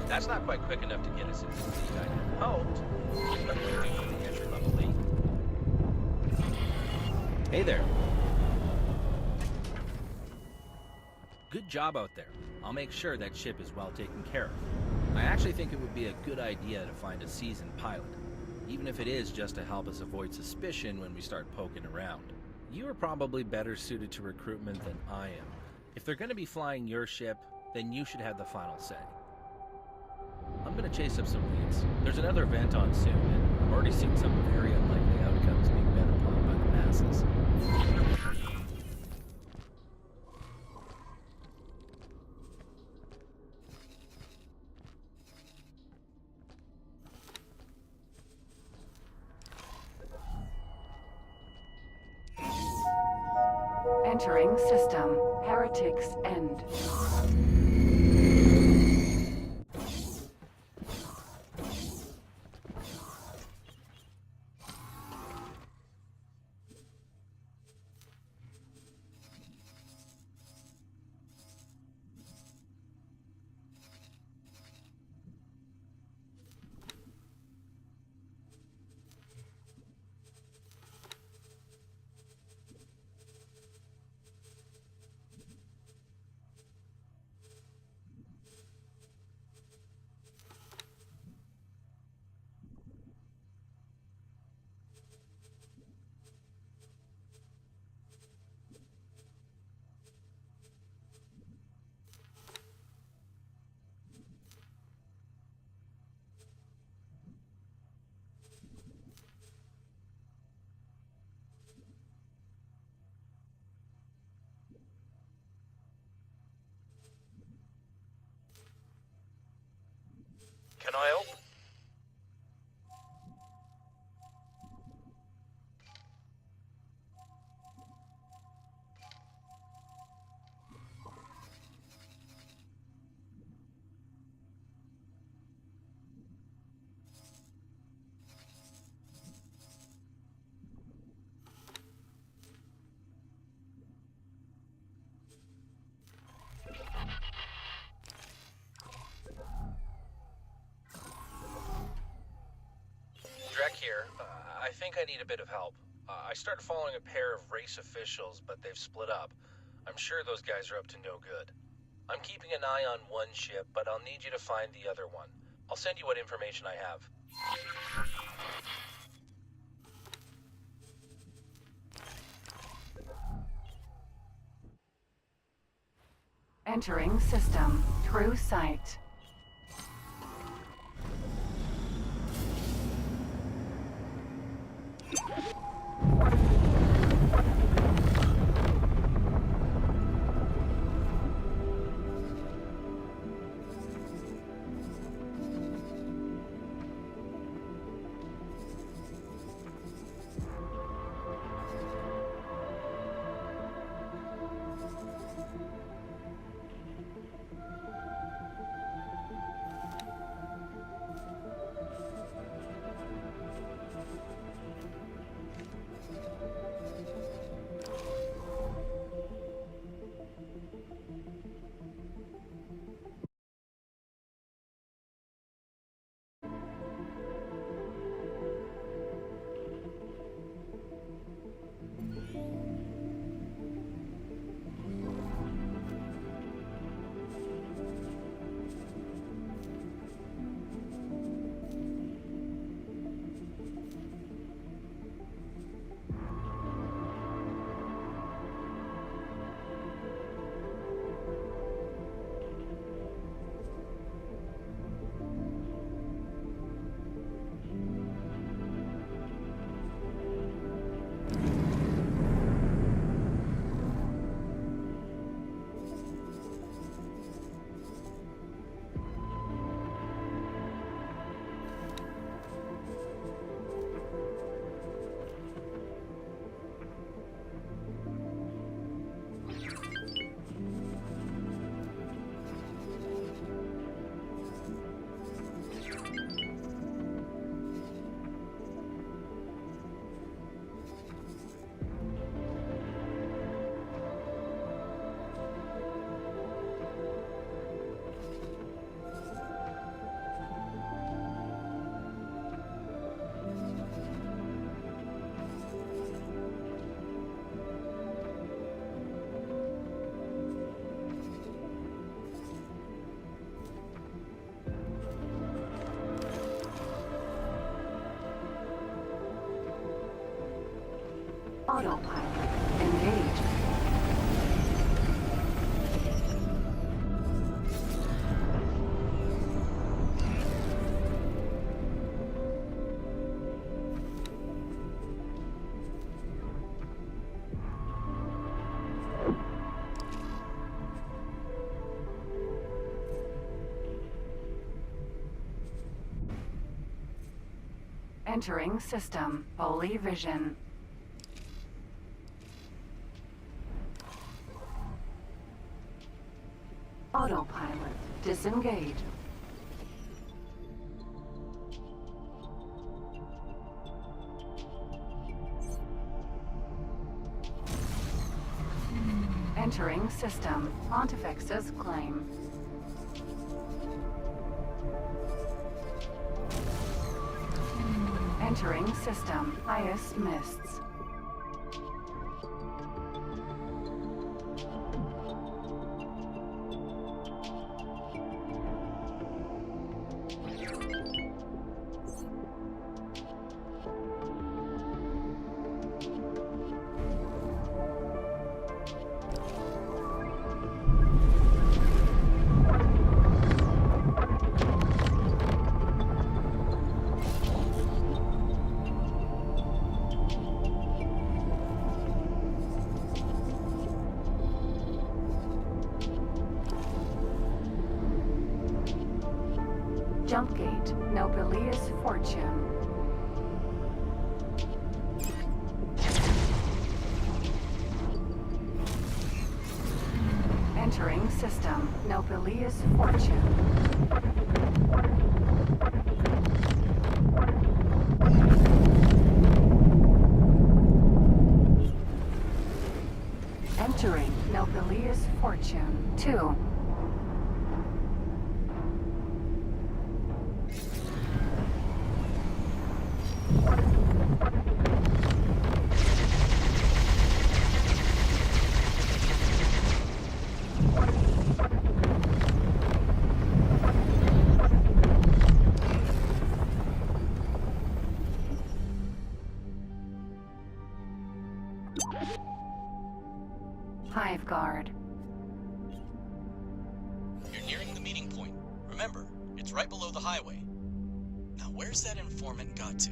S6: That's not quite quick enough to get us into the lead I had hoped, but it'll do for the entry-level lead. Hey there. Good job out there. I'll make sure that ship is well taken care of. I actually think it would be a good idea to find a seasoned pilot, even if it is just to help us avoid suspicion when we start poking around. You are probably better suited to recruitment than I am. If they're going to be flying your ship, then you should have the final say. I'm going to chase up some leads. There's another event on soon, and I'm already seeing some very unlikely outcomes being bet upon by the masses.
S3: Entering system. Heretics End.
S5: Can I help? Drek here. I think I need a bit of help. I started following a pair of race officials, but they've split up. I'm sure those guys are up to no good. I'm keeping an eye on one ship, but I'll need you to find the other one. I'll send you what information I have.
S3: Entering system. True sight. Autopilot engaged. Entering system. Holy vision. Autopilot disengaged. Entering system. Pontifex's claim. Entering system. Highest mists. Jumpgate, Nobilious Fortune. Entering system, Nobilious Fortune. Entering Nobilious Fortune 2. Hive Guard.
S10: You're nearing the meeting point. Remember, it's right below the highway. Now where's that informant got to?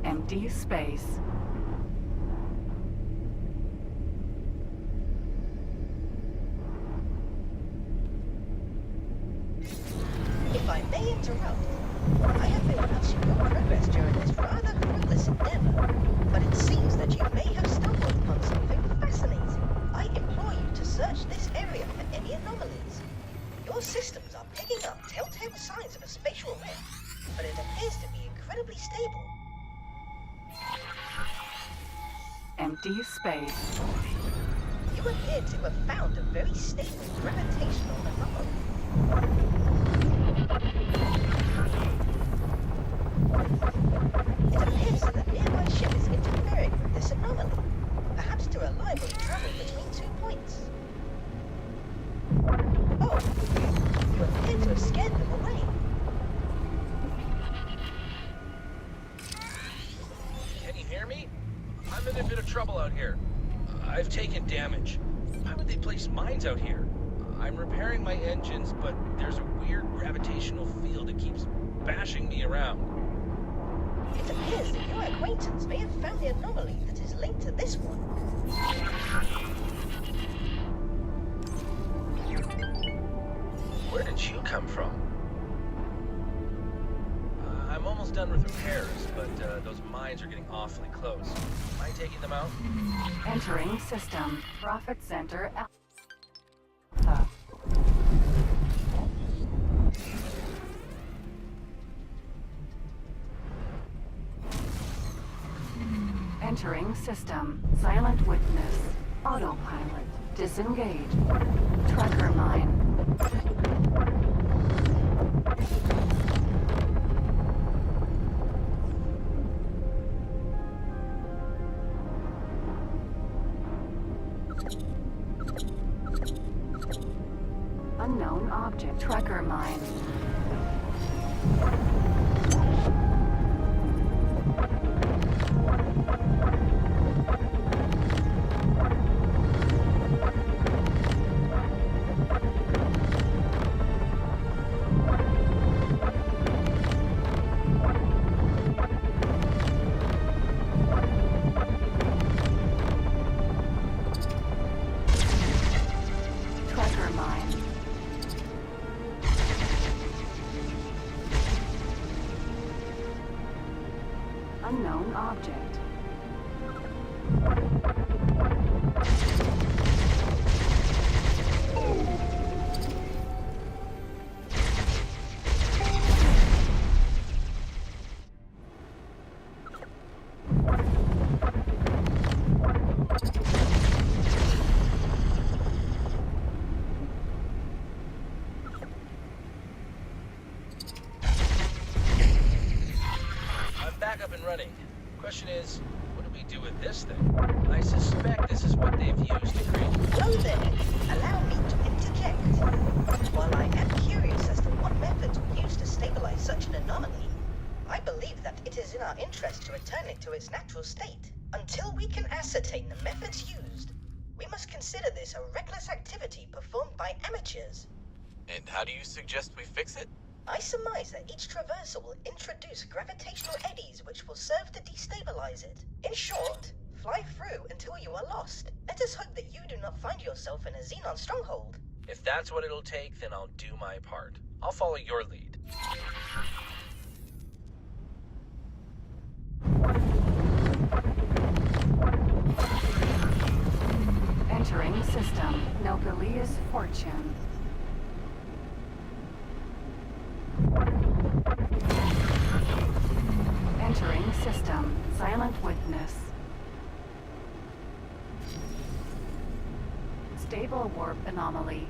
S3: Empty space.
S7: If I may interrupt, I have been watching your progress during this rather fruitless endeavor, but it seems that you may have stumbled upon something fascinating. I implore you to search this area for any anomalies. Your systems are picking up telltale signs of a spatial rift, but it appears to be incredibly stable.
S3: Empty space.
S7: You appear to have found a very stable gravitational anomaly. It appears that a nearby ship is interfering with this anomaly, perhaps to reliably travel between 2 points. Oh, you appear to have scared them away.
S5: trouble out here. I've taken damage. Why would they place mines out here? I'm repairing my engines, but there's a weird gravitational field that keeps bashing me around.
S7: It appears that your acquaintance may have found the anomaly that is linked to this one.
S5: Where did you come from? I'm almost done with repairs, but those mines are getting awfully close. Am I taking them out?
S3: Entering system. Profit Center Alpha. Entering system. Silent witness. Autopilot. Disengage. Tracker mine. Unknown object. Tracker mine. Tracker mine. Unknown object.
S5: I'm back up and running. Question is, what do we do with this thing? I suspect this is what they've used to create...
S7: Hello there. Allow me to interject. While I am curious as to what methods were used to stabilize such an anomaly, I believe that it is in our interest to return it to its natural state. Until we can ascertain the methods used, we must consider this a reckless activity performed by amateurs.
S10: And how do you suggest we fix it?
S7: I surmise that each traversal will introduce gravitational eddies which will serve to destabilize it. In short, fly through until you are lost. Let us hope that you do not find yourself in a Xenon stronghold.
S5: If that's what it'll take, then I'll do my part. I'll follow your lead.
S3: Entering system. Nobelius Fortune. Entering system. Silent witness. Stable warp anomaly.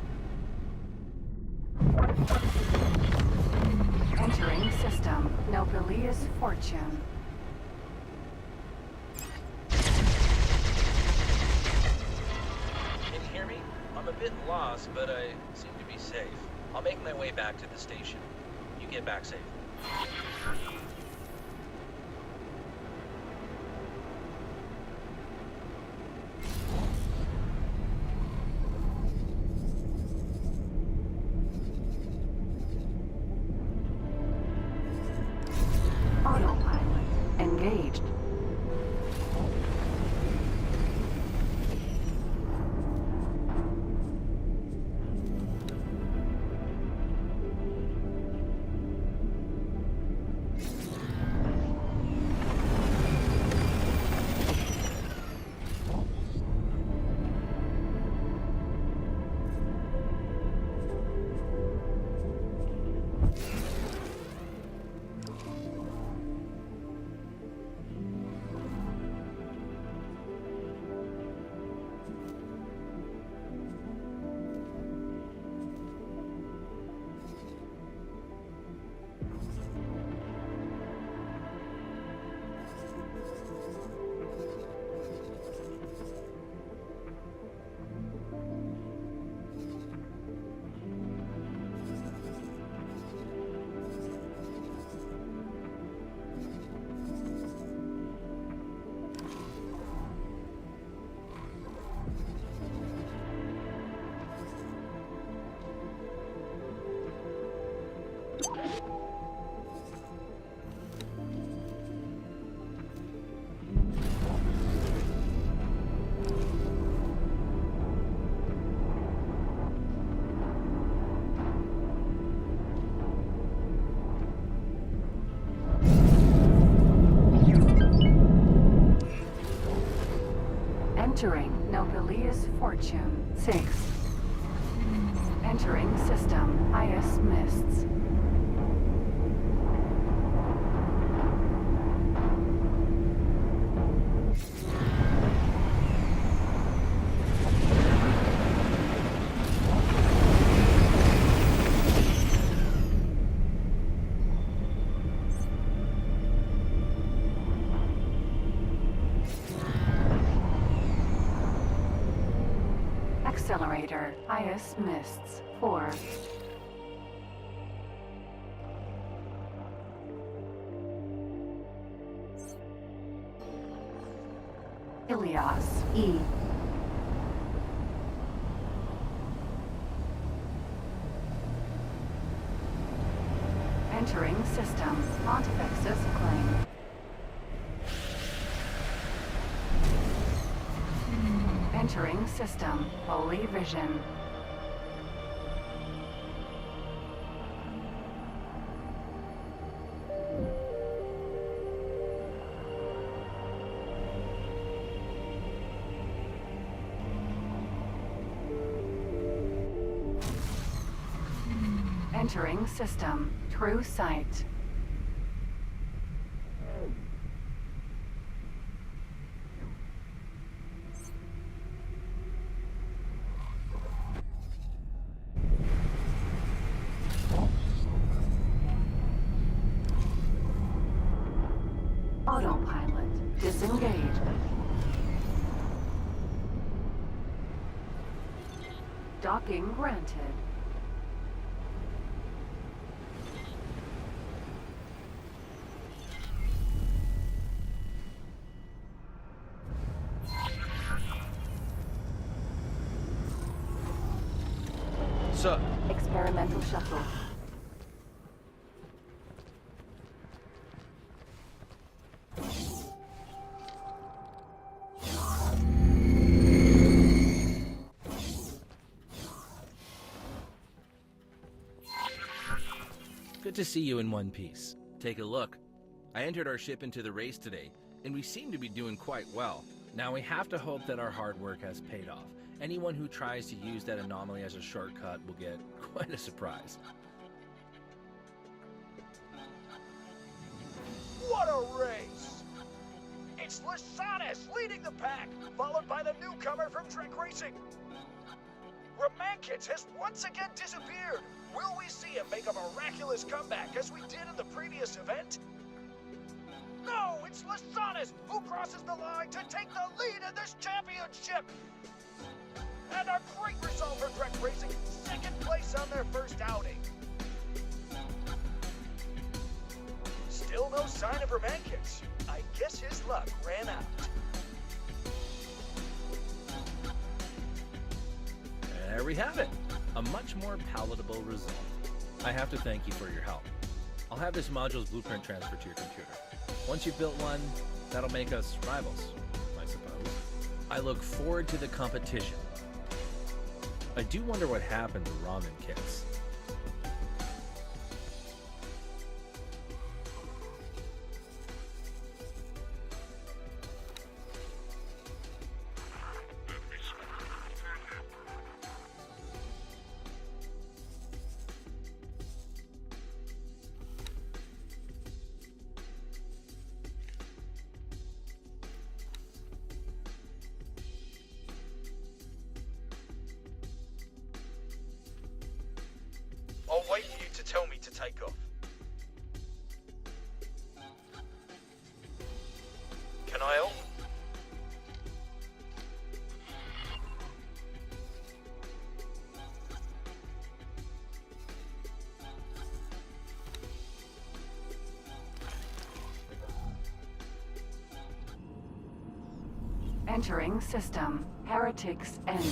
S3: Entering system. Nobelius Fortune.
S5: Can you hear me? I'm a bit lost, but I seem to be safe. I'll make my way back to the station. You get back safe.
S3: Autopilot engaged. Entering Nobilius Fortune 6. Entering system IS Mists. Accelerator IS Mists 4. Ilias E. Entering system Pontifexus Claim. Entering system Holy Vision. Entering system True Sight. Autopilot disengaged. Docking granted.
S6: Sir,
S3: Experimental shuttle.
S6: good to see you in one piece. Take a look. I entered our ship into the race today, and we seem to be doing quite well. Now we have to hope that our hard work has paid off. Anyone who tries to use that anomaly as a shortcut will get quite a surprise.
S11: What a race! It's Lysanis leading the pack, followed by the newcomer from Trek Racing. Romankits has once again disappeared. Will we see him make a miraculous comeback as we did in the previous event? No, it's Lysanis who crosses the line to take the lead in this championship. And a great result for Trek Racing, second place on their first outing. Still no sign of Romankits. I guess his luck ran out.
S6: There we have it. A much more palatable result. I have to thank you for your help. I'll have this module's blueprint transferred to your computer. Once you've built one, that'll make us rivals, I suppose. I look forward to the competition. I do wonder what happened to ramen kits.
S11: I'll wait for you to tell me to take off. Can I help?
S3: Entering system. Heretics End.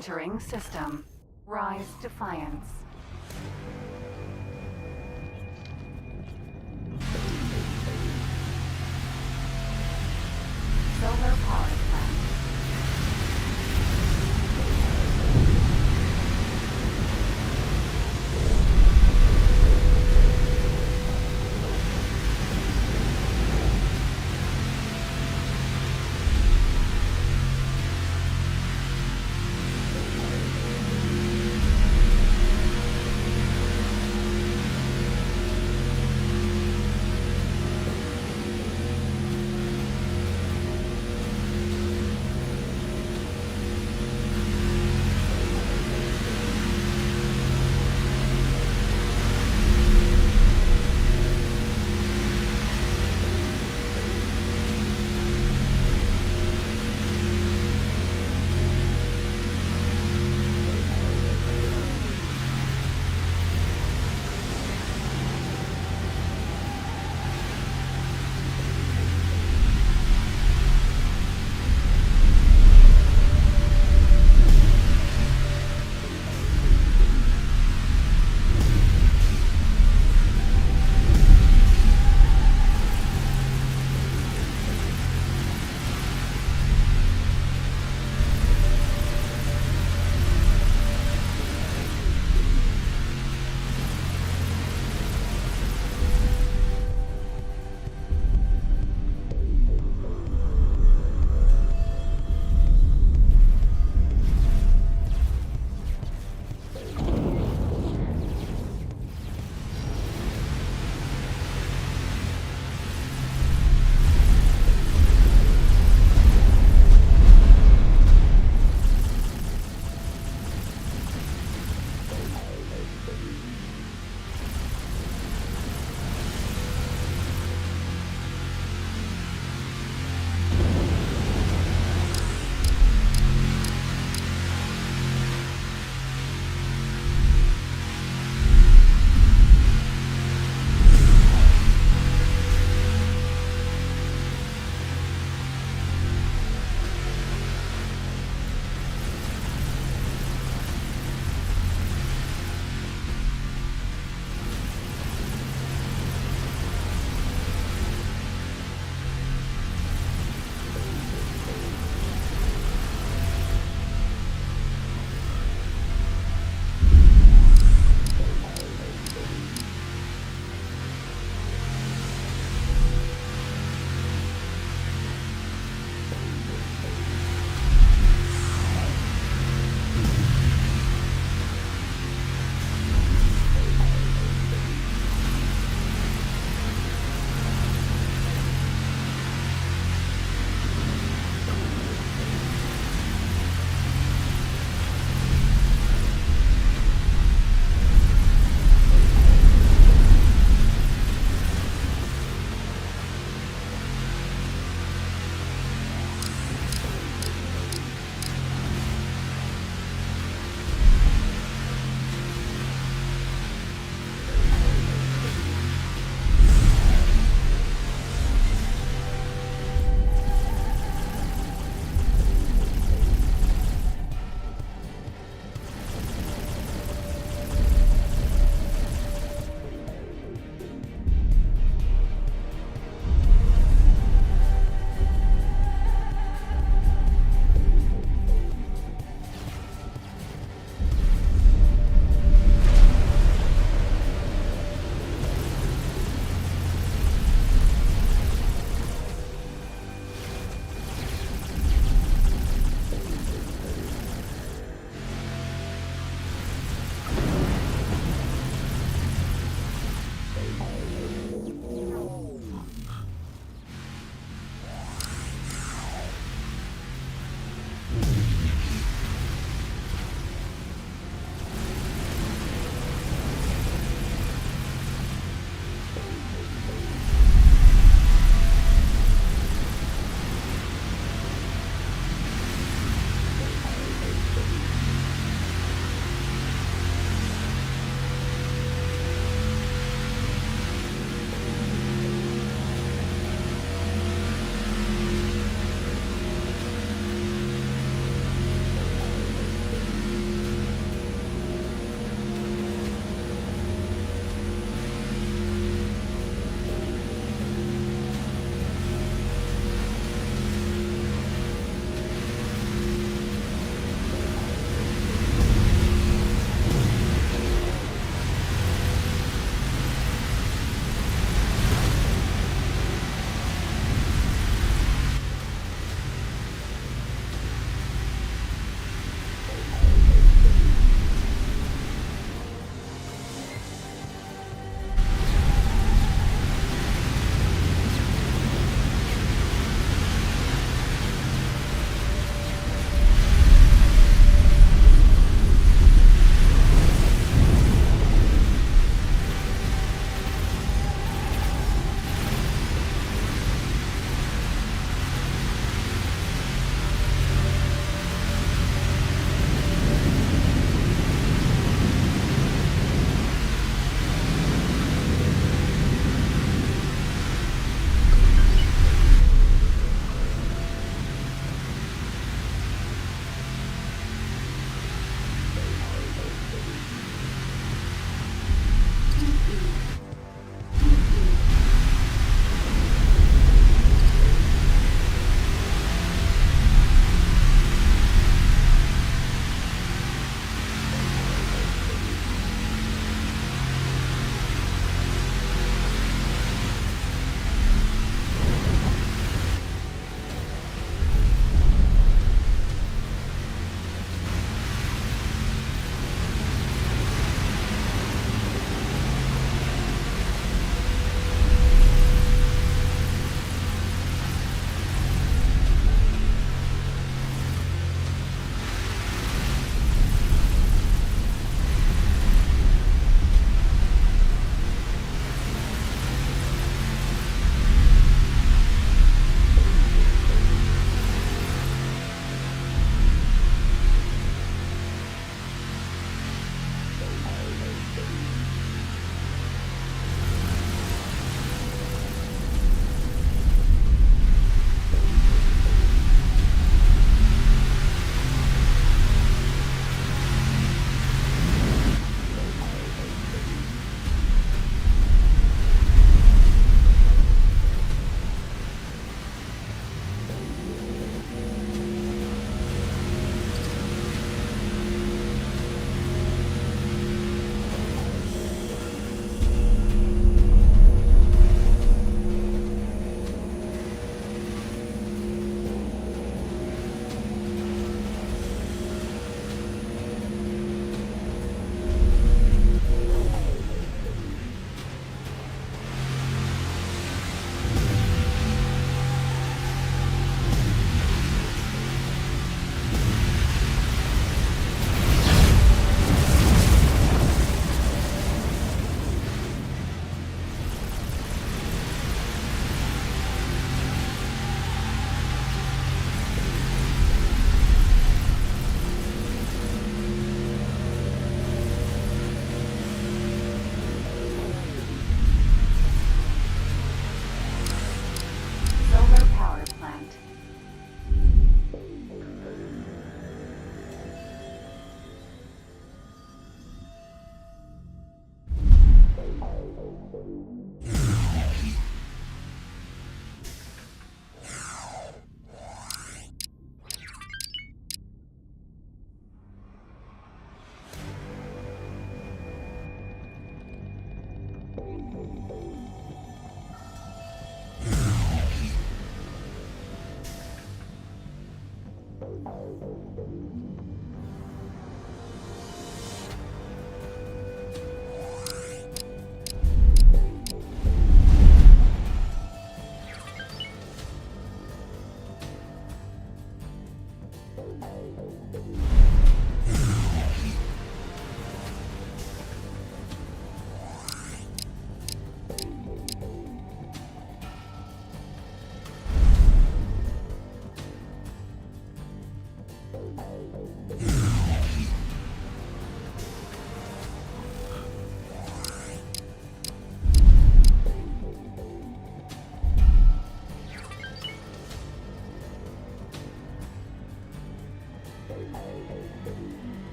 S3: Entering system. Rise Defiance. Solar power plant.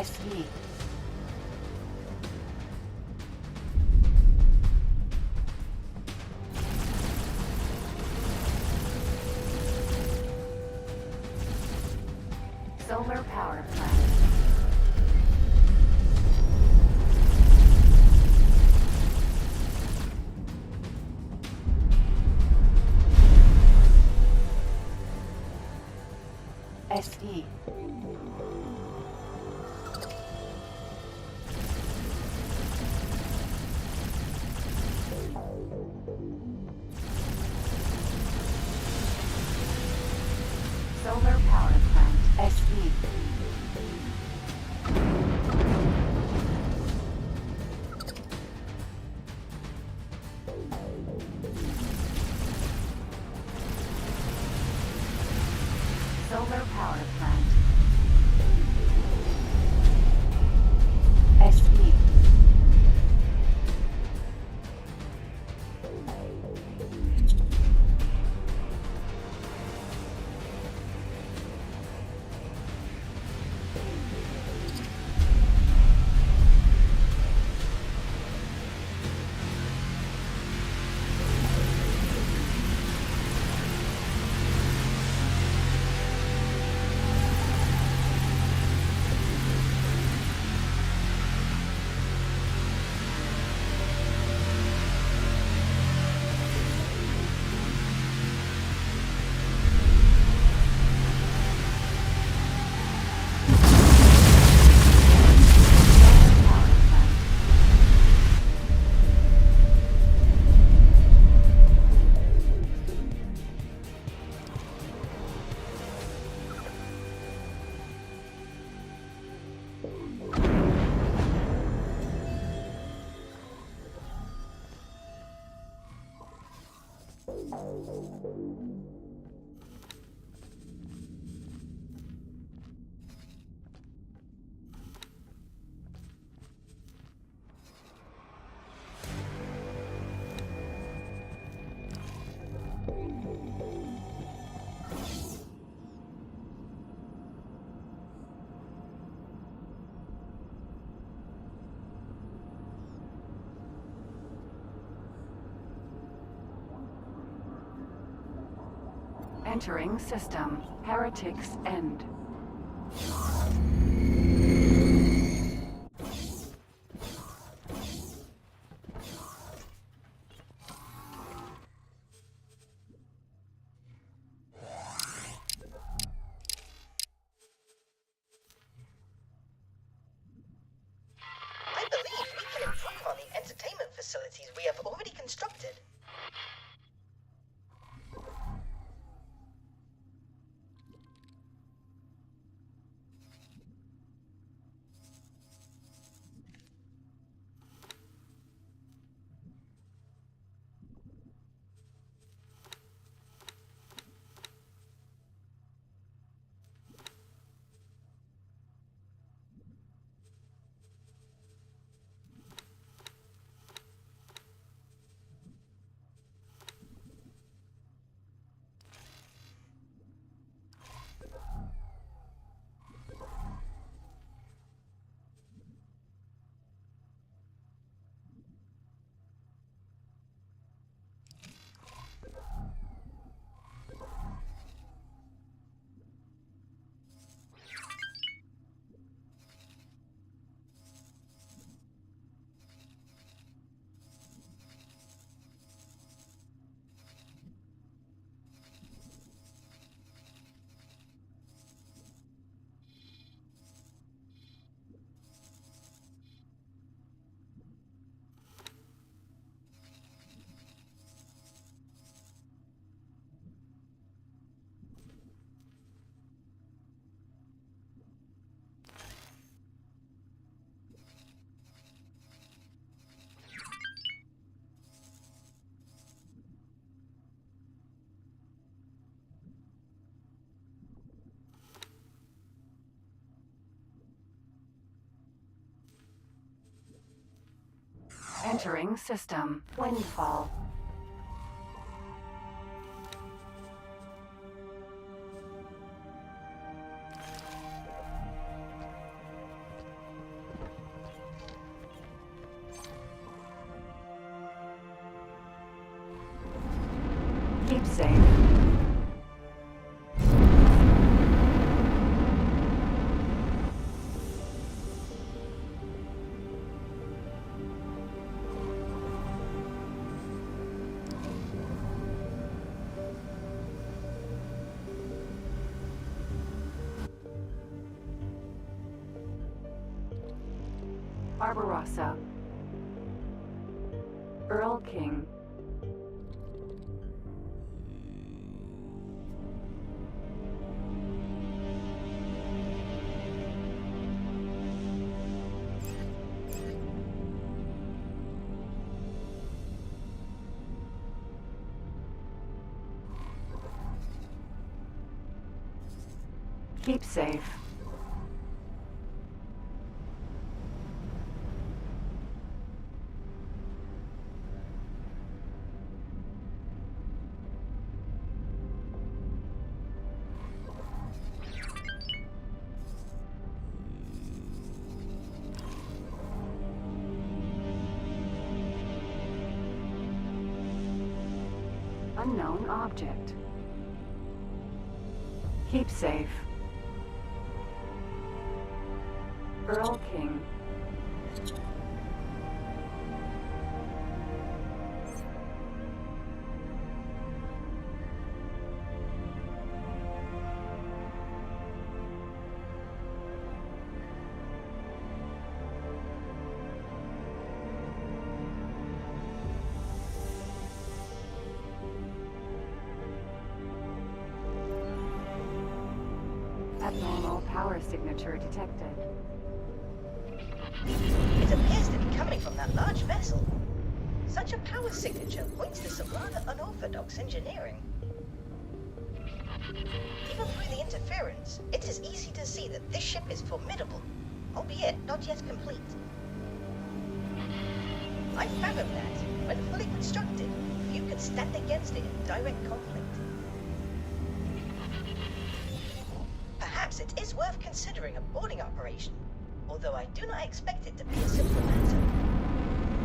S3: SE. Solar power plant. SE. Solar power plant. SE. Solar power plant. SE. Entering system. Heretics End.
S7: I believe we can improve on the entertainment facilities we have already constructed. Entering system. Windfall.
S3: Keep safe. Barbarossa. Earl King. Keep safe. Unknown object. Keep safe. Earl King. Abnormal power signature detected.
S7: It appears to be coming from that large vessel. Such a power signature points to some rather unorthodox engineering. Even through the interference, it is easy to see that this ship is formidable, albeit not yet complete. I fathom that, when fully constructed, few could stand against it in direct conflict. Perhaps it is worth considering a boarding operation, although I do not expect it to be a simple matter.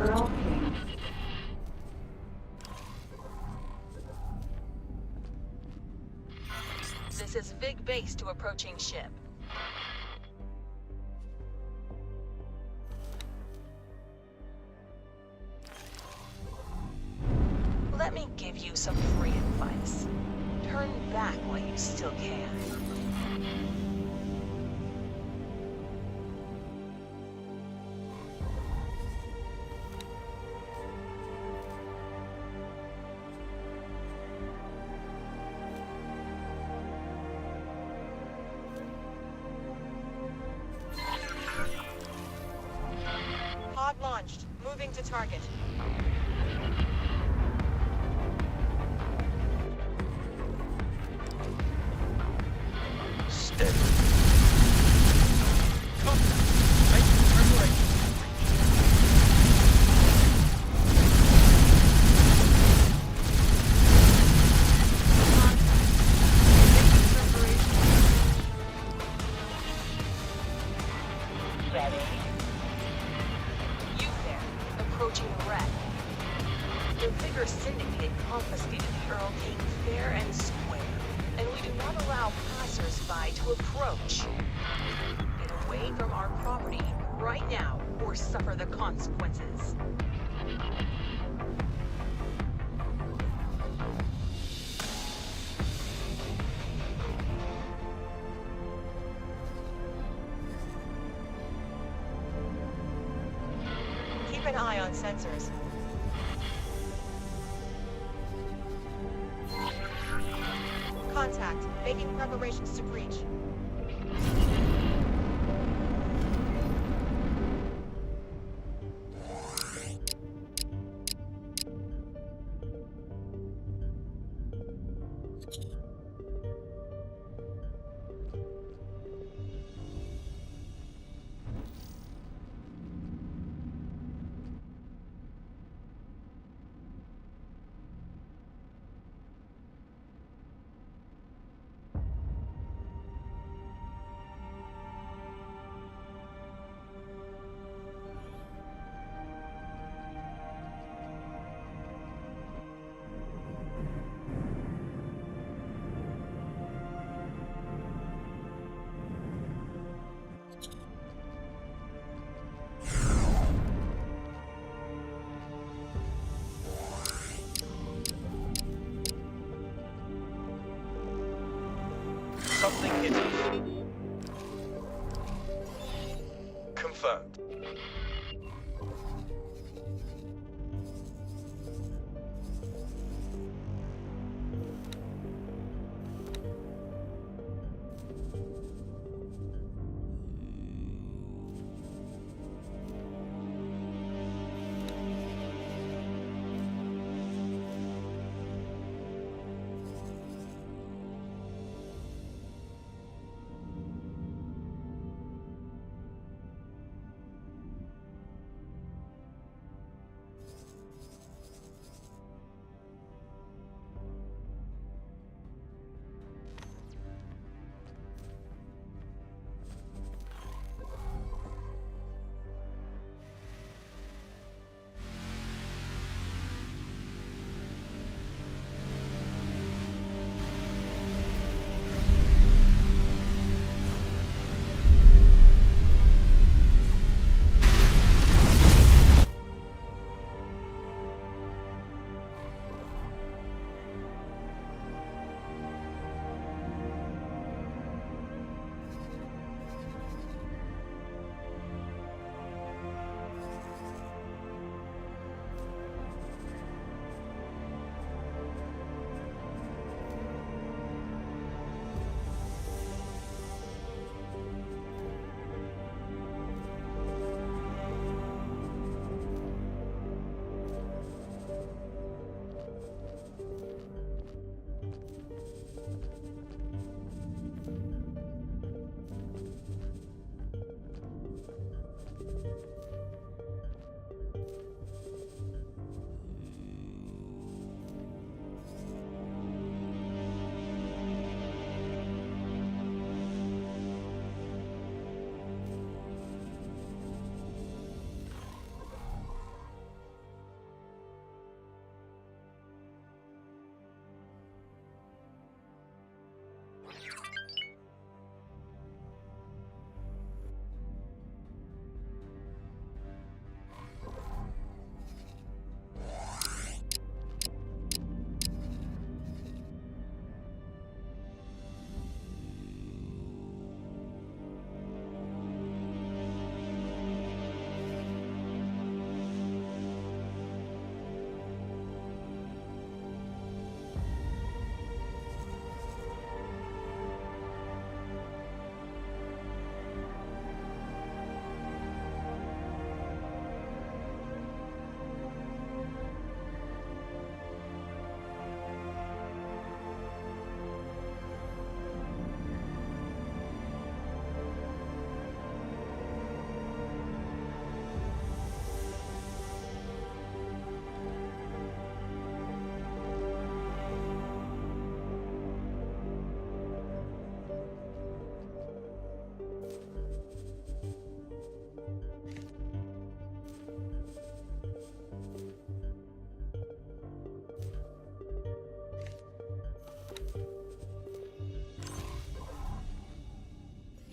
S3: Earl King.
S12: This is Vig Base to approaching ship. Let me give you some free advice. Turn back while you still can. Pod launched. Moving to target.
S5: Steady.
S12: You there, approaching wreck. The Vigor Syndicate confiscated the Earl King fair and square, and we do not allow passers-by to approach. Get away from our property right now, or suffer the consequences. Keep an eye on sensors. Contact. Making preparations to breach.
S11: Confirmed.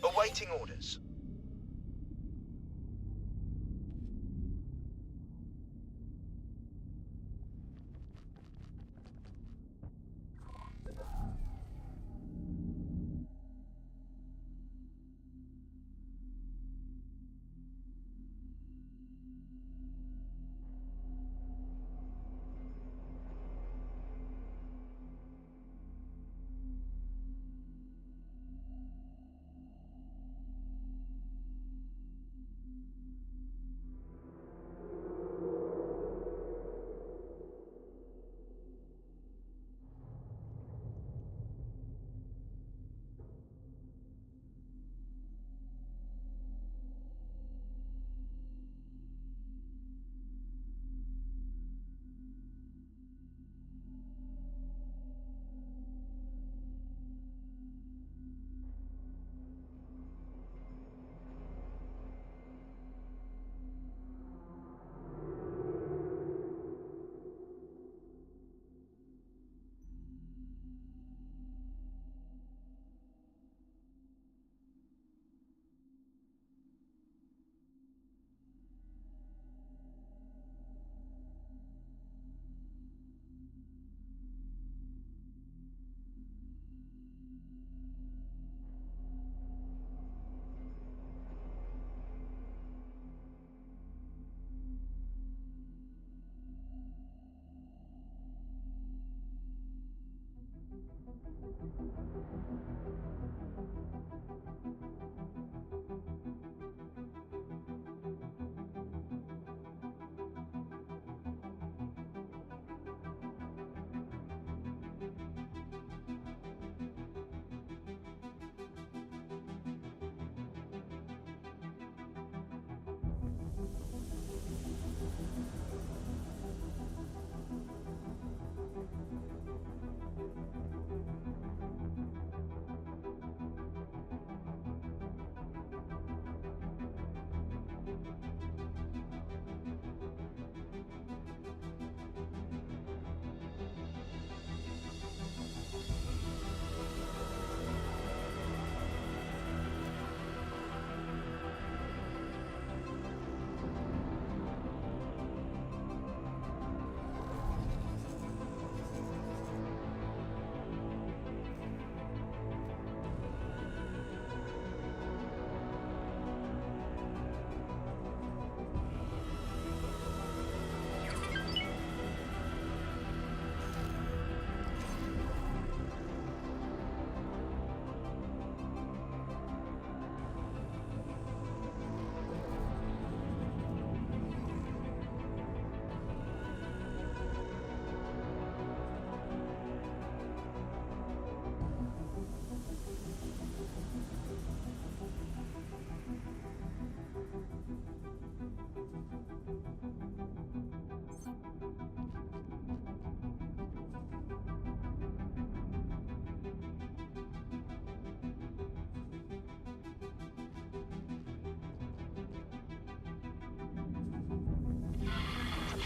S11: Awaiting orders.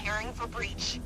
S7: Preparing for breach.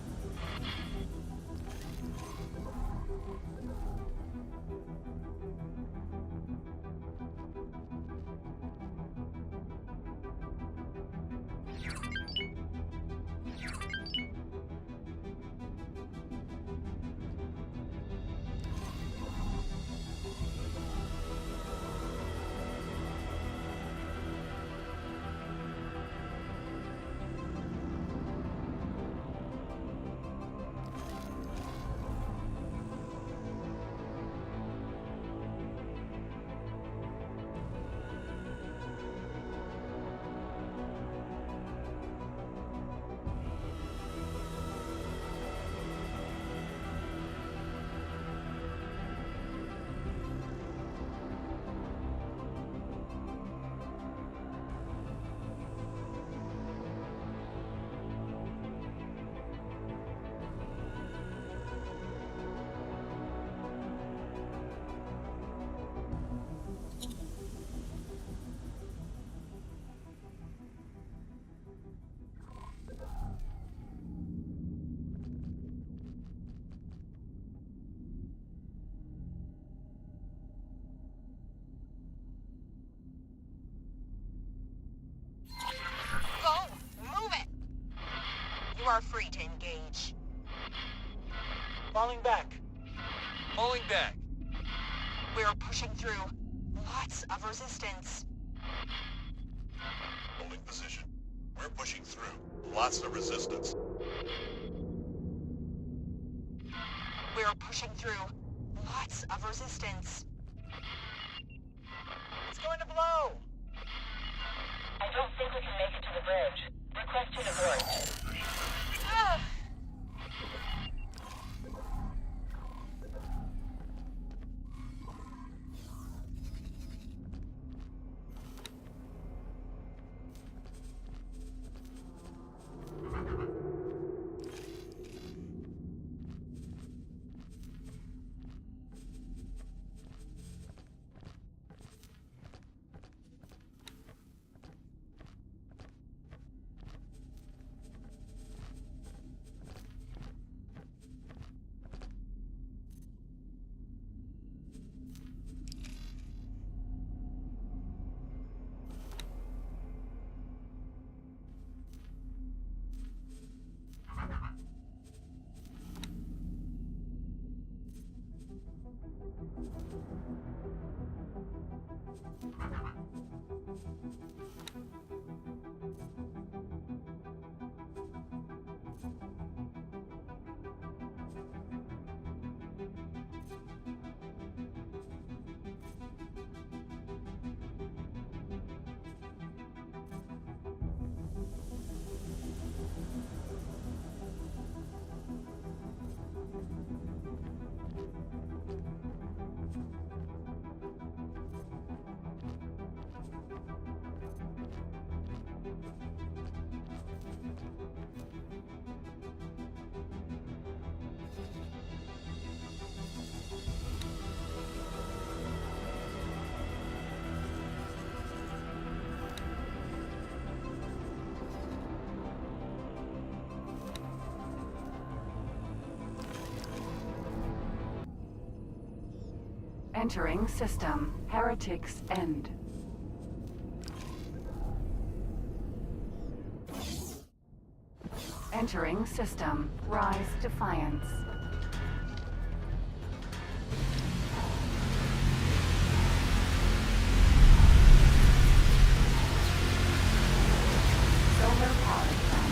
S7: are free to engage.
S11: Falling back.
S10: Falling back.
S7: We're pushing through. Lots of resistance.
S13: Holding position. We're pushing through. Lots of resistance.
S7: We're pushing through. Lots of resistance.
S11: It's going to blow!
S12: I don't think we can make it to the bridge. Request to abort.
S3: Entering system. Heretics End. Entering system. Rise Defiance. Solar power plant.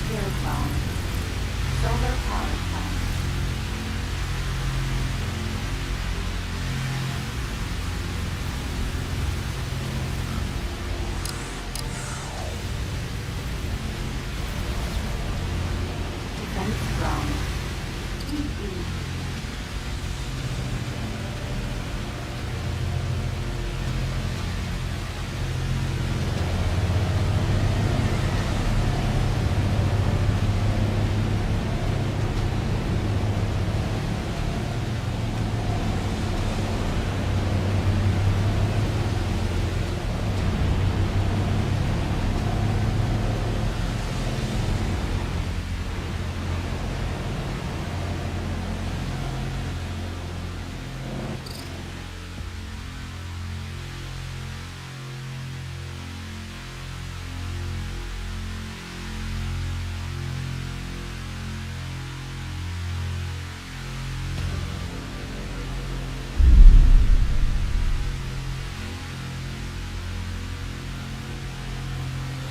S3: Secure zone. Solar power plant. Defense drone. EE.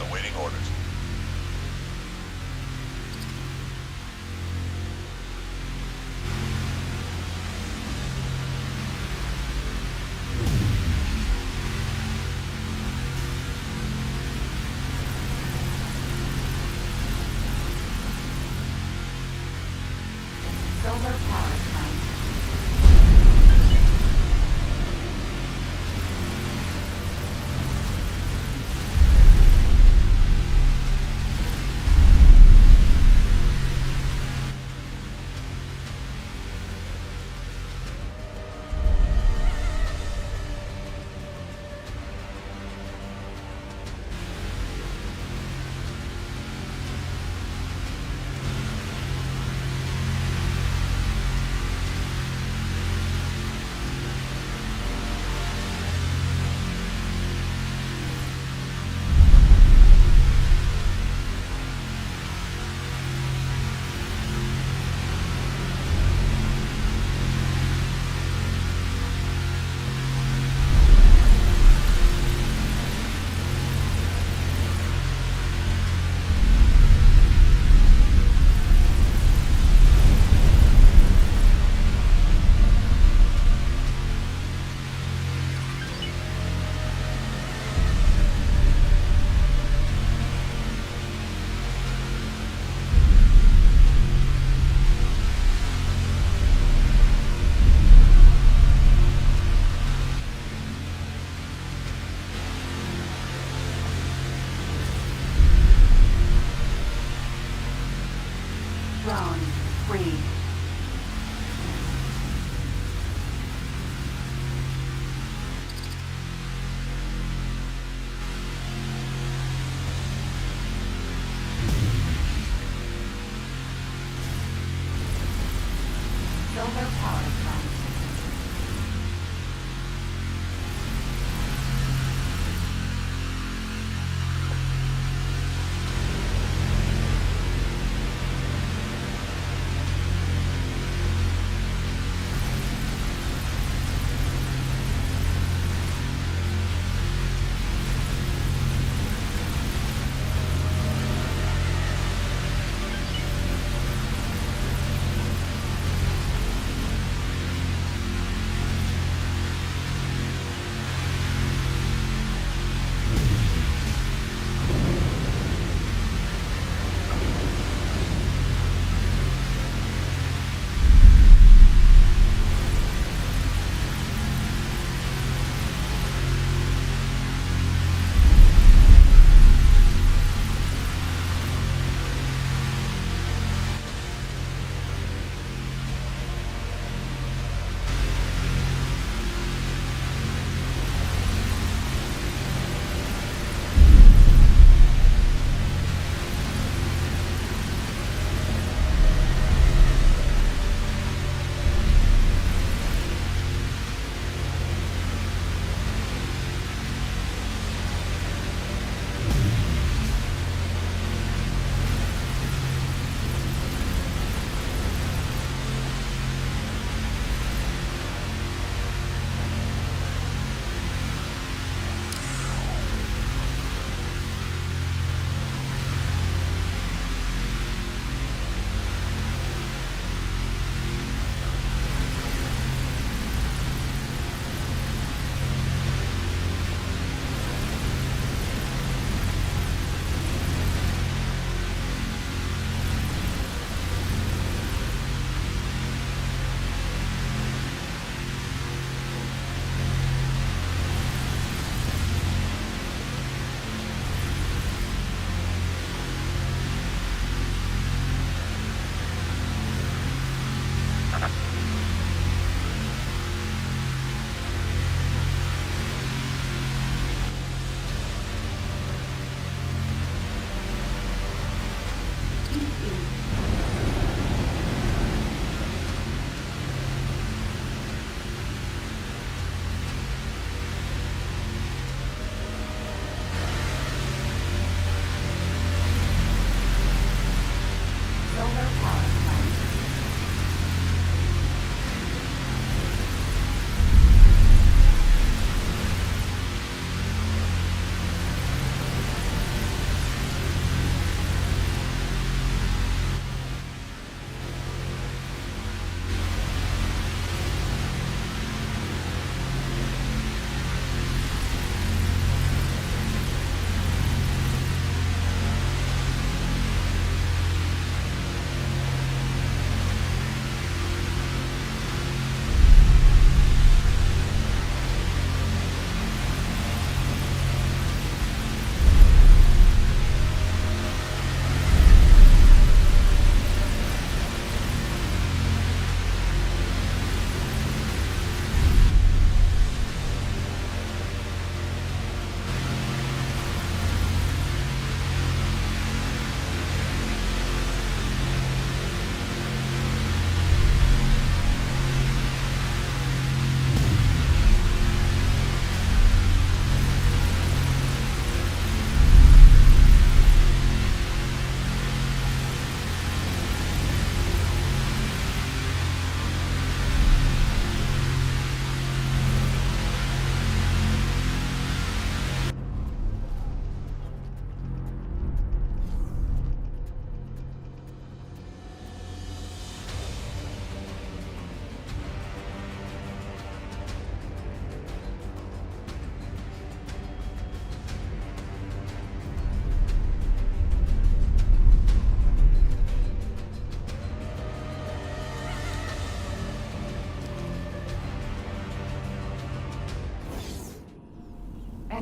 S13: Awaiting orders.
S3: Solar power plant.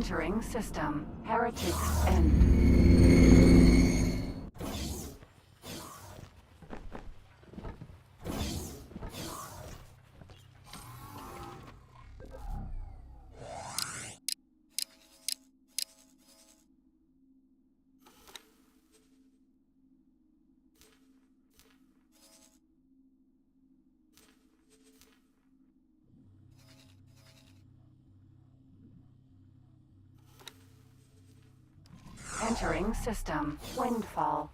S3: Entering system. Heretics end. Entering system. Windfall.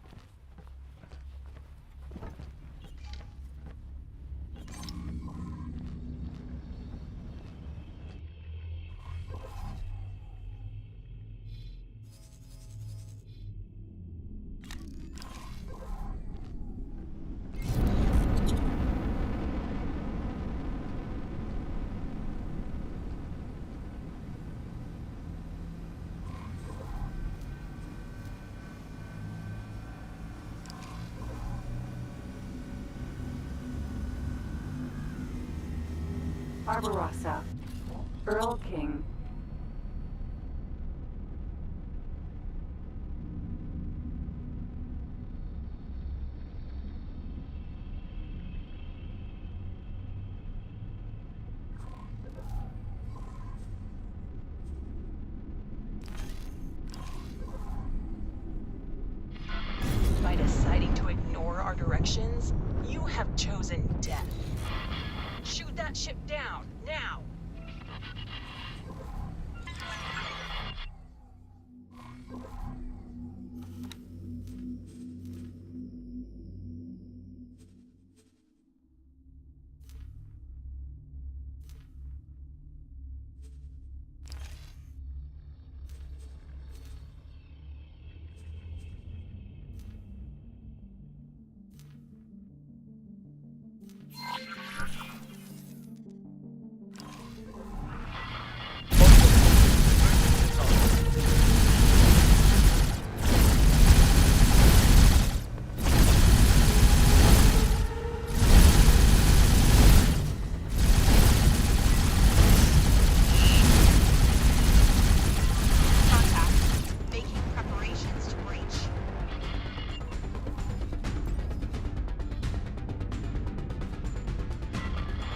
S3: Barbarossa. Earl King.
S12: By deciding to ignore our directions, you have chosen death. Shoot that ship down, now!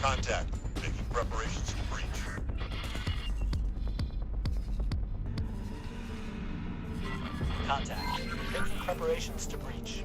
S13: Contact. Making preparations to breach.
S11: Contact. Making preparations to breach.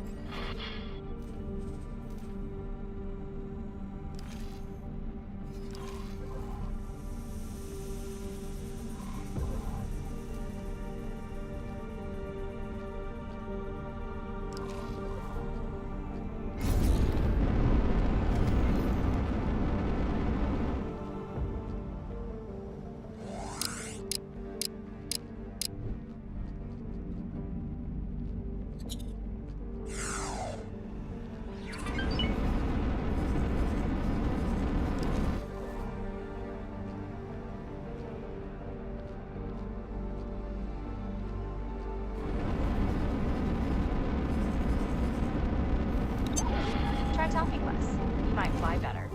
S14: Try talking less. You might fly better.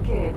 S3: Good.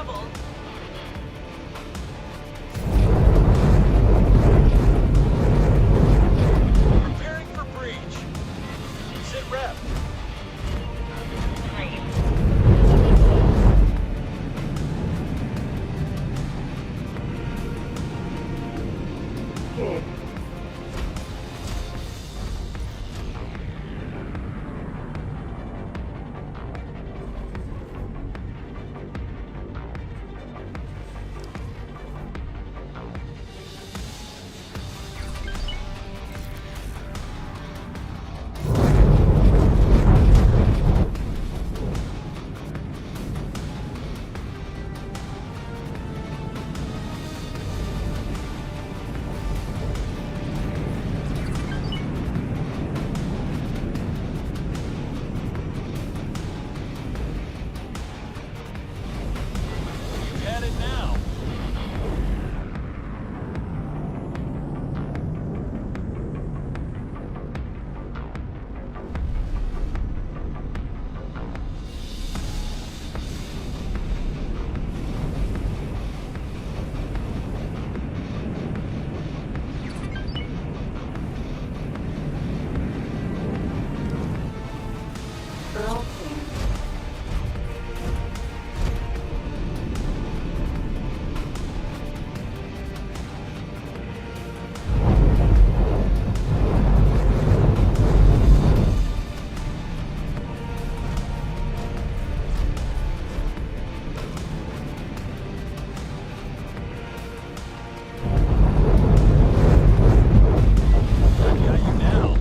S12: trouble.
S11: Preparing for breach. Sit rep.
S3: Good.
S11: You've had it now.
S3: Earl King.
S11: I got you now.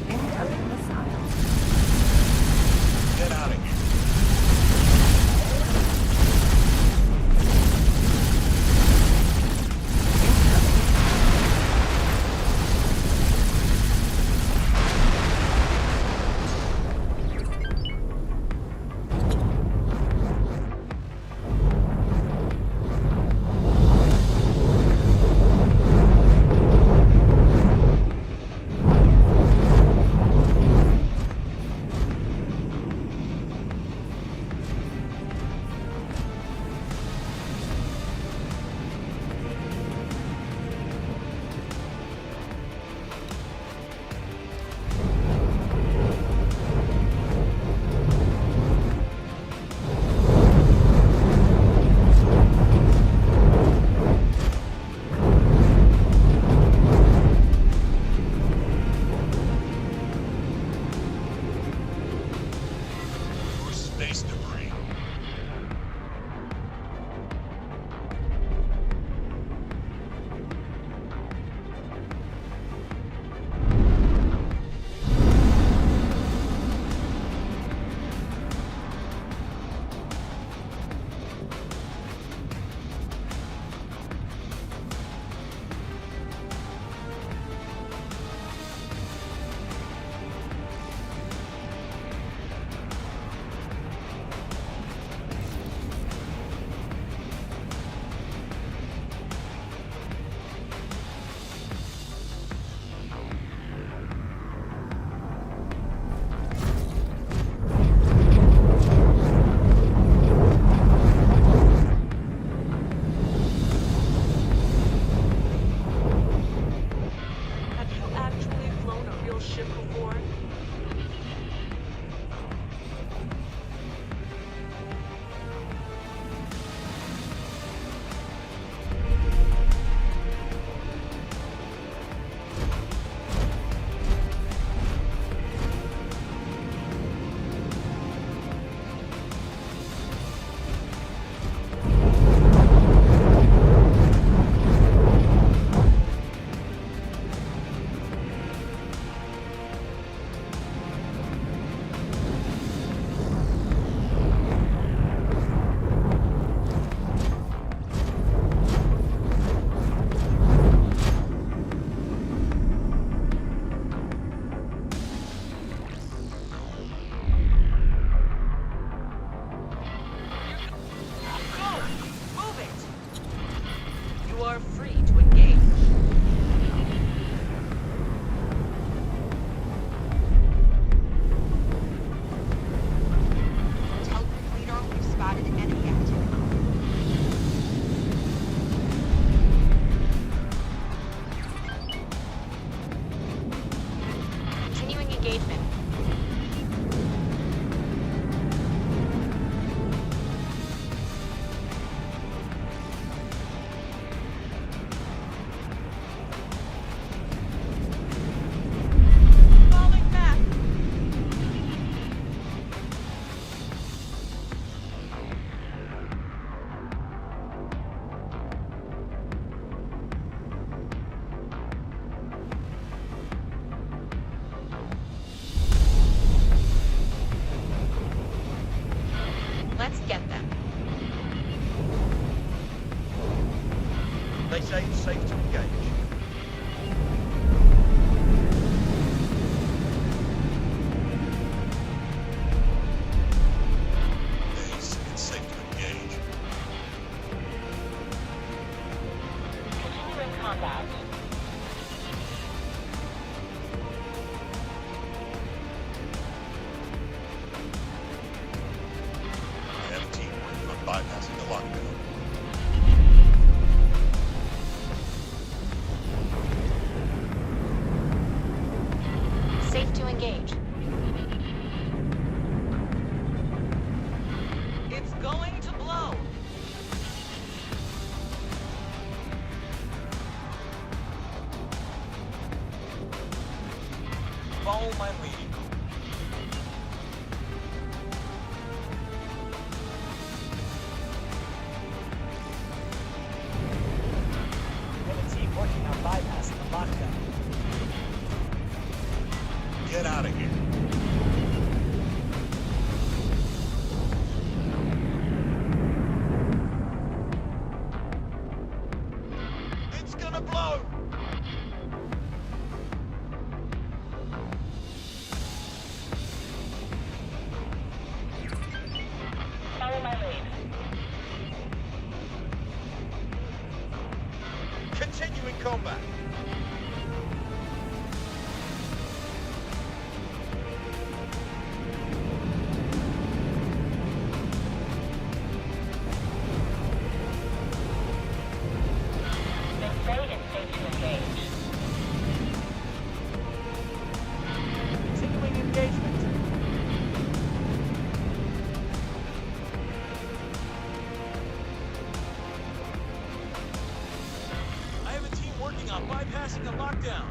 S3: Incoming missiles.
S13: Get out of here. More space debris.
S12: Let's get them.
S11: They say it's safe to engage.
S13: It's safe to engage.
S12: Continuing combat.
S13: I have a team working on bypassing the lockdown.
S12: Safe to engage.
S7: It's going to blow.
S11: Follow my lead.
S15: We have a team working on bypassing the lockdown.
S13: Get out of here.
S11: It's gonna blow!
S12: Follow my lead.
S11: Continuing combat.
S12: They say it's safe to engage.
S15: Continuing engagement.
S11: I have a team working on bypassing the lockdown.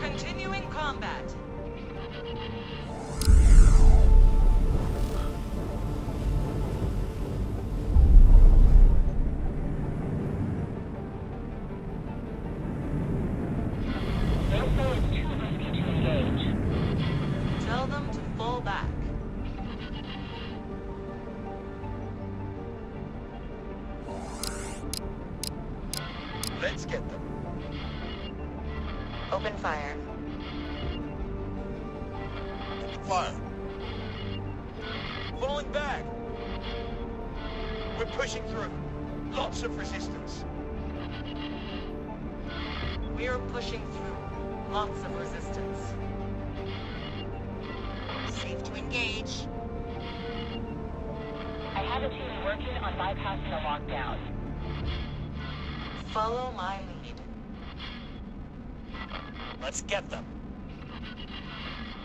S7: Continuing combat.
S12: They say it's too risky to engage.
S7: Tell them to fall back.
S11: Let's get them.
S12: Open fire.
S13: Open fire.
S11: Falling back. We're pushing through. Lots of resistance.
S7: We're pushing through. Lots of resistance.
S12: Safe to engage. I have a team working on bypassing the lockdown.
S7: Follow my lead.
S11: Let's get them.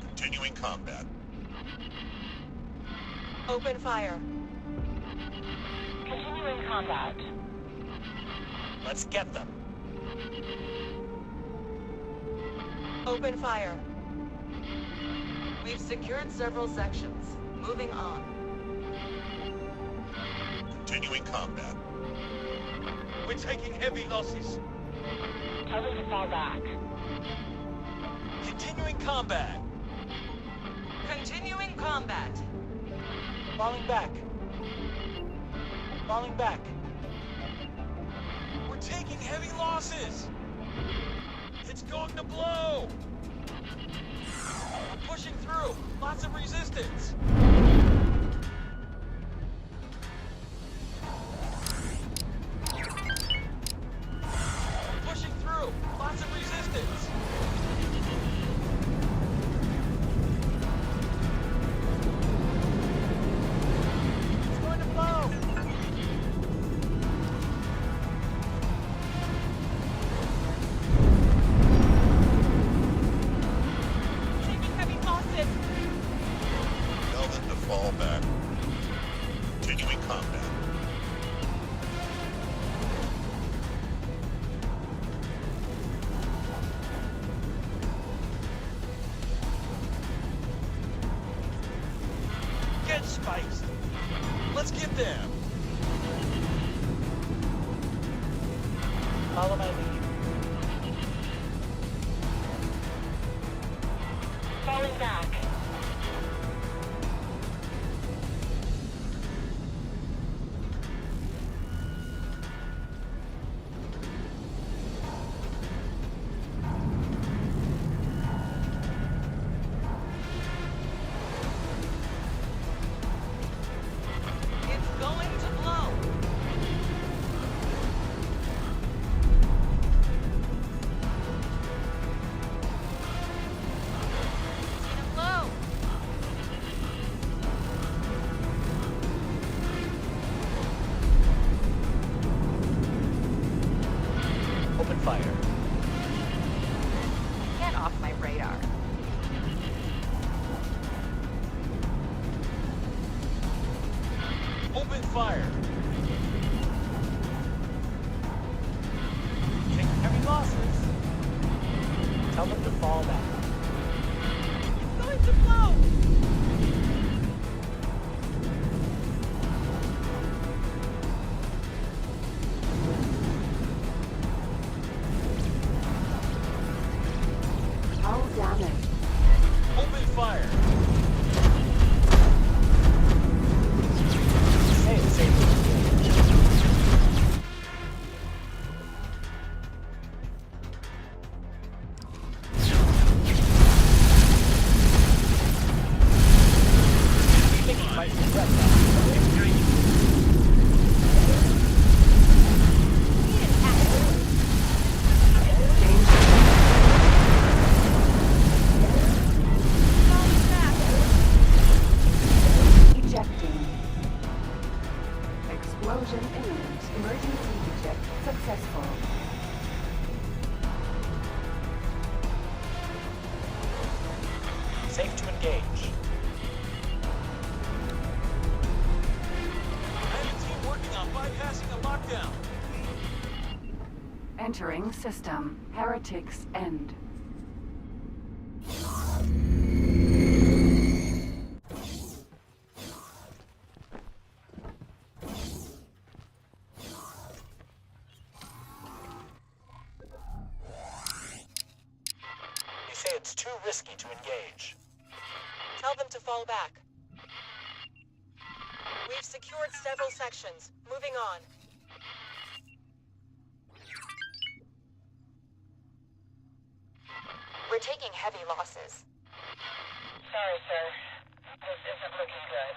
S13: Continuing combat.
S7: Open fire.
S12: Continuing combat.
S11: Let's get them.
S7: Open fire. We've secured several sections. Moving on.
S13: Continuing combat.
S11: We're taking heavy losses.
S12: Tell them to fall back.
S11: Continuing combat.
S7: Continuing combat.
S15: Falling back. Falling back.
S11: We're taking heavy losses. It's going to blow. We're pushing through. Lots of resistance. Pushing through. Lots of resistance.
S15: It's going to blow.
S8: Taking heavy losses.
S13: Tell them to fall back. Continuing combat.
S11: Get spaced. Let's get them.
S15: Follow my lead.
S12: back. It's going to blow. It's gonna blow.
S15: Open fire.
S14: Get off my radar.
S11: Open fire! Take heavy losses.
S15: Tell them to fall back.
S12: It's going to blow.
S3: Hull damage.
S11: Open fire!
S15: Say it safely. You think you might regret that?
S3: Ejecting. Explosion imminent. Emergency eject successful.
S15: Safe to engage.
S11: I have a team working on bypassing a lockdown.
S3: Entering system. Heretics end.
S15: You say it's too risky to engage.
S12: Tell them to fall back. We've secured several sections. Moving on.
S14: We're taking heavy losses.
S12: Sorry, sir. This isn't looking good.